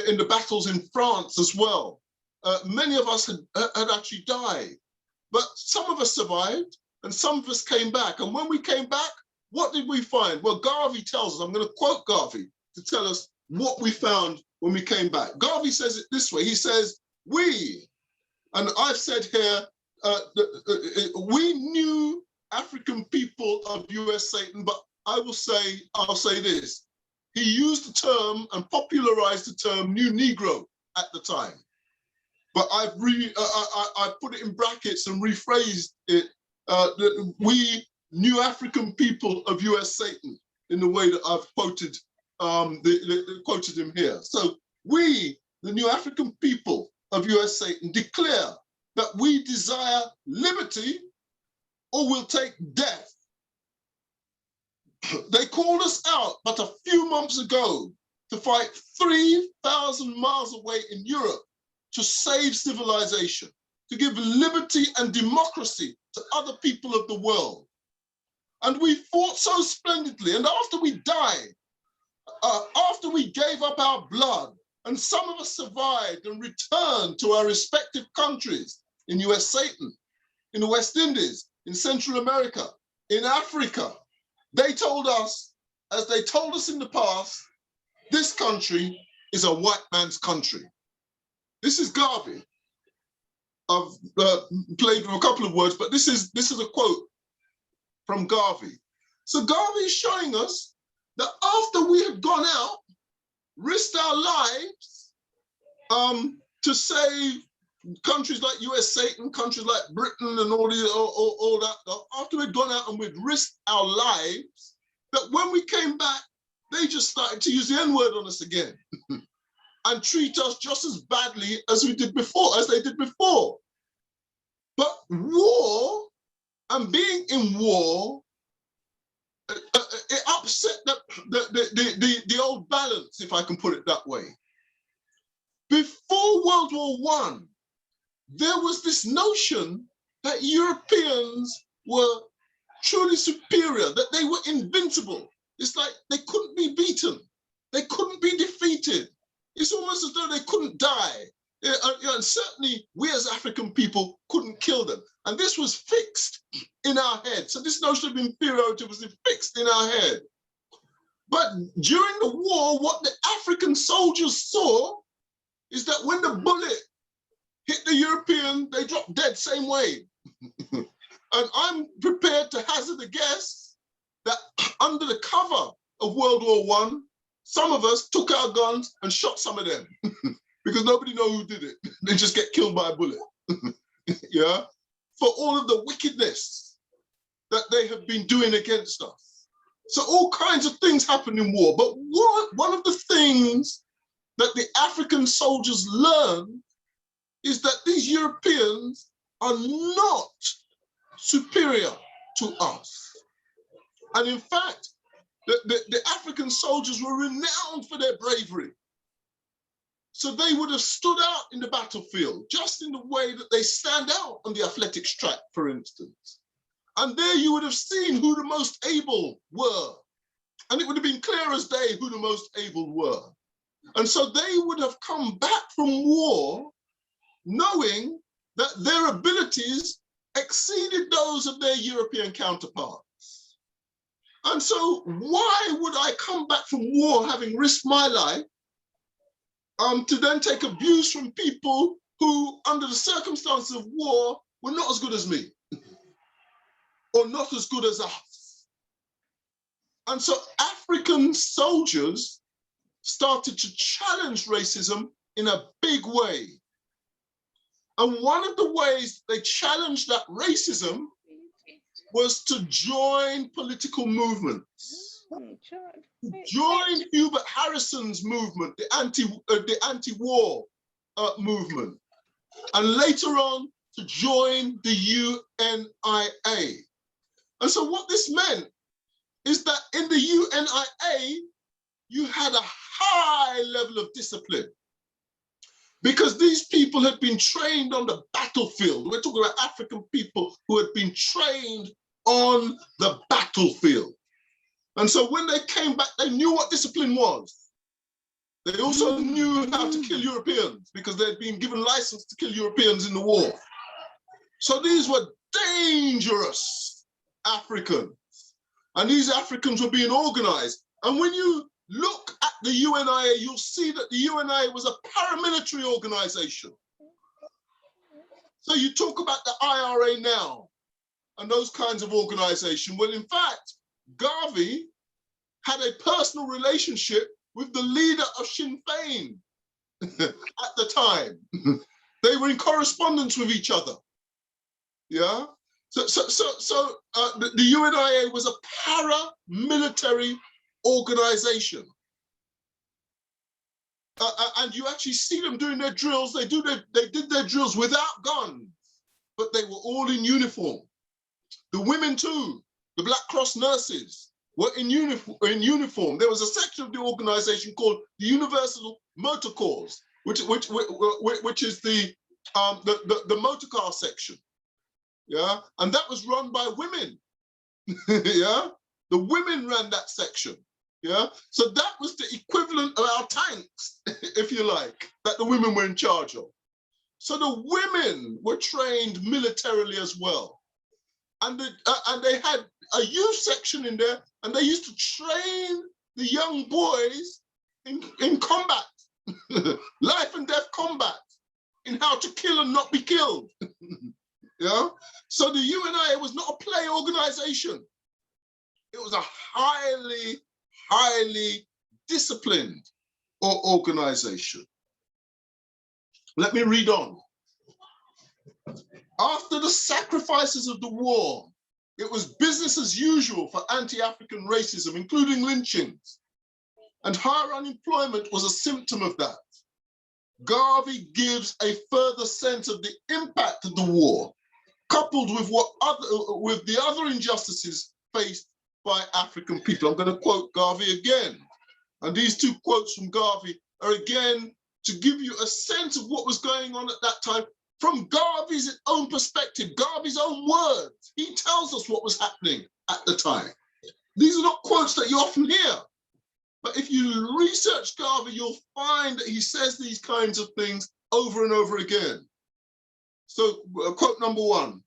[SPEAKER 9] in the battles in France as well. Many of us had actually died, but some of us survived and some of us came back. And when we came back, what did we find? Well, Garvey tells us, I'm going to quote Garvey to tell us what we found when we came back. Garvey says it this way. He says, we, and I've said here, we knew African people of US Satan, but I'll say this. He used the term and popularized the term New Negro at the time. But I put it in brackets and rephrased it. We knew African people of US Satan in the way that I've quoted, quoted him here. So we, the new African people of US Satan, declare that we desire liberty or will take death. They called us out but a few months ago to fight 3,000 miles away in Europe to save civilization, to give liberty and democracy to other people of the world. And we fought so splendidly. And after we died, after we gave up our blood, and some of us survived and returned to our respective countries in US Satan, in the West Indies, in Central America, in Africa, they told us, as they told us in the past, this country is a white man's country. This is Garvey. I've played with a couple of words, but this is a quote from Garvey. So Garvey is showing us that after we had gone out, risked our lives to save countries like US Satan, countries like Britain and all that, after we'd gone out and we'd risked our lives, that when we came back, they just started to use the N-word on us again and treat us just as badly as they did before. But war and being in war, it upset the old balance, if I can put it that way. Before World War I, there was this notion that Europeans were truly superior, that they were invincible. It's like they couldn't be beaten. They couldn't be defeated. It's almost as though they couldn't die. And certainly we as African people couldn't kill them. And this was fixed in our head. So this notion of inferiority was fixed in our head. But during the war, what the African soldiers saw is that when the bullet hit the European, they dropped dead same way. And I'm prepared to hazard a guess that under the cover of World War I, some of us took our guns and shot some of them because nobody knows who did it. They just get killed by a bullet. Yeah, for all of the wickedness that they have been doing against us. So all kinds of things happen in war. But one of the things that the African soldiers learned is that these Europeans are not superior to us. And in fact, the African soldiers were renowned for their bravery. So they would have stood out in the battlefield, just in the way that they stand out on the athletics track, for instance. And there you would have seen who the most able were. And it would have been clear as day who the most able were. And so they would have come back from war knowing that their abilities exceeded those of their European counterparts. And so why would I come back from war having risked my life to then take abuse from people who, under the circumstances of war, were not as good as me or not as good as us? And so African soldiers started to challenge racism in a big way. And one of the ways they challenged that racism was to join political movements. Join Hubert Harrison's movement, the anti-war movement, and later on to join the UNIA. And so what this meant is that in the UNIA, you had a high level of discipline, because these people had been trained on the battlefield. We're talking about African people who had been trained on the battlefield. And so when they came back, they knew what discipline was. They also knew how to kill Europeans, because they had been given license to kill Europeans in the war. So these were dangerous Africans. And these Africans were being organized. And when you look at the UNIA, you'll see that the UNIA was a paramilitary organization. So you talk about the IRA now and those kinds of organizations. Well, in fact, Garvey had a personal relationship with the leader of Sinn Féin at the time. They were in correspondence with each other. Yeah. So the UNIA was a paramilitary organization. And you actually see them doing their drills. They did their drills without guns, but they were all in uniform. The women too, the Black Cross nurses, were in uniform. There was a section of the organization called the Universal Motor Corps, which is the motor car section. Yeah, and that was run by women. Yeah, the women ran that section. Yeah, so that was the equivalent of our tanks, if you like, that the women were in charge of. So the women were trained militarily as well, and they had a youth section in there, and they used to train the young boys in combat, life and death combat, in how to kill and not be killed. Yeah, so the UNIA was not a play organization. It was a highly disciplined organization. Let me read on. After the sacrifices of the war, it was business as usual for anti-African racism, including lynchings, and higher unemployment was a symptom of that. Garvey gives a further sense of the impact of the war, coupled with the other injustices faced by African people. I'm going to quote Garvey again. And these two quotes from Garvey are again to give you a sense of what was going on at that time from Garvey's own perspective, Garvey's own words. He tells us what was happening at the time. These are not quotes that you often hear. But if you research Garvey, you'll find that he says these kinds of things over and over again. So quote number one,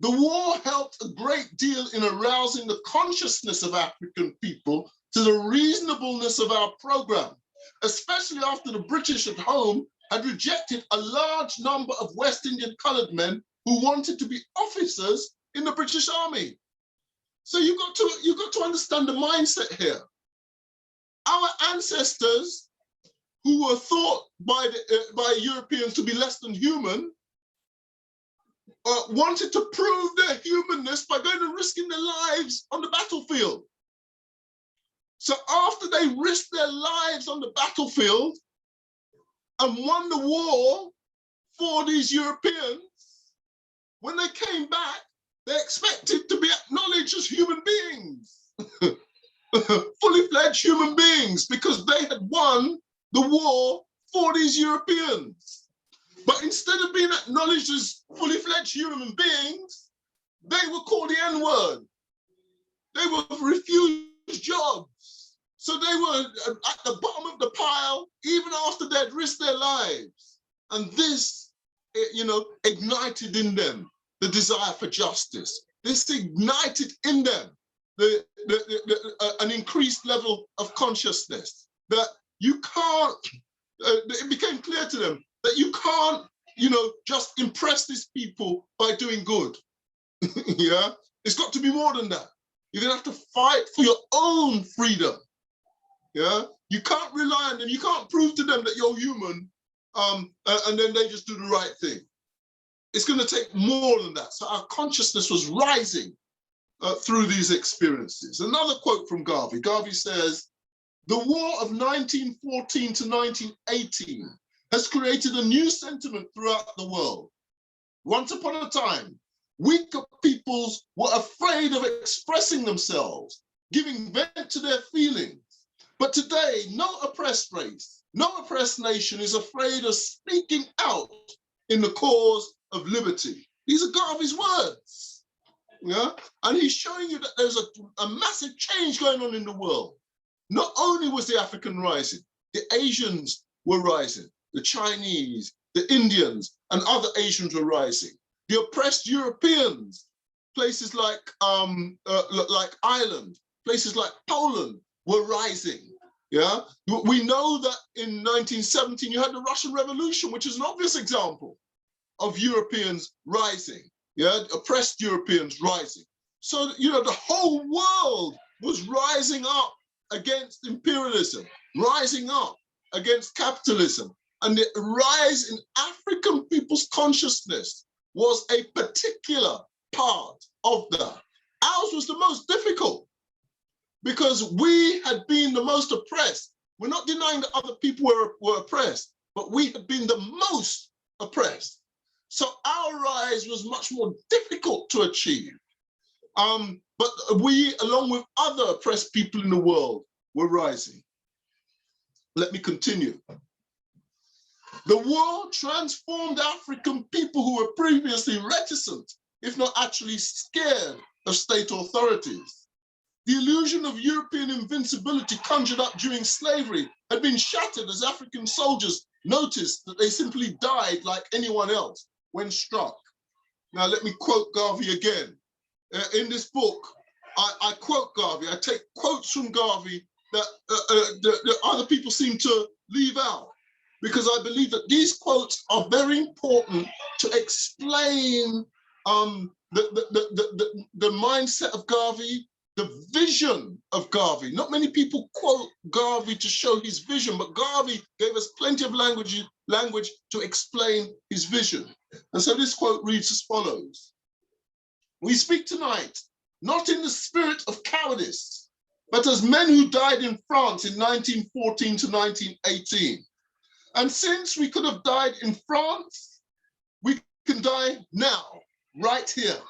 [SPEAKER 9] the war helped a great deal in arousing the consciousness of African people to the reasonableness of our program, especially after the British at home had rejected a large number of West Indian colored men who wanted to be officers in the British Army. So you got to understand the mindset here. Our ancestors, who were thought by Europeans to be less than human, wanted to prove their humanness by going and risking their lives on the battlefield. So after they risked their lives on the battlefield and won the war for these Europeans, when they came back, they expected to be acknowledged as human beings, fully fledged human beings, because they had won the war for these Europeans. But instead of being acknowledged as fully fledged human beings, they were called the N-word. They were refused jobs. So they were at the bottom of the pile, even after they'd risked their lives. And this, ignited in them the desire for justice. This ignited in them an increased level of consciousness that you can't, it became clear to them that you can't, just impress these people by doing good. Yeah, it's got to be more than that. You're gonna have to fight for your own freedom. Yeah, you can't rely on them. You can't prove to them that you're human, and then they just do the right thing. It's gonna take more than that. So our consciousness was rising through these experiences. Another quote from Garvey. Garvey says, "The war of 1914 to 1918 has created a new sentiment throughout the world. Once upon a time, weaker peoples were afraid of expressing themselves, giving vent to their feelings. But today, no oppressed race, no oppressed nation is afraid of speaking out in the cause of liberty. These are Garvey's words. Yeah? And he's showing you that there's a massive change going on in the world. Not only was the African rising, the Asians were rising, the Chinese, the Indians, and other Asians were rising. The oppressed Europeans, places like Ireland, places like Poland were rising. Yeah, we know that in 1917 you had the Russian Revolution, which is an obvious example of Europeans rising. Yeah, oppressed Europeans rising. So you know the whole world was rising up against imperialism, rising up against capitalism, and the rise in African people's consciousness was a particular part of that. Ours was the most difficult because we had been the most oppressed. We're not denying that other people were oppressed, but we had been the most oppressed. So our rise was much more difficult to achieve. But we, along with other oppressed people in the world, were rising. Let me continue. The war transformed African people who were previously reticent, if not actually scared of state authorities. The illusion of European invincibility conjured up during slavery had been shattered as African soldiers noticed that they simply died like anyone else when struck. Now let me quote Garvey again. In this book, I quote Garvey. I take quotes from Garvey that other people seem to leave out, because I believe that these quotes are very important to explain the mindset of Garvey, the vision of Garvey. Not many people quote Garvey to show his vision, but Garvey gave us plenty of language to explain his vision. And so this quote reads as follows. We speak tonight, not in the spirit of cowardice, but as men who died in France in 1914 to 1918. And since we could have died in France, we can die now, right here.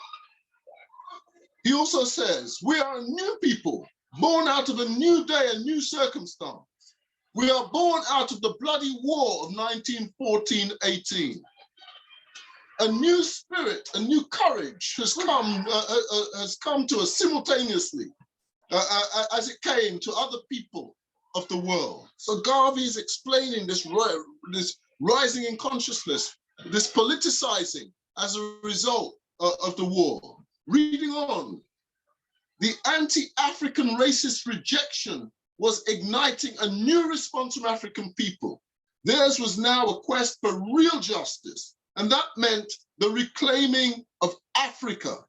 [SPEAKER 9] He also says, we are a new people, born out of a new day, a new circumstance. We are born out of the bloody war of 1914-18. A new spirit, a new courage has come to us simultaneously as it came to other people of the world. So Garvey is explaining this rising in consciousness, this politicizing as a result of the war. Reading on, the anti-African racist rejection was igniting a new response from African people. Theirs was now a quest for real justice, and that meant the reclaiming of Africa,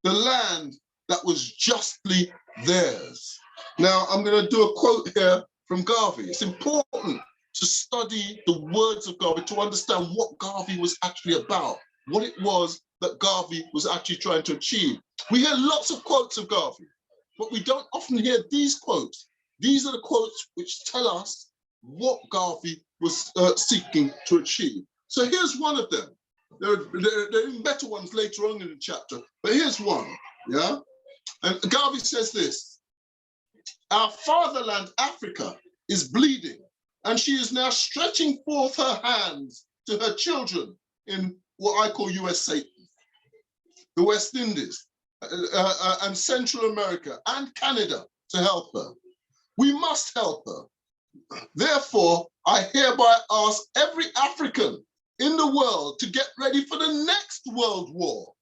[SPEAKER 9] the land that was justly theirs. Now, I'm going to do a quote here from Garvey. It's important to study the words of Garvey to understand what Garvey was actually about, what it was that Garvey was actually trying to achieve. We hear lots of quotes of Garvey, but we don't often hear these quotes. These are the quotes which tell us what Garvey was seeking to achieve. So here's one of them. There are even better ones later on in the chapter, but here's one, yeah? And Garvey says this, our fatherland, Africa, is bleeding, and she is now stretching forth her hands to her children in what I call US Satan, the West Indies, and Central America, and Canada to help her. We must help her. Therefore, I hereby ask every African in the world to get ready for the next world war.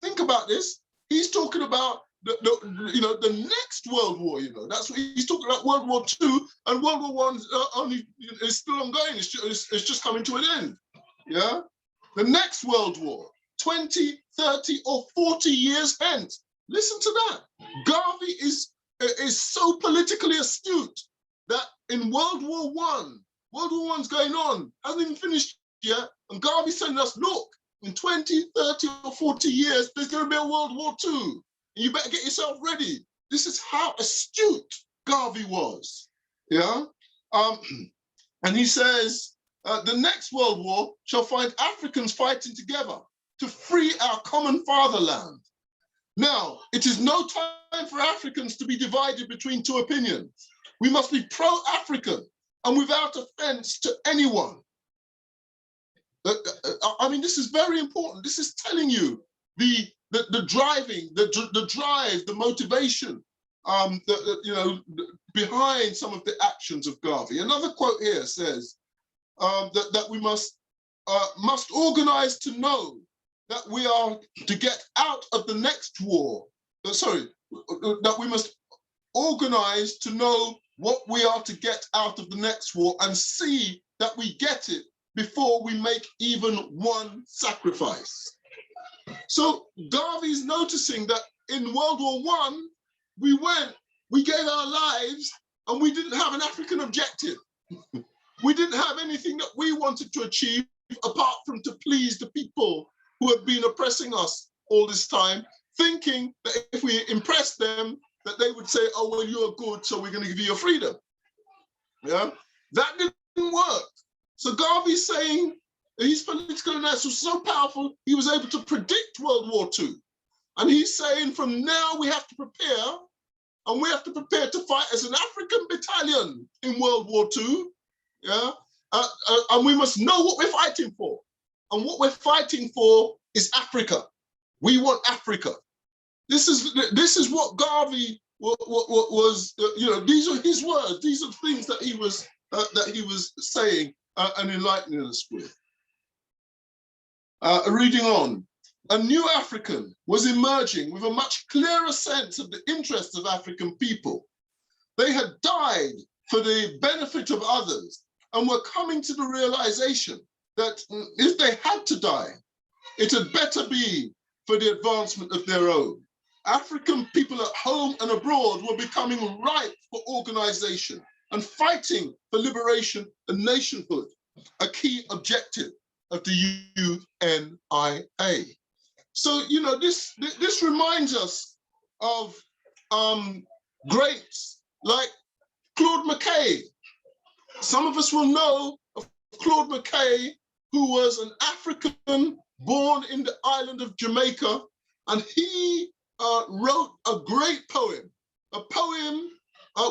[SPEAKER 9] Think about this. He's talking about the next world war. That's what he's talking about. World War II and World War I only is still ongoing. It's just coming to an end. Yeah, the next world war, 20, 30, or 40 years hence. Listen to that. Garvey is so politically astute that in World War I's going on, hasn't even finished yet, and Garvey's telling us, look, in 20, 30, or 40 years, there's going to be a World War II. And you better get yourself ready. This is how astute Garvey was. Yeah. And he says, the next world war shall find Africans fighting together to free our common fatherland. Now, it is no time for Africans to be divided between two opinions. We must be pro-African and without offense to anyone. I mean, this is very important. This is telling you the driving, the drive, the motivation, behind some of the actions of Garvey. Another quote here says that we must organize to know that we are to get out of the next war. That we must organize to know what we are to get out of the next war and see that we get it before we make even one sacrifice. So Garvey's noticing that in World War I, we gave our lives and we didn't have an African objective. We didn't have anything that we wanted to achieve apart from to please the people who had been oppressing us all this time, thinking that if we impressed them, that they would say, oh, well, you're good, so we're going to give you your freedom. Yeah, that didn't work. So Garvey's saying his political analysis was so powerful, he was able to predict World War II. And he's saying from now we have to prepare, and we have to prepare to fight as an African battalion in World War II. Yeah, and we must know what we're fighting for. And what we're fighting for is Africa. We want Africa. This is what Garvey was. These are his words. These are things that he was saying and enlightening us with. Reading on, a new African was emerging with a much clearer sense of the interests of African people. They had died for the benefit of others and were coming to the realization that if they had to die, it had better be for the advancement of their own. African people at home and abroad were becoming ripe for organization and fighting for liberation and nationhood, a key objective of the UNIA. So, this reminds us of greats like Claude McKay. Some of us will know of Claude McKay, who was an African born in the island of Jamaica, and he wrote a great poem,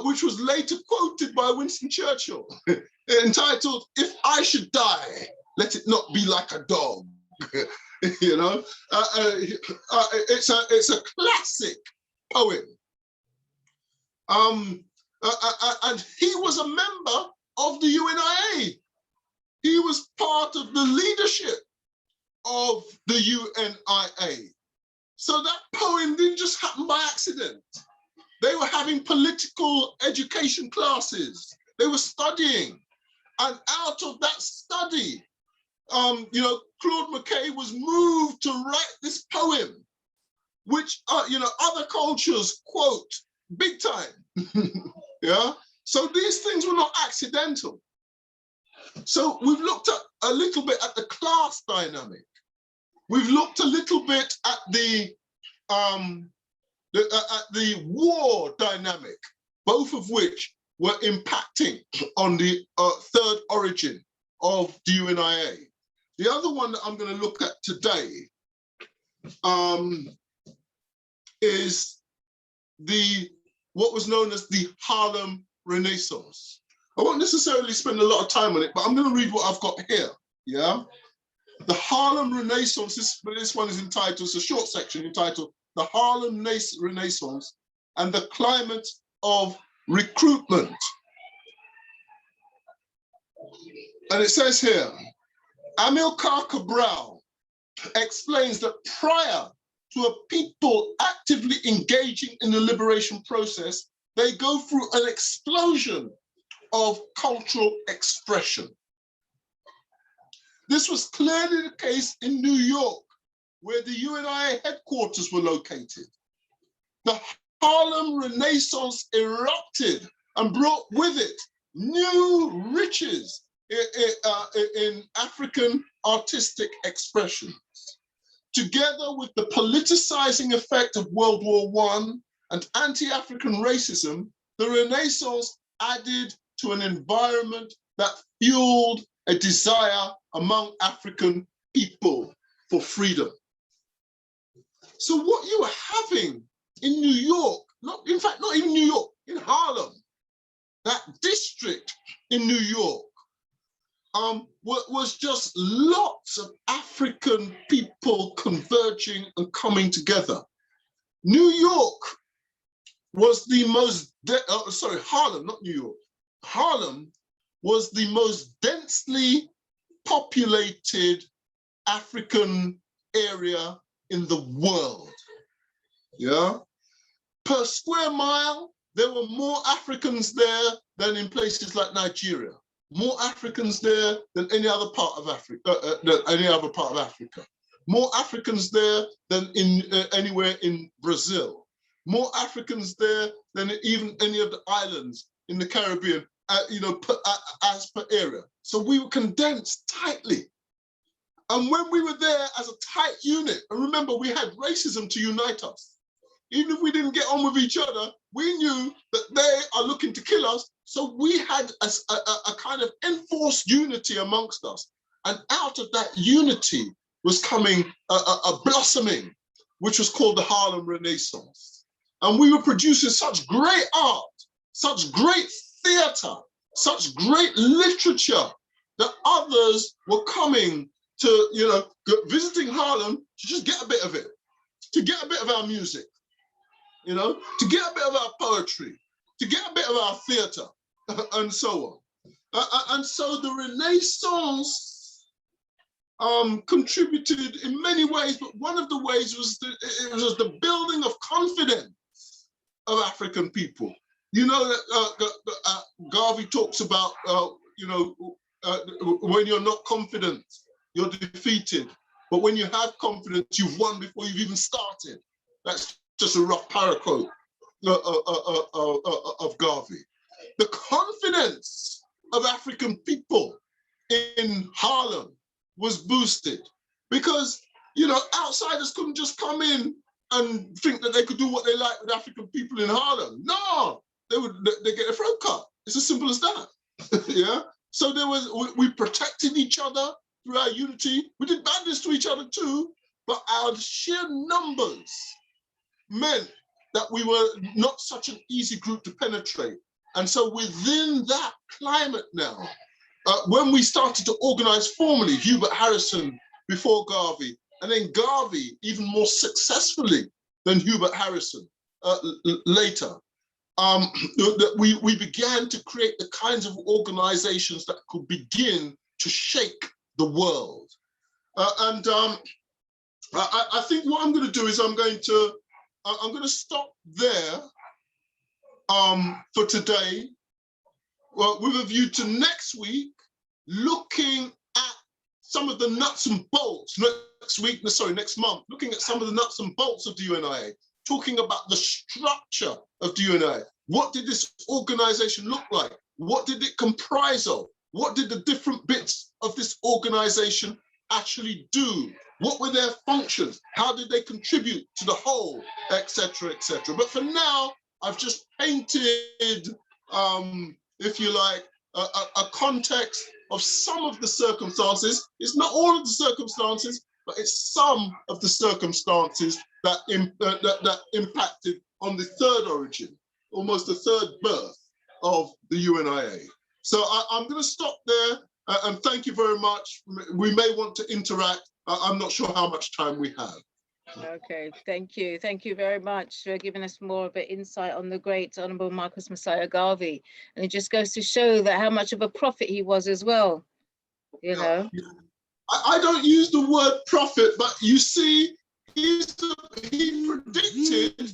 [SPEAKER 9] which was later quoted by Winston Churchill, entitled, "If I Should Die, Let It Not Be Like a Dog." It's a classic poem. And he was a member of the UNIA. He was part of the leadership of the UNIA. So that poem didn't just happen by accident. They were having political education classes. They were studying. And out of that study, Claude McKay was moved to write this poem, which, other cultures quote big time. Yeah. So these things were not accidental. So we've looked at a little bit at the class dynamic. We've looked a little bit at the war dynamic, both of which were impacting on the third origin of the UNIA. The other one that I'm going to look at today is what was known as the Harlem Renaissance. I won't necessarily spend a lot of time on it, but I'm going to read what I've got here. Yeah, the Harlem Renaissance. This one is entitled. It's a short section entitled "The Harlem Renaissance and the Climate of Recruitment." And it says here, Amilcar Cabral explains that prior to a people actively engaging in the liberation process, they go through an explosion of cultural expression. This was clearly the case in New York, where the UNIA headquarters were located. The Harlem Renaissance erupted and brought with it new riches in African artistic expressions. Together with the politicizing effect of World War I and anti-African racism, the Renaissance added to an environment that fueled a desire among African people for freedom. So what you were having in New York, in fact, not even New York, in Harlem, that district in New York, was just lots of African people converging and coming together. New York was the most, Harlem, not New York. Harlem was the most densely populated African area in the world. Yeah. Per square mile, there were more Africans there than in places like Nigeria. More Africans there than any other part of Africa. More Africans there than in anywhere in Brazil. More Africans there than even any of the islands in the Caribbean, as per area. So we were condensed tightly. And when we were there as a tight unit, and remember, we had racism to unite us. Even if we didn't get on with each other, we knew that they are looking to kill us. So we had a kind of enforced unity amongst us. And out of that unity was coming a blossoming, which was called the Harlem Renaissance. And we were producing such great art, such great theater, such great literature, that others were coming to, visiting Harlem to just get a bit of it, to get a bit of our music, to get a bit of our poetry, to get a bit of our theater, and so on. And so the Renaissance contributed in many ways, but one of the ways was the building of confidence of African people. Garvey talks about, when you're not confident, you're defeated. But when you have confidence, you've won before you've even started. That's just a rough paraquote of Garvey. The confidence of African people in Harlem was boosted because, outsiders couldn't just come in and think that they could do what they like with African people in Harlem. No, they get their throat cut. It's as simple as that. Yeah. So we protected each other through our unity. We did badness to each other too, but our sheer numbers meant that we were not such an easy group to penetrate. And so within that climate now, when we started to organize formally, Hubert Harrison before Garvey, and then Garvey even more successfully than Hubert Harrison later, we began to create the kinds of organizations that could begin to shake the world. I think what I'm going to do is I'm going to stop there for today, with a view to next week, looking at some of the nuts and bolts, next month, looking at some of the nuts and bolts of the UNIA, talking about the structure of the UNIA. What did this organization look like? What did it comprise of? What did the different bits of this organization actually do? What were their functions? How did they contribute to the whole, etc., etc.? But for now, I've just painted, if you like, a context of some of the circumstances. It's not all of the circumstances, but it's some of the circumstances that impacted on the third origin, almost the third birth of the UNIA. So I'm going to stop there, and thank you very much. We may want to interact. I'm not sure how much time we have.
[SPEAKER 1] Okay, thank you. Thank you very much for giving us more of an insight on the great Honourable Marcus Mosiah Garvey. And it just goes to show that how much of a prophet he was as well, you know.
[SPEAKER 9] I don't use the word prophet, but you see, he predicted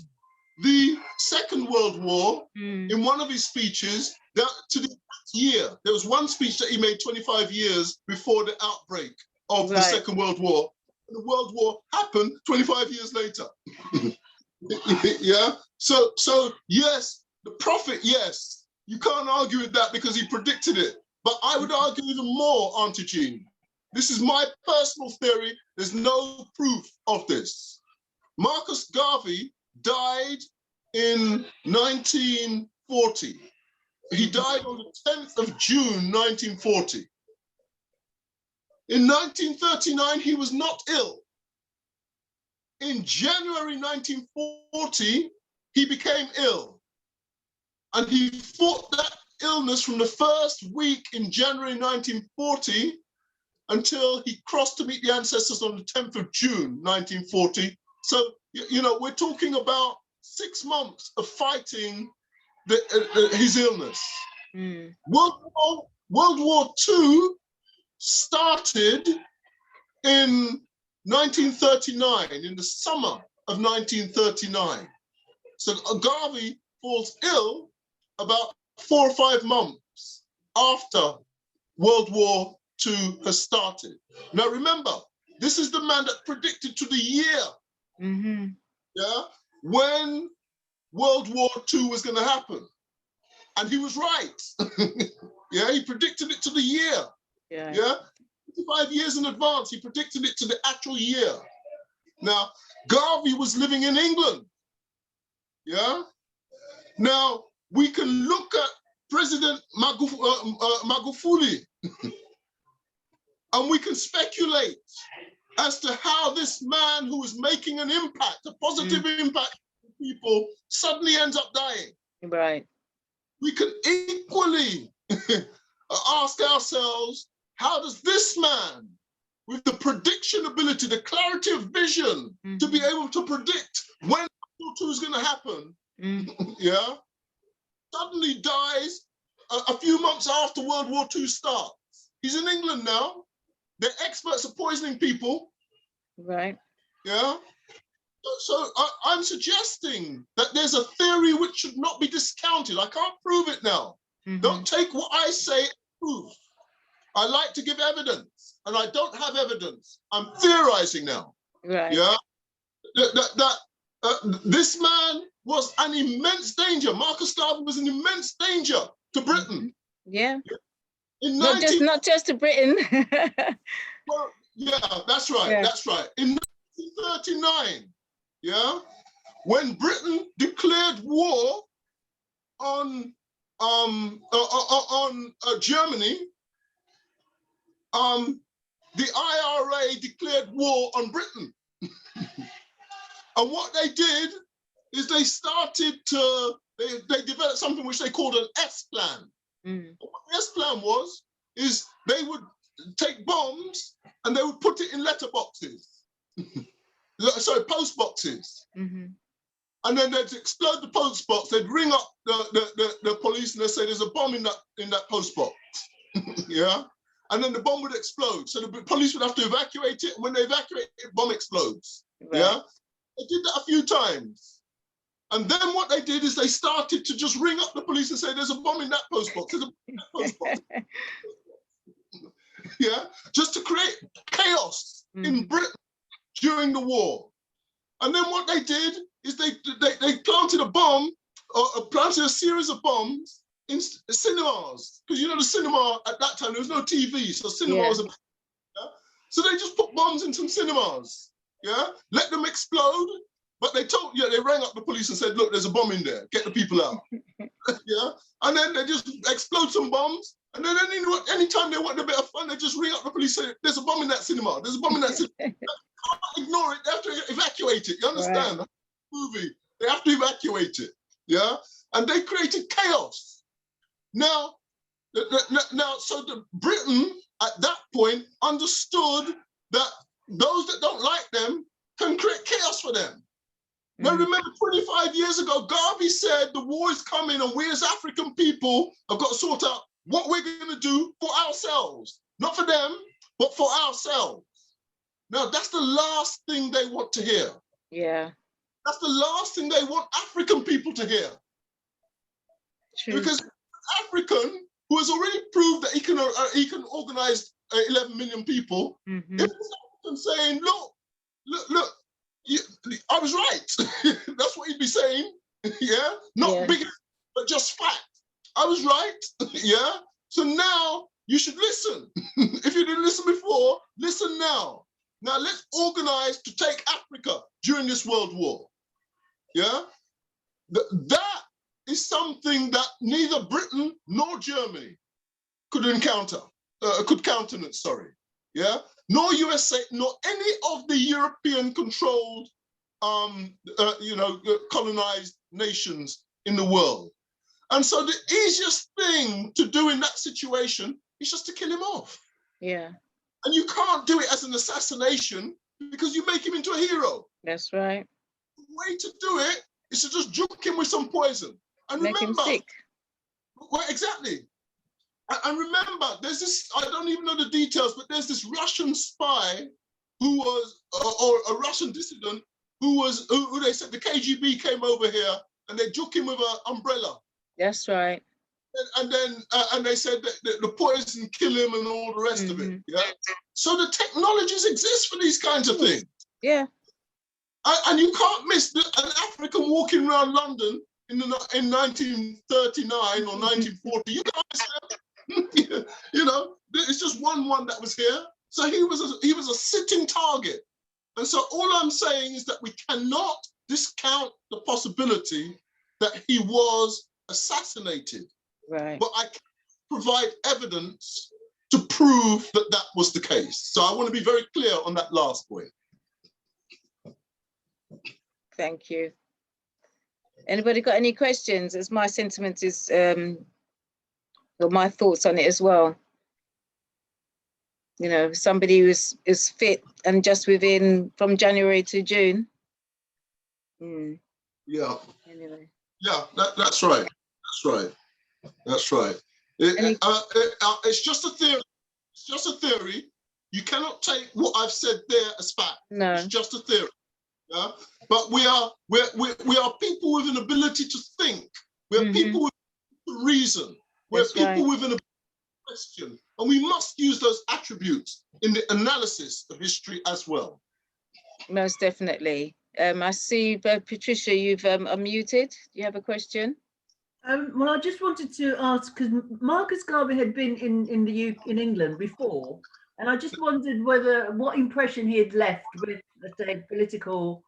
[SPEAKER 9] the Second World War in one of his speeches that to the year. There was one speech that he made 25 years before the outbreak of the Second World War. The World War happened 25 years later. Yeah. So yes, the prophet, yes, you can't argue with that because he predicted it. But I would argue even more, Auntie Jean. This is my personal theory. There's no proof of this. Marcus Garvey died in 1940. He died on the 10th of June, 1940. In 1939, he was not ill. In January 1940, he became ill. And he fought that illness from the first week in January 1940 until he crossed to meet the ancestors on the 10th of June, 1940. So, you know, we're talking about 6 months of fighting his illness.
[SPEAKER 1] Mm.
[SPEAKER 9] World War II started in 1939, in the summer of 1939. So Garvey falls ill about 4 or 5 months after World War II has started. Now remember, this is the man that predicted to the year, yeah, when World War II was going to happen. And he was right. Yeah, he predicted it to the year. Yeah, 5 years in advance, he predicted it to the actual year. Now, Garvey was living in England. Yeah. Now, we can look at President Magufuli and we can speculate as to how this man who is making an impact, a positive impact on people, suddenly ends up dying.
[SPEAKER 1] Right.
[SPEAKER 9] We can equally ask ourselves, how does this man, with the prediction ability, the clarity of vision, to be able to predict when World War II is going to happen, yeah, suddenly dies a few months after World War II starts? He's in England now. They're experts at poisoning people.
[SPEAKER 1] Right.
[SPEAKER 9] Yeah. So I'm suggesting that there's a theory which should not be discounted. I can't prove it now. Don't take what I say as proof. I like to give evidence, and I don't have evidence. I'm theorizing now.
[SPEAKER 1] Right.
[SPEAKER 9] Yeah. This man was an immense danger. Marcus Garvey was an immense danger to Britain.
[SPEAKER 1] Yeah.
[SPEAKER 9] In
[SPEAKER 1] not just to Britain.
[SPEAKER 9] Well, yeah, that's right. Yeah. That's right. In 1939, yeah, when Britain declared war on Germany, the IRA declared war on Britain. And what they did is they started to, they developed something which they called an S-plan. What the S-plan was, is they would take bombs and they would put it in letterboxes. Sorry, post boxes. And then they'd explode the post box, they'd ring up the police and they'd say there's a bomb in that post box. Yeah. And then the bomb would explode. So the police would have to evacuate it. And when they evacuate it, bomb explodes. Right. Yeah. They did that a few times. And then what they did is they started to just ring up the police and say, there's a bomb in that post box. There's a bomb in that post box. Yeah. Just to create chaos in Britain during the war. And then what they did is they planted a bomb, or planted a series of bombs in cinemas, because you know the cinema at that time there was no TV, so cinema was a, so they just put bombs in some cinemas, let them explode. But they they rang up the police and said, look, there's a bomb in there, get the people out. And then they just explode some bombs, and then anytime they want a bit of fun, they just ring up the police and say, there's a bomb in that cinema, there's a bomb in that cinema. They can't ignore it, they have to evacuate it, you understand? Right. Movie, they have to evacuate it, and they created chaos. Now, so Britain at that point understood that those that don't like them can create chaos for them. Now remember, 25 years ago, Garvey said the war is coming and we as African people have got to sort out what we're going to do for ourselves. Not for them, but for ourselves. Now, that's the last thing they want to hear.
[SPEAKER 1] Yeah.
[SPEAKER 9] That's the last thing they want African people to hear. True. Because African, who has already proved that he can organize 11 million people, if it's African saying, look, I was right. That's what he'd be saying, not big, but just fact. I was right, So now you should listen. If you didn't listen before, listen now. Now let's organize to take Africa during this world war, That is something that neither Britain nor Germany could countenance, yeah, nor USA, nor any of the European-controlled, colonized nations in the world. And so the easiest thing to do in that situation is just to kill him off.
[SPEAKER 1] Yeah.
[SPEAKER 9] And you can't do it as an assassination because you make him into a hero.
[SPEAKER 1] That's right.
[SPEAKER 9] The way to do it is to just juke him with some poison. And
[SPEAKER 1] Make
[SPEAKER 9] remember,
[SPEAKER 1] him sick.
[SPEAKER 9] well, exactly. And remember, there's this, I don't even know the details, but there's this Russian spy who was, or a Russian dissident who they said the KGB came over here and they juke him with an umbrella.
[SPEAKER 1] That's right.
[SPEAKER 9] And then they said that the poison kill him and all the rest of it. Yeah. So the technologies exist for these kinds of things.
[SPEAKER 1] Yeah.
[SPEAKER 9] And you can't miss an African walking around London in 1939 or 1940. You can't miss that. You know, it's just one that was here. So he was a sitting target. And so all I'm saying is that we cannot discount the possibility that he was assassinated.
[SPEAKER 1] Right.
[SPEAKER 9] But I can provide evidence to prove that that was the case. So I want to be very clear on that last point.
[SPEAKER 1] Thank you. Anybody got any questions? As my sentiment is, or my thoughts on it as well. You know, somebody who is fit and just within from January to June.
[SPEAKER 9] Yeah.
[SPEAKER 1] Anyway.
[SPEAKER 9] Yeah, that's right. That's right. That's right. It's just a theory. It's just a theory. You cannot take what I've said there as fact.
[SPEAKER 1] No.
[SPEAKER 9] It's just a theory. Yeah. But we are people with an ability to think. We're people with reason. We're
[SPEAKER 1] That's
[SPEAKER 9] people
[SPEAKER 1] right.
[SPEAKER 9] with an ability to question. And we must use those attributes in the analysis of history as well.
[SPEAKER 1] Most definitely. I see, Patricia, you've unmuted. Do you have a question?
[SPEAKER 6] Well, I just wanted to ask, because Marcus Garvey had been in England before, and I just wondered what impression he had left with, let's say, political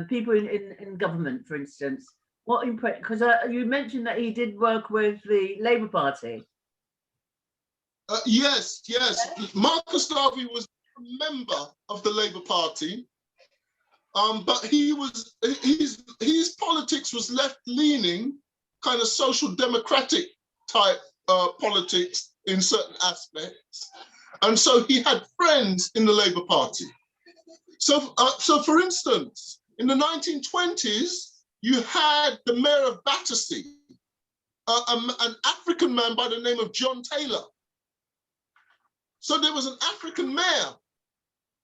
[SPEAKER 6] people in government, for instance. What impression? Because you mentioned that he did work with the Labour Party.
[SPEAKER 9] Yes. Marcus Garvey was a member of the Labour Party, but his politics was left-leaning, kind of social democratic type politics in certain aspects. And so he had friends in the Labour Party. So for instance, in the 1920s, you had the mayor of Battersea, an African man by the name of John Taylor. So there was an African mayor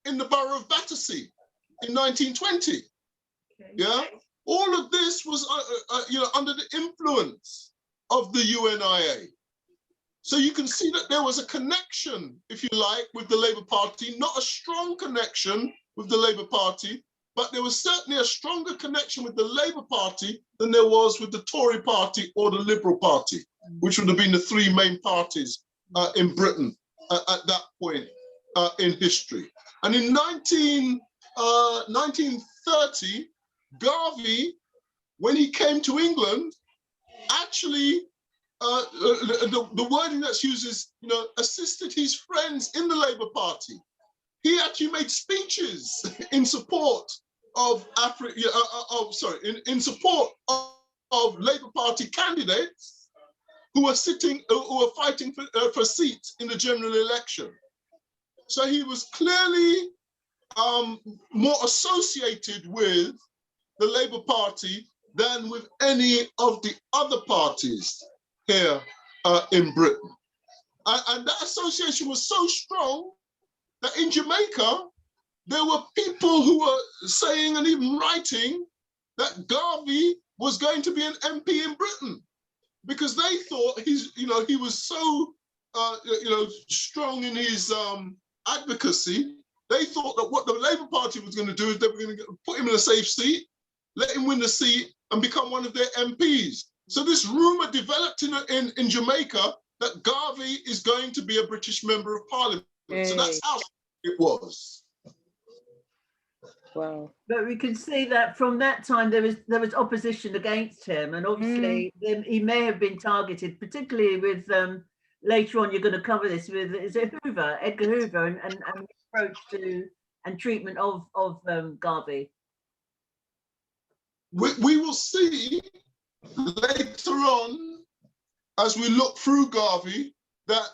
[SPEAKER 9] in the borough of Battersea in 1920. Okay. Yeah. All of this was, under the influence of the UNIA. So you can see that there was a connection, if you like, with the Labour Party, not a strong connection with the Labour Party, but there was certainly a stronger connection with the Labour Party than there was with the Tory Party or the Liberal Party, which would have been the three main parties in Britain at that point in history. And in 1930, Garvey, when he came to England, actually, the wording that's used is, assisted his friends in the Labour Party. He actually made speeches in support of in support of Labour Party candidates who were fighting for seats in the general election. So he was clearly more associated with the Labour Party than with any of the other parties here in Britain. And that association was so strong that in Jamaica, there were people who were saying and even writing that Garvey was going to be an MP in Britain because they thought he was so strong in his advocacy. They thought that what the Labour Party was going to do is they were going to put him in a safe seat, let him win the seat and become one of their MPs. So this rumor developed in Jamaica that Garvey is going to be a British Member of Parliament. Hey. So that's how it was.
[SPEAKER 1] Wow.
[SPEAKER 6] But we can see that from that time there was opposition against him, and obviously he may have been targeted, particularly with later on you're going to cover this with, is it Hoover, Edgar Hoover, and the approach to and treatment of Garvey.
[SPEAKER 9] We will see later on, as we look through Garvey, that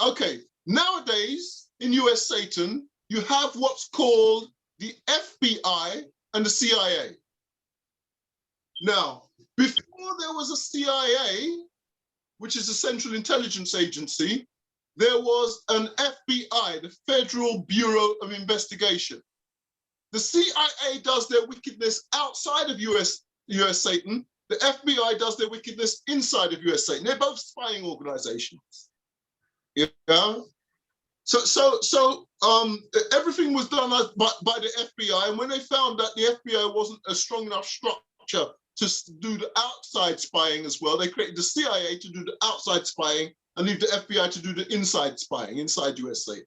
[SPEAKER 9] okay, nowadays in US Satan, you have what's called the FBI and the CIA. Now, before there was a CIA, which is a Central Intelligence Agency, there was an FBI, the Federal Bureau of Investigation. The CIA does their wickedness outside of US Satan. The FBI does their wickedness inside of US Satan. They're both spying organizations. Yeah. So everything was done by the FBI, and when they found that the FBI wasn't a strong enough structure to do the outside spying as well, they created the CIA to do the outside spying and leave the FBI to do the inside spying inside US Satan.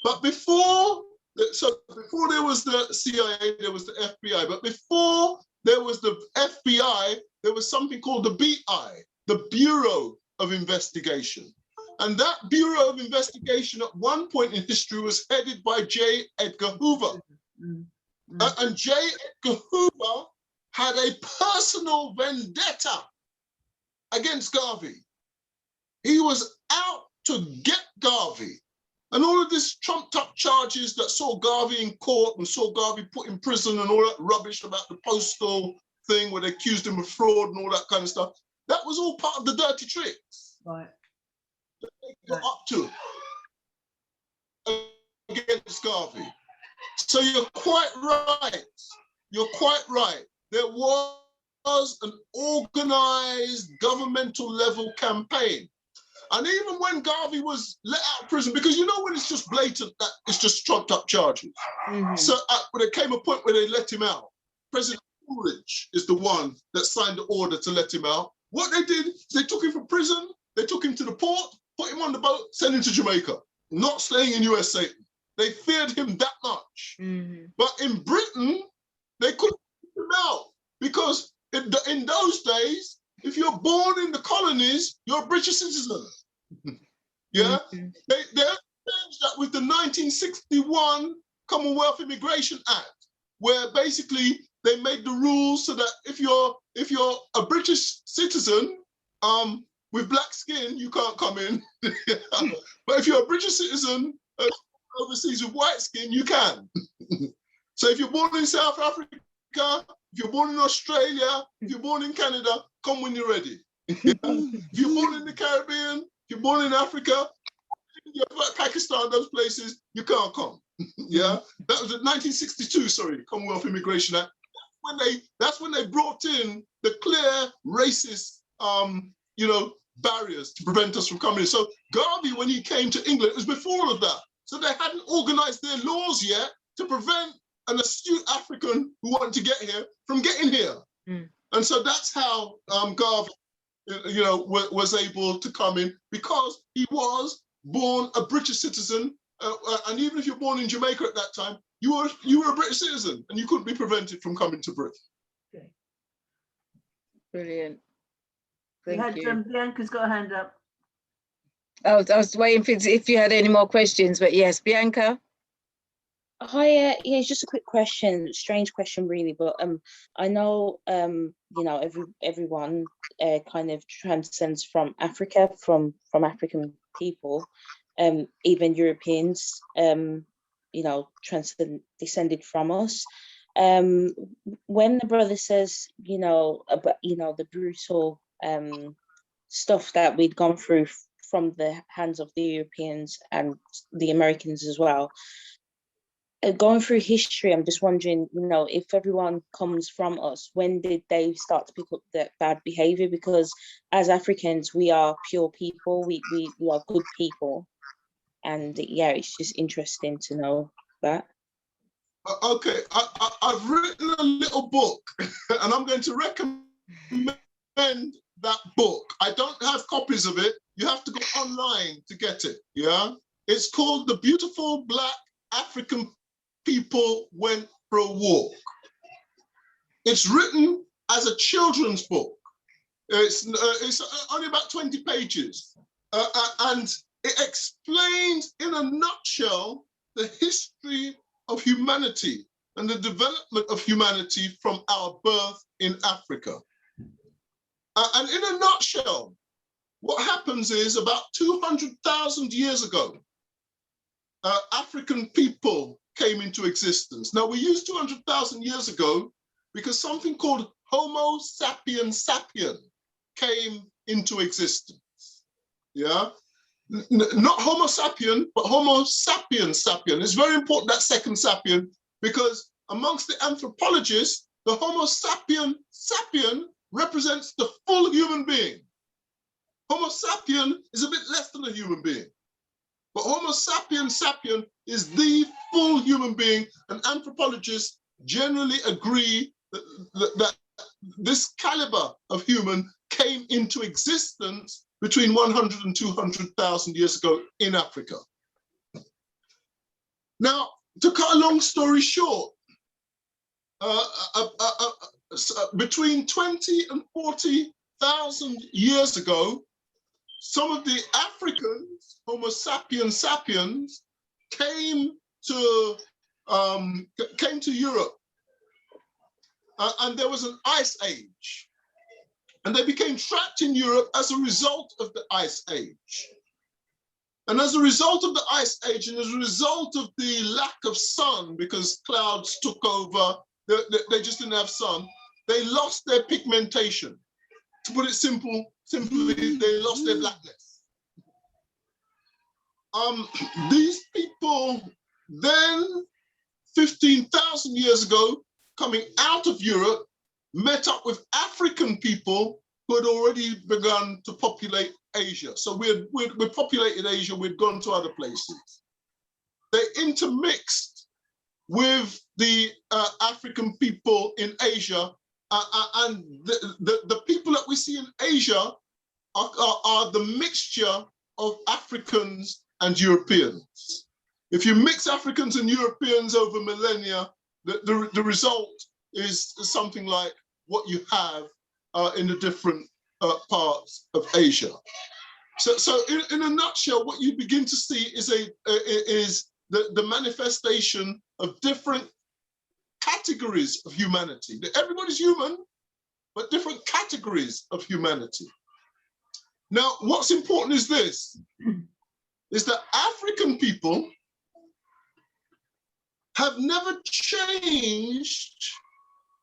[SPEAKER 9] But before there was the CIA, there was the FBI. But before there was the FBI, there was something called the BI, the Bureau of Investigation. And that Bureau of Investigation at one point in history was headed by J. Edgar Hoover. And J. Edgar Hoover had a personal vendetta against Garvey. He was out to get Garvey. And all of this trumped up charges that saw Garvey in court and saw Garvey put in prison and all that rubbish about the postal thing where they accused him of fraud and all that kind of stuff, that was all part of the dirty tricks.
[SPEAKER 6] Right.
[SPEAKER 9] That they got up to against Garvey. So you're quite right. You're quite right. There was an organized governmental level campaign. And even when Garvey was let out of prison, because you know when it's just blatant that it's just trumped up charges. So when there came a point where they let him out, President Coolidge is the one that signed the order to let him out. What they did is they took him from prison, they took him to the port, put him on the boat, sent him to Jamaica, not staying in US Satan. They feared him that much. But in Britain, they couldn't get him out because in those days, if you're born in the colonies, you're a British citizen. Yeah, they changed that with the 1961 Commonwealth Immigration Act, where basically they made the rules so that if you're a British citizen with black skin, you can't come in. But if you're a British citizen overseas with white skin, you can. So if you're born in South Africa, if you're born in Australia, if you're born in Canada, come when you're ready. If you're born in the Caribbean, if you're born in Africa, Pakistan, those places, you can't come. Yeah, that was in 1962. Sorry, Commonwealth Immigration Act. That's when they brought in the clear racist, barriers to prevent us from coming in. So Garvey, when he came to England, it was before all of that. So they hadn't organised their laws yet to prevent an astute African who wanted to get here from getting here. And so that's how Garvey, was able to come in, because he was born a British citizen. And even if you're born in Jamaica at that time, you were a British citizen and you couldn't be prevented from coming to Britain.
[SPEAKER 6] Okay.
[SPEAKER 1] Brilliant. Thank you.
[SPEAKER 6] Bianca's got a hand up.
[SPEAKER 1] Oh, I was waiting for if you had any more questions, but yes, Bianca.
[SPEAKER 7] Hi, yeah, it's just a quick question, strange question really, but I know everyone kind of transcends from Africa, from African people, even Europeans, descended from us. When the brother says, about the brutal stuff that we'd gone through from the hands of the Europeans and the Americans as well. Going through history, I'm just wondering, if everyone comes from us, when did they start to pick up that bad behavior? Because as Africans, we are pure people, we are good people. And yeah, it's just interesting to know that.
[SPEAKER 9] Okay, I've written a little book and I'm going to recommend that book. I don't have copies of it. You have to go online to get it, yeah? It's called The Beautiful Black African People Went for a Walk. It's written as a children's book. It's only about 20 pages. And it explains in a nutshell the history of humanity and the development of humanity from our birth in Africa. And in a nutshell, what happens is about 200,000 years ago, African people came into existence. Now we use 200,000 years ago because something called Homo sapiens sapien came into existence. Yeah, not Homo sapien, but Homo sapiens sapien. It's very important, that second sapien, because amongst the anthropologists, the Homo sapien sapien represents the full human being. Homo sapien is a bit less than a human being. But Homo sapiens sapien is the full human being, and anthropologists generally agree that this caliber of human came into existence between 100 and 200,000 years ago in Africa. Now, to cut a long story short, between 20 and 40,000 years ago, some of the Africans, Homo sapiens sapiens, came to Europe, and there was an ice age, and they became trapped in Europe as a result of the ice age. And as a result of the ice age, and as a result of the lack of sun, because clouds took over, they just didn't have sun, they lost their pigmentation. To put it simply, they lost their blackness. These people then, 15,000 years ago, coming out of Europe, met up with African people who had already begun to populate Asia. So we'd populated Asia, we'd gone to other places. They intermixed with the African people in Asia, and the people that we see in Asia are the mixture of Africans and Europeans. If you mix Africans and Europeans over millennia, the result is something like what you have in the different parts of Asia. So in a nutshell, what you begin to see is the manifestation of different categories of humanity. Everybody's human, but different categories of humanity. Now, what's important is this, is that African people have never changed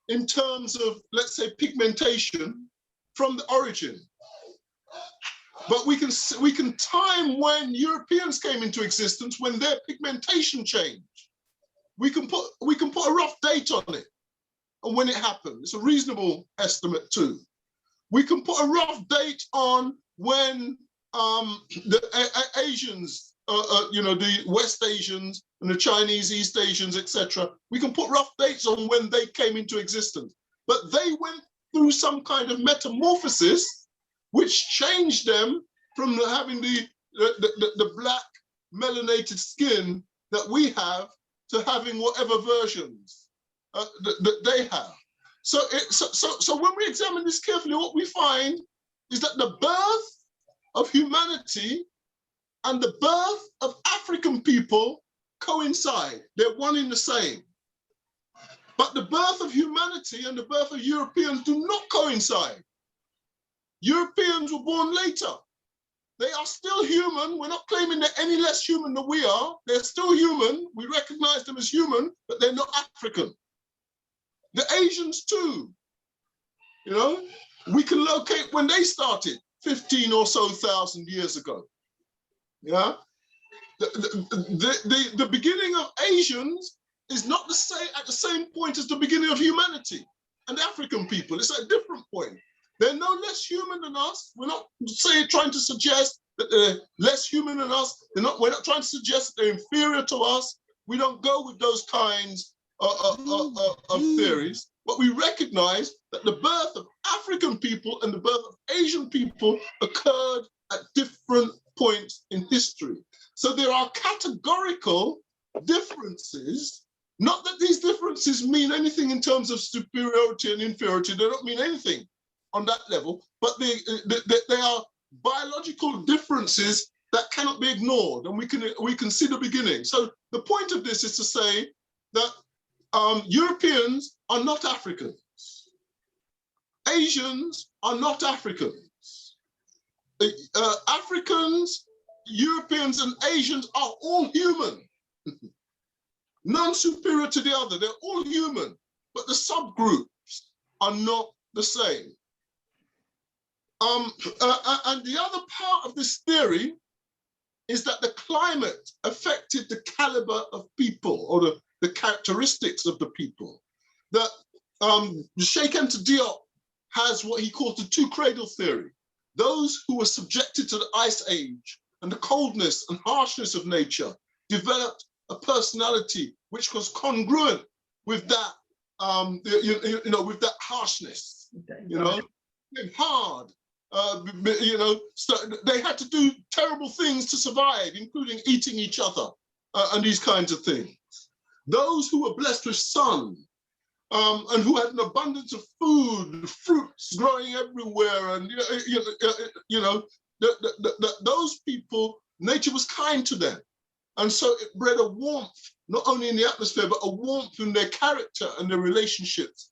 [SPEAKER 9] in terms of, let's say, pigmentation from the origin. But we can time when Europeans came into existence, when their pigmentation changed. We can put a rough date on it and when it happened. It's a reasonable estimate too. We can put a rough date on when the Asians, the West Asians and the Chinese, East Asians, etc. We can put rough dates on when they came into existence. But they went through some kind of metamorphosis which changed them from having the black melanated skin that we have to having whatever versions that they have. So when we examine this carefully, what we find is that the birth of humanity and the birth of African people coincide. They're one in the same. But the birth of humanity and the birth of Europeans do not coincide. Europeans were born later. They are still human. We're not claiming they're any less human than we are. They're still human. We recognize them as human, but they're not African. The Asians too, we can locate when they started 15 or so thousand years ago. Yeah, the beginning of Asians is not at the same point as the beginning of humanity and African people. It's at a different point. They're no less human than us. We're not trying to suggest that they're less human than us. We're not trying to suggest that they're inferior to us. We don't go with those kinds of theories. But we recognize that the birth of African people and the birth of Asian people occurred at different points in history. So there are categorical differences. Not that these differences mean anything in terms of superiority and inferiority. They don't mean anything. on that level, but they are biological differences that cannot be ignored, and we can see the beginning. So the point of this is to say that Europeans are not Africans. Asians are not Africans. Africans, Europeans, and Asians are all human. None superior to the other. They're all human, but the subgroups are not the same. And the other part of this theory is that the climate affected the caliber of people, or the characteristics of the people. That Cheikh Anta Diop has what he calls the two cradle theory. Those who were subjected to the ice age and the coldness and harshness of nature developed a personality which was congruent with that, with that harshness. Hard. So they had to do terrible things to survive, including eating each other and these kinds of things. Those who were blessed with sun and who had an abundance of food, fruits growing everywhere, and those people, nature was kind to them, and so it bred a warmth not only in the atmosphere but a warmth in their character and their relationships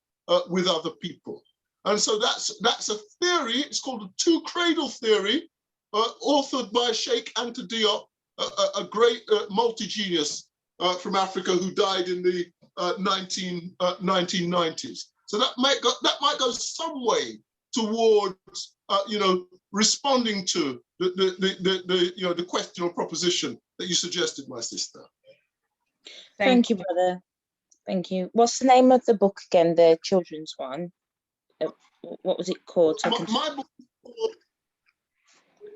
[SPEAKER 9] with other people. And so that's a theory. It's called the two cradle theory, authored by Cheikh Anta Diop, a great multi-genius from Africa who died in the 1990s. So that might go some way towards responding to the question or proposition that you suggested, my sister.
[SPEAKER 7] Thank you, brother. Thank you. What's the name of the book again? The children's one. What was it called? So
[SPEAKER 9] my book,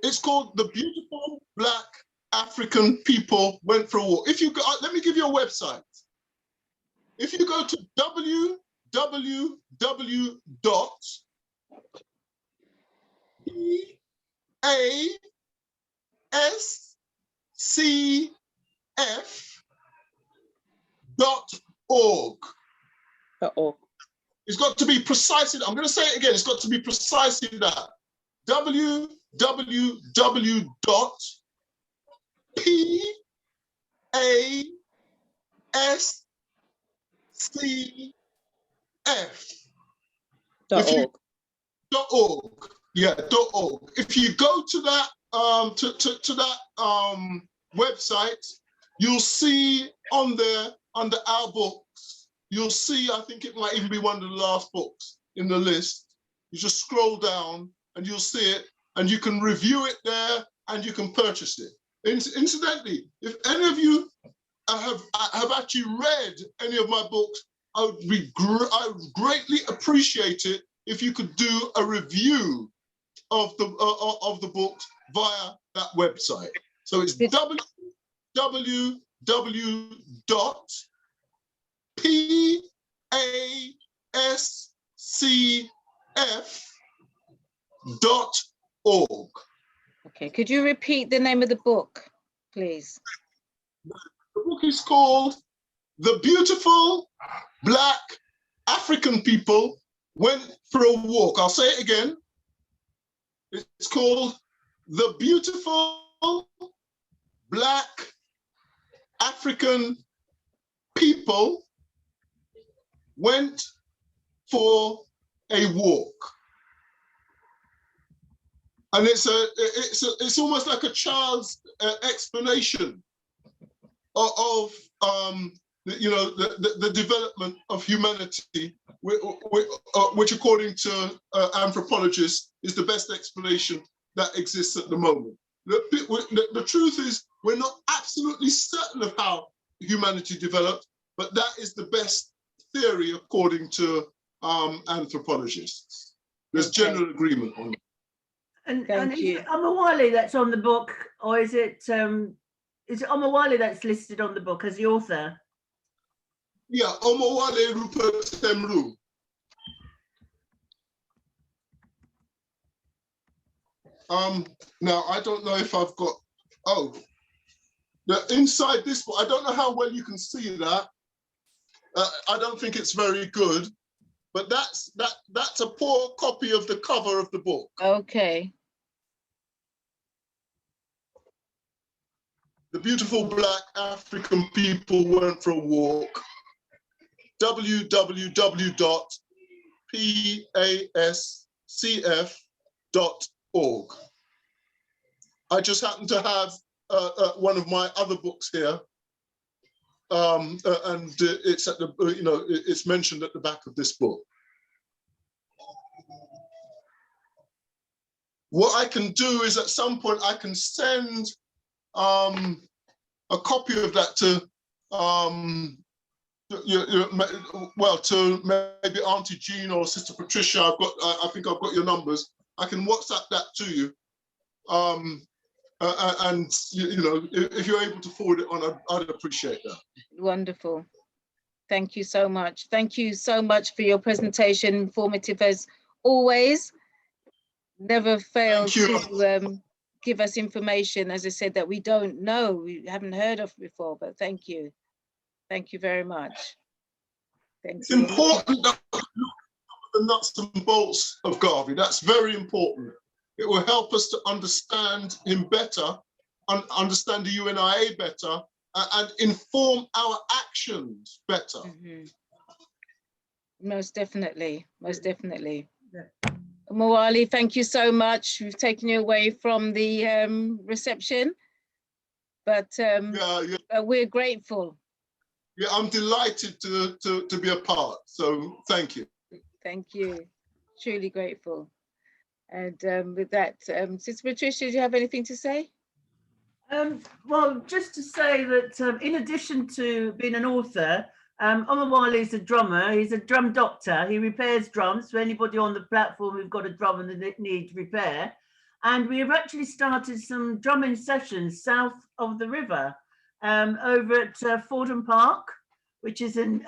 [SPEAKER 9] it's called The Beautiful Black African People Went for a Walk. If you go, let me give you a website. If you go to www.pascf.org. It's got to be precisely, I'm going to say it again, it's got to be precisely that. www.pascf.org. Yeah, .org. If you go to that website, you'll see on there, under our books, you'll see, I think it might even be one of the last books in the list. You just scroll down and you'll see it, and you can review it there and you can purchase it. Incidentally, if any of you have actually read any of my books, I would greatly appreciate it if you could do a review of the books via that website. So it's www.pascf.org.
[SPEAKER 1] Okay, could you repeat the name of the book, please?
[SPEAKER 9] The book is called The Beautiful Black African People Went for a Walk. I'll say it again. It's called The Beautiful Black African People Went for a Walk. And it's almost like a child's explanation of the development of humanity, which according to anthropologists is the best explanation that exists at the moment. The truth is, we're not absolutely certain of how humanity developed, but that is the best theory according to anthropologists. There's general agreement on it.
[SPEAKER 6] And is it Omowale that's on the book, or is it Omowale that's listed on the book as the author?
[SPEAKER 9] Yeah, Omowale Pert-em-Hru. Now I don't know if I've got, inside this book, I don't know how well you can see that. I don't think it's very good, but that's a poor copy of the cover of the book.
[SPEAKER 1] Okay.
[SPEAKER 9] The beautiful black African people went for a walk. www.pascf.org. I just happen to have one of my other books here, and it's at the it's mentioned at the back of this book. What I can do is at some point I can send a copy of that to to maybe Auntie Jean or Sister Patricia. I think I've got your numbers. I can WhatsApp that to you. And if you're able to forward it on, I'd appreciate that.
[SPEAKER 1] Wonderful. Thank you so much. Thank you so much for your presentation, informative as always. Never fail to give us information, as I said, that we don't know, we haven't heard of before, but thank you. Thank you very much.
[SPEAKER 9] It's important that we look at the nuts and bolts of Garvey. That's very important. It will help us to understand him better, understand the UNIA better, and inform our actions better.
[SPEAKER 1] Mm-hmm. Most definitely, most definitely. Yeah. Omowale, thank you so much. We've taken you away from the reception, but we're grateful.
[SPEAKER 9] Yeah, I'm delighted to be a part. So thank you.
[SPEAKER 1] Thank you. Truly grateful. And with that, Sister Patricia, do you have anything to say?
[SPEAKER 6] Well, just to say that in addition to being an author, Omowale is a drummer. He's a drum doctor. He repairs drums for anybody on the platform who've got a drum and they need repair. And we have actually started some drumming sessions south of the river over at Fordham Park, which is in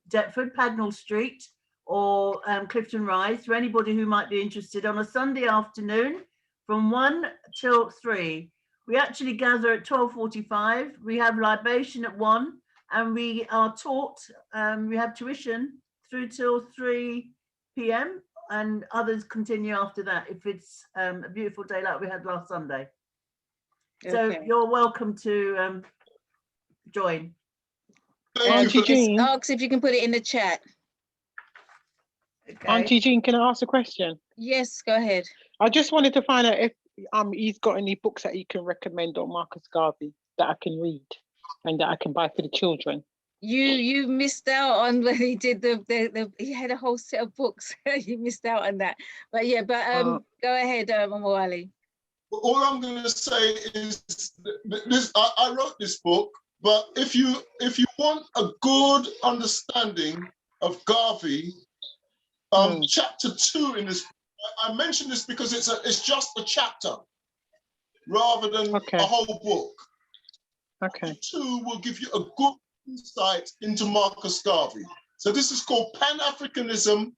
[SPEAKER 6] Deptford, Pagnell Street, or Clifton Rise, for anybody who might be interested, on a Sunday afternoon from 1 till 3. We actually gather at 12:45. We have libation at 1. And we are taught, we have tuition through till 3 p.m. and others continue after that if it's a beautiful day like we had last Sunday. Okay. So you're welcome to join.
[SPEAKER 1] Auntie Jean, ask if you can put it in the chat.
[SPEAKER 10] Okay. Auntie Jean, can I ask a question?
[SPEAKER 1] Yes, go ahead.
[SPEAKER 10] I just wanted to find out if he's got any books that he can recommend on Marcus Garvey that I can read and that I can buy for the children.
[SPEAKER 1] You missed out on when he did he had a whole set of books. You missed out on that. But yeah, go ahead, Omowale.
[SPEAKER 9] All I'm going to say is this: I wrote this book, but if you want a good understanding of Garvey, chapter 2 in this, I mention this because it's just a chapter rather than a whole book.
[SPEAKER 10] Okay.
[SPEAKER 9] Chapter 2 will give you a good insight into Marcus Garvey. So this is called Pan-Africanism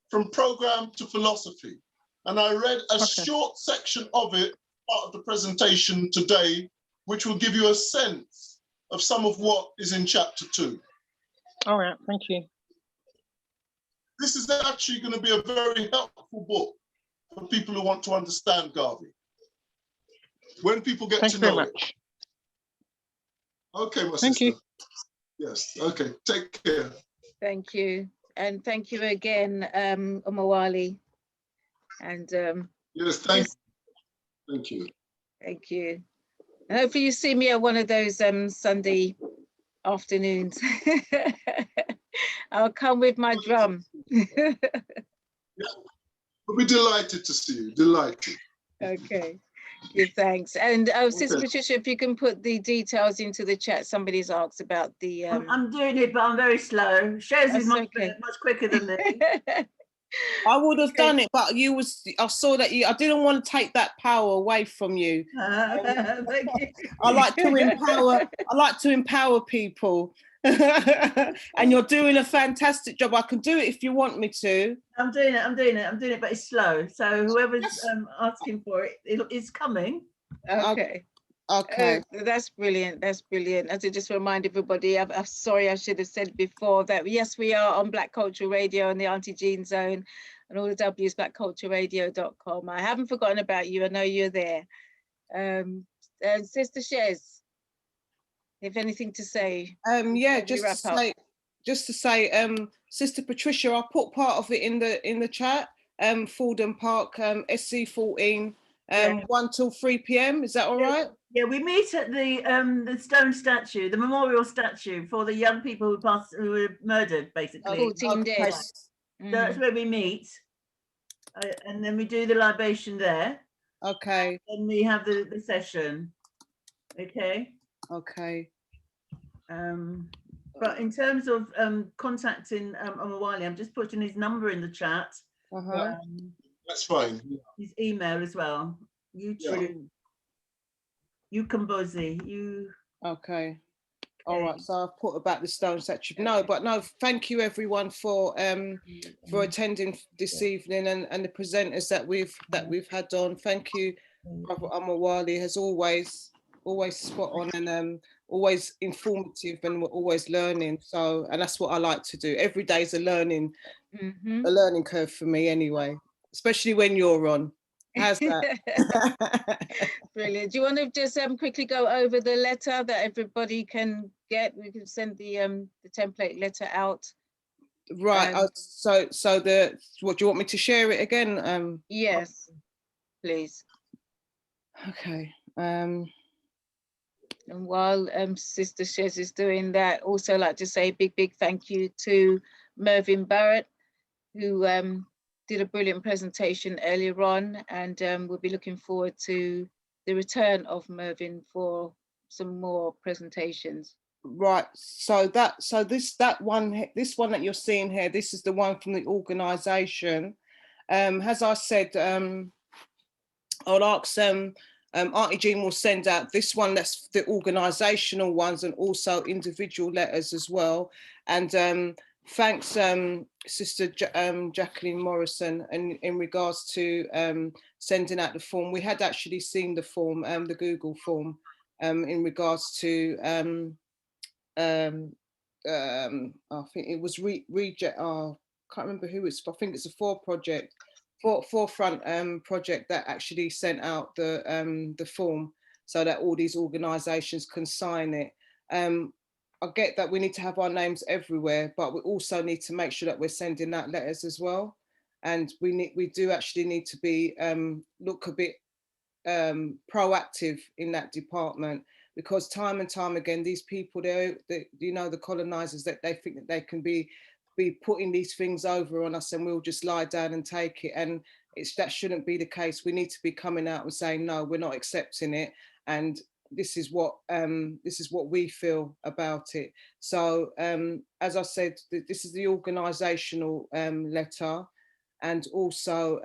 [SPEAKER 9] from Program to Philosophy. And I read a short section of it, part of the presentation today, which will give you a sense of some of what is in chapter 2.
[SPEAKER 10] All right, thank you.
[SPEAKER 9] This is actually going to be a very helpful book for people who want to understand Garvey. When people get to know it. Okay, my sister.
[SPEAKER 10] Thank you.
[SPEAKER 9] Yes, okay, take care.
[SPEAKER 1] Thank you. And thank you again, Omowale. And
[SPEAKER 9] yes, thank you.
[SPEAKER 1] Thank you. And hopefully you see me at one of those Sunday afternoons. I'll come with my drum.
[SPEAKER 9] Yeah. We'll be delighted to see you, delighted.
[SPEAKER 1] Okay, good, thanks. And Sister Patricia, if you can put the details into the chat, somebody's asked about the...
[SPEAKER 6] I'm doing it, but I'm very slow. Shez is much quicker than me.
[SPEAKER 11] I would have done it, but I saw that I didn't want to take that power away from you.
[SPEAKER 6] Thank you.
[SPEAKER 11] I like to empower people. And you're doing a fantastic job. I can do it if you want me to.
[SPEAKER 6] I'm doing it, but it's slow. So whoever's asking for it, it's coming.
[SPEAKER 1] Okay.
[SPEAKER 11] Okay.
[SPEAKER 1] That's brilliant. That's brilliant. As I just remind everybody, I'm sorry, I should have said before that, yes, we are on Black Culture Radio and the Auntie Jean Zone and all the W's, blackcultureradio.com. I haven't forgotten about you. I know you're there. And Sister Chez, if anything to say.
[SPEAKER 11] Yeah,
[SPEAKER 1] before we
[SPEAKER 11] just to say, Sister Patricia, I put part of it in the chat. Fordham Park, SC14, 1 till 3 p.m. Is that all right?
[SPEAKER 6] Yeah, we meet at the stone statue, the memorial statue for the young people who were murdered, basically.
[SPEAKER 1] 14 days.
[SPEAKER 6] So that's where we meet, and then we do the libation there.
[SPEAKER 11] Okay.
[SPEAKER 6] And we have the session. Okay.
[SPEAKER 11] Okay.
[SPEAKER 6] But in terms of contacting Omowale, I'm just putting his number in the chat.
[SPEAKER 9] That's fine.
[SPEAKER 6] His email as well. You Kambozi, you.
[SPEAKER 11] Okay. All right. So I've put about the stone statue. No, thank you everyone for attending this evening and the presenters that we've had on. Thank you, Brother Omowale, as always spot on and always informative, and we're always learning. So, and that's what I like to do. Every day is a learning curve for me anyway, especially when you're on. How's that?
[SPEAKER 1] Brilliant. Do you want to just quickly go over the letter that everybody can get? We can send the template letter out.
[SPEAKER 11] Right. So what do you want me to share it again?
[SPEAKER 1] Yes, please.
[SPEAKER 11] Okay.
[SPEAKER 1] And while Sister Chez is doing that, also like to say big thank you to Mervyn Barrett, who did a brilliant presentation earlier on, and we'll be looking forward to the return of Mervyn for some more presentations.
[SPEAKER 11] Right. So this one that you're seeing here, this is the one from the organisation. As I said, I'll ask Auntie Jean will send out this one, that's the organisational ones, and also individual letters as well. And thanks, Sister Jacqueline Morrison, in regards to sending out the form. We had actually seen the form, the Google form, in regards to I think it was reject. Oh, can't remember who it's. I think it's a forefront project that actually sent out the form so that all these organisations can sign it. I get that we need to have our names everywhere, but we also need to make sure that we're sending out letters as well. And we do actually need to be look a bit proactive in that department, because time and time again, these people, the colonizers, that they think that they can be putting these things over on us and we'll just lie down and take it. And that shouldn't be the case. We need to be coming out and saying, no, we're not accepting it. And this is what we feel about it. So as I said, this is the organisational letter, and also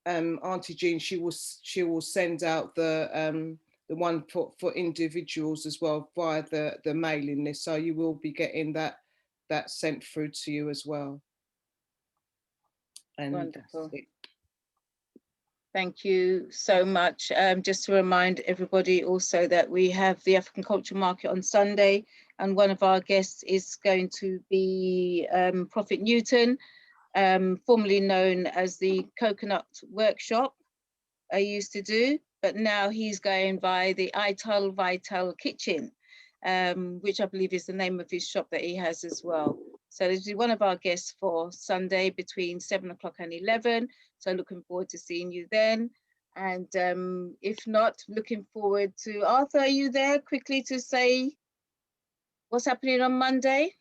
[SPEAKER 11] Auntie Jean, she will send out the one for individuals as well via the mailing list. So you will be getting that sent through to you as well. And
[SPEAKER 1] wonderful. Thank you so much. Just to remind everybody also that we have the African Culture Market on Sunday, and one of our guests is going to be Prophet Newton, formerly known as the Coconut Workshop I used to do, but now he's going by the Ital Vital Kitchen, which I believe is the name of his shop that he has as well. So this is one of our guests for Sunday between 7 o'clock and 11. So looking forward to seeing you then. And if not, looking forward to, Arthur, are you there quickly to say what's happening on Monday?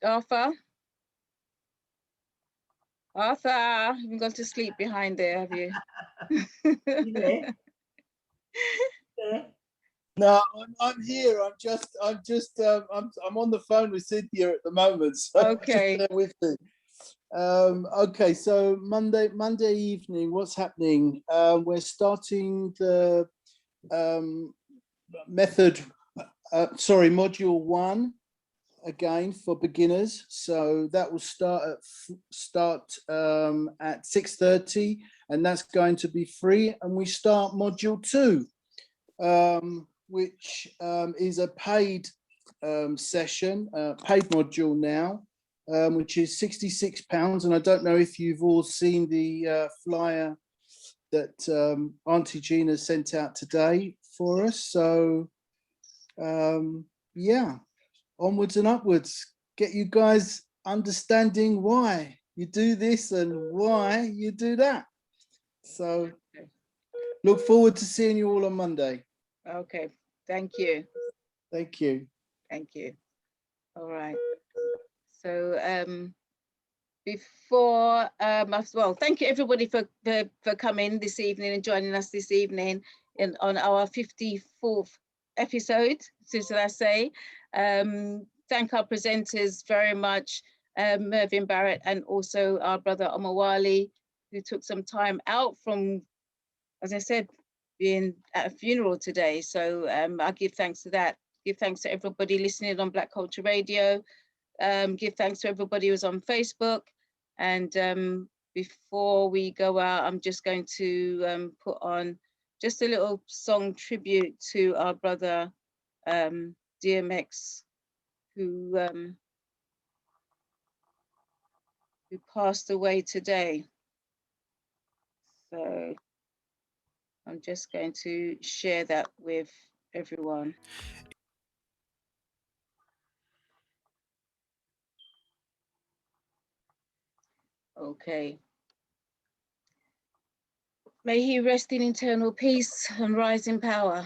[SPEAKER 1] Arthur? Arthur, you haven't gone to sleep behind there, have you?
[SPEAKER 6] Yeah. Yeah.
[SPEAKER 12] No, I'm here. I'm on the phone with Cynthia at the moment. So
[SPEAKER 1] okay.
[SPEAKER 12] Just bear with me. Okay, so Monday evening, what's happening? We're starting the module 1 again for beginners. So that will start at 6:30, and that's going to be free. And we start module 2, which is a paid session, paid module now, which is £66. And I don't know if you've all seen the flyer that Auntie Gina sent out today for us. So yeah, onwards and upwards. Get you guys understanding why you do this and why you do that. So look forward to seeing you all on Monday.
[SPEAKER 1] Okay, thank you.
[SPEAKER 12] Thank you.
[SPEAKER 1] Thank you. All right. So before well, thank you everybody for coming this evening and joining us this evening on our 54th episode, SiStar Chez. Thank our presenters very much, Mervyn, Barrett, and also our brother Omowale, who took some time out from, as I said, being at a funeral today. So I give thanks to that. Give thanks to everybody listening on Black Culture Radio. Give thanks to everybody who's on Facebook. And before we go out, I'm just going to put on just a little song tribute to our brother DMX, who passed away today. So I'm just going to share that with everyone. Okay. May he rest in eternal peace and rise in power.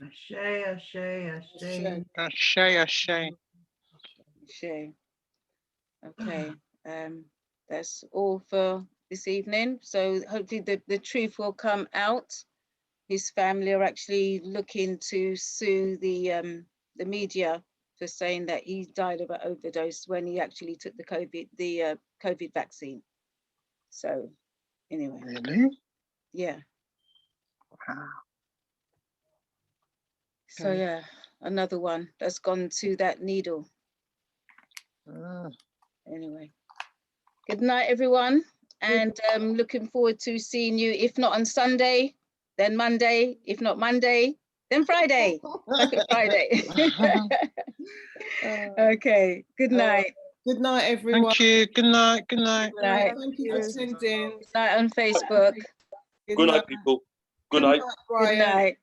[SPEAKER 6] Ashe, ashe, ashe.
[SPEAKER 10] Ashe, ashe.
[SPEAKER 1] Ashe. Okay. That's all for this evening. So hopefully the truth will come out. His family are actually looking to sue the media for saying that he died of an overdose when he actually took the COVID vaccine. So anyway.
[SPEAKER 10] Really?
[SPEAKER 1] Yeah.
[SPEAKER 10] Wow.
[SPEAKER 1] So yeah, another one that's gone to that needle. Anyway. Good night, everyone. And looking forward to seeing you, if not on Sunday, then Monday, if not Monday, then Friday. Back at Friday. Okay, good night.
[SPEAKER 11] Good night, everyone.
[SPEAKER 10] Thank you. Good night. Good night.
[SPEAKER 1] Good night.
[SPEAKER 11] Thank you for attending.
[SPEAKER 1] Good night on Facebook.
[SPEAKER 5] Good night, people. Good night.
[SPEAKER 11] Brian.
[SPEAKER 1] Good night.